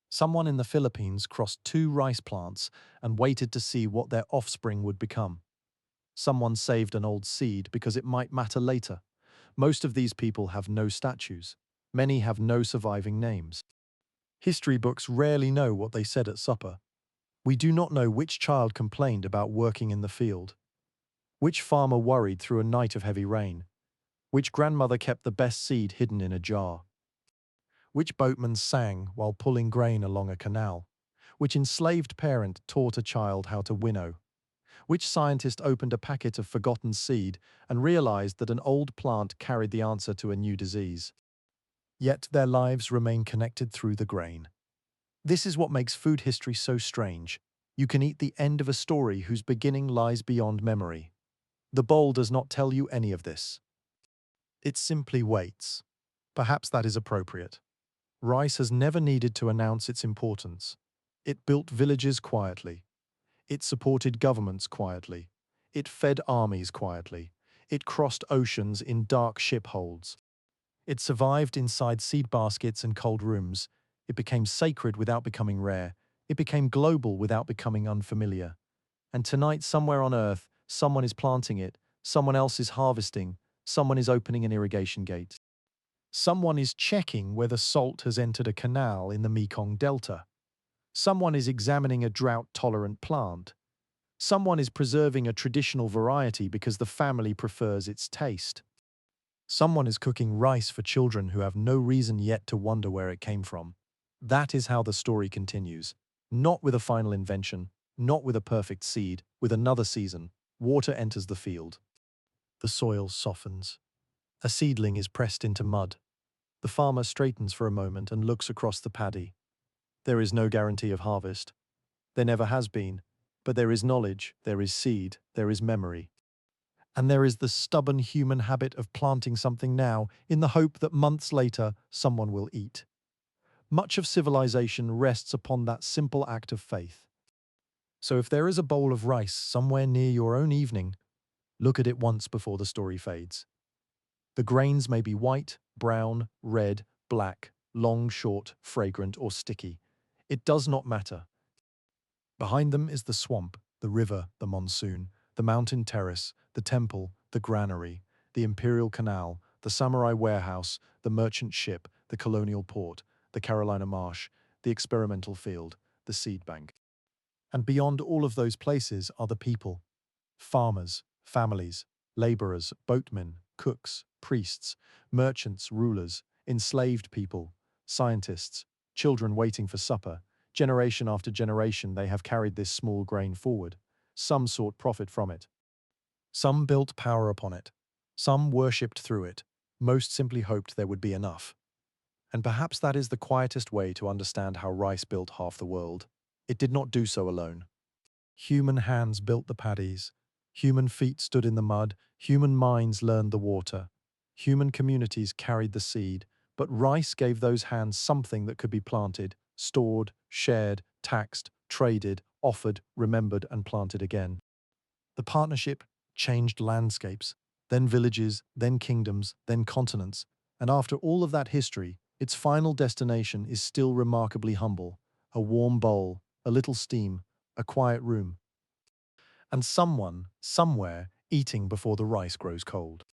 Someone in the Philippines crossed two rice plants and waited to see what their offspring would become. Someone saved an old seed because it might matter later. Most of these people have no statues. Many have no surviving names. History books rarely know what they said at supper. We do not know which child complained about working in the field, which farmer worried through a night of heavy rain, Which grandmother kept the best seed hidden in a jar? Which boatman sang while pulling grain along a canal? Which enslaved parent taught a child how to winnow? Which scientist opened a packet of forgotten seed and realized that an old plant carried the answer to a new disease? Yet their lives remain connected through the grain. This is what makes food history so strange. You can eat the end of a story whose beginning lies beyond memory. The bowl does not tell you any of this. It simply waits. Perhaps that is appropriate. Rice has never needed to announce its importance. It built villages quietly. It supported governments quietly. It fed armies quietly. It crossed oceans in dark ship holds. It survived inside seed baskets and cold rooms. It became sacred without becoming rare. It became global without becoming unfamiliar. And tonight, somewhere on Earth, someone is planting it, someone else is harvesting, someone is opening an irrigation gate. Someone is checking whether salt has entered a canal in the Mekong Delta. Someone is examining a drought-tolerant plant. Someone is preserving a traditional variety because the family prefers its taste. Someone is cooking rice for children who have no reason yet to wonder where it came from. That is how the story continues. Not with a final invention, not with a perfect seed, with another season. Water enters the field. The soil softens. A seedling is pressed into mud. The farmer straightens for a moment and looks across the paddy. There is no guarantee of harvest. There never has been. But there is knowledge, there is seed, there is memory. And there is the stubborn human habit of planting something now in the hope that months later someone will eat. Much of civilization rests upon that simple act of faith. So if there is a bowl of rice somewhere near your own evening, look at it once before the story fades. The grains may be white, brown, red, black, long, short, fragrant, or sticky. It does not matter. Behind them is the swamp, the river, the monsoon, the mountain terrace, the temple, the granary, the imperial canal, the samurai warehouse, the merchant ship, the colonial port, the Carolina marsh, the experimental field, the seed bank. And beyond all of those places are the people. Farmers, families, laborers, boatmen, cooks, priests, merchants, rulers, enslaved people, scientists, children waiting for supper. Generation after generation they have carried this small grain forward. Some sought profit from it. Some built power upon it. Some worshipped through it. Most simply hoped there would be enough. And perhaps that is the quietest way to understand how rice built half the world. It did not do so alone. Human hands built the paddies. Human feet stood in the mud. Human minds learned the water. Human communities carried the seed. But rice gave those hands something that could be planted, stored, shared, taxed, traded, offered, remembered, and planted again. The partnership changed landscapes, then villages, then kingdoms, then continents, and after all of that history, its final destination is still remarkably humble: a warm bowl, a little steam, a quiet room, and someone, somewhere, eating before the rice grows cold.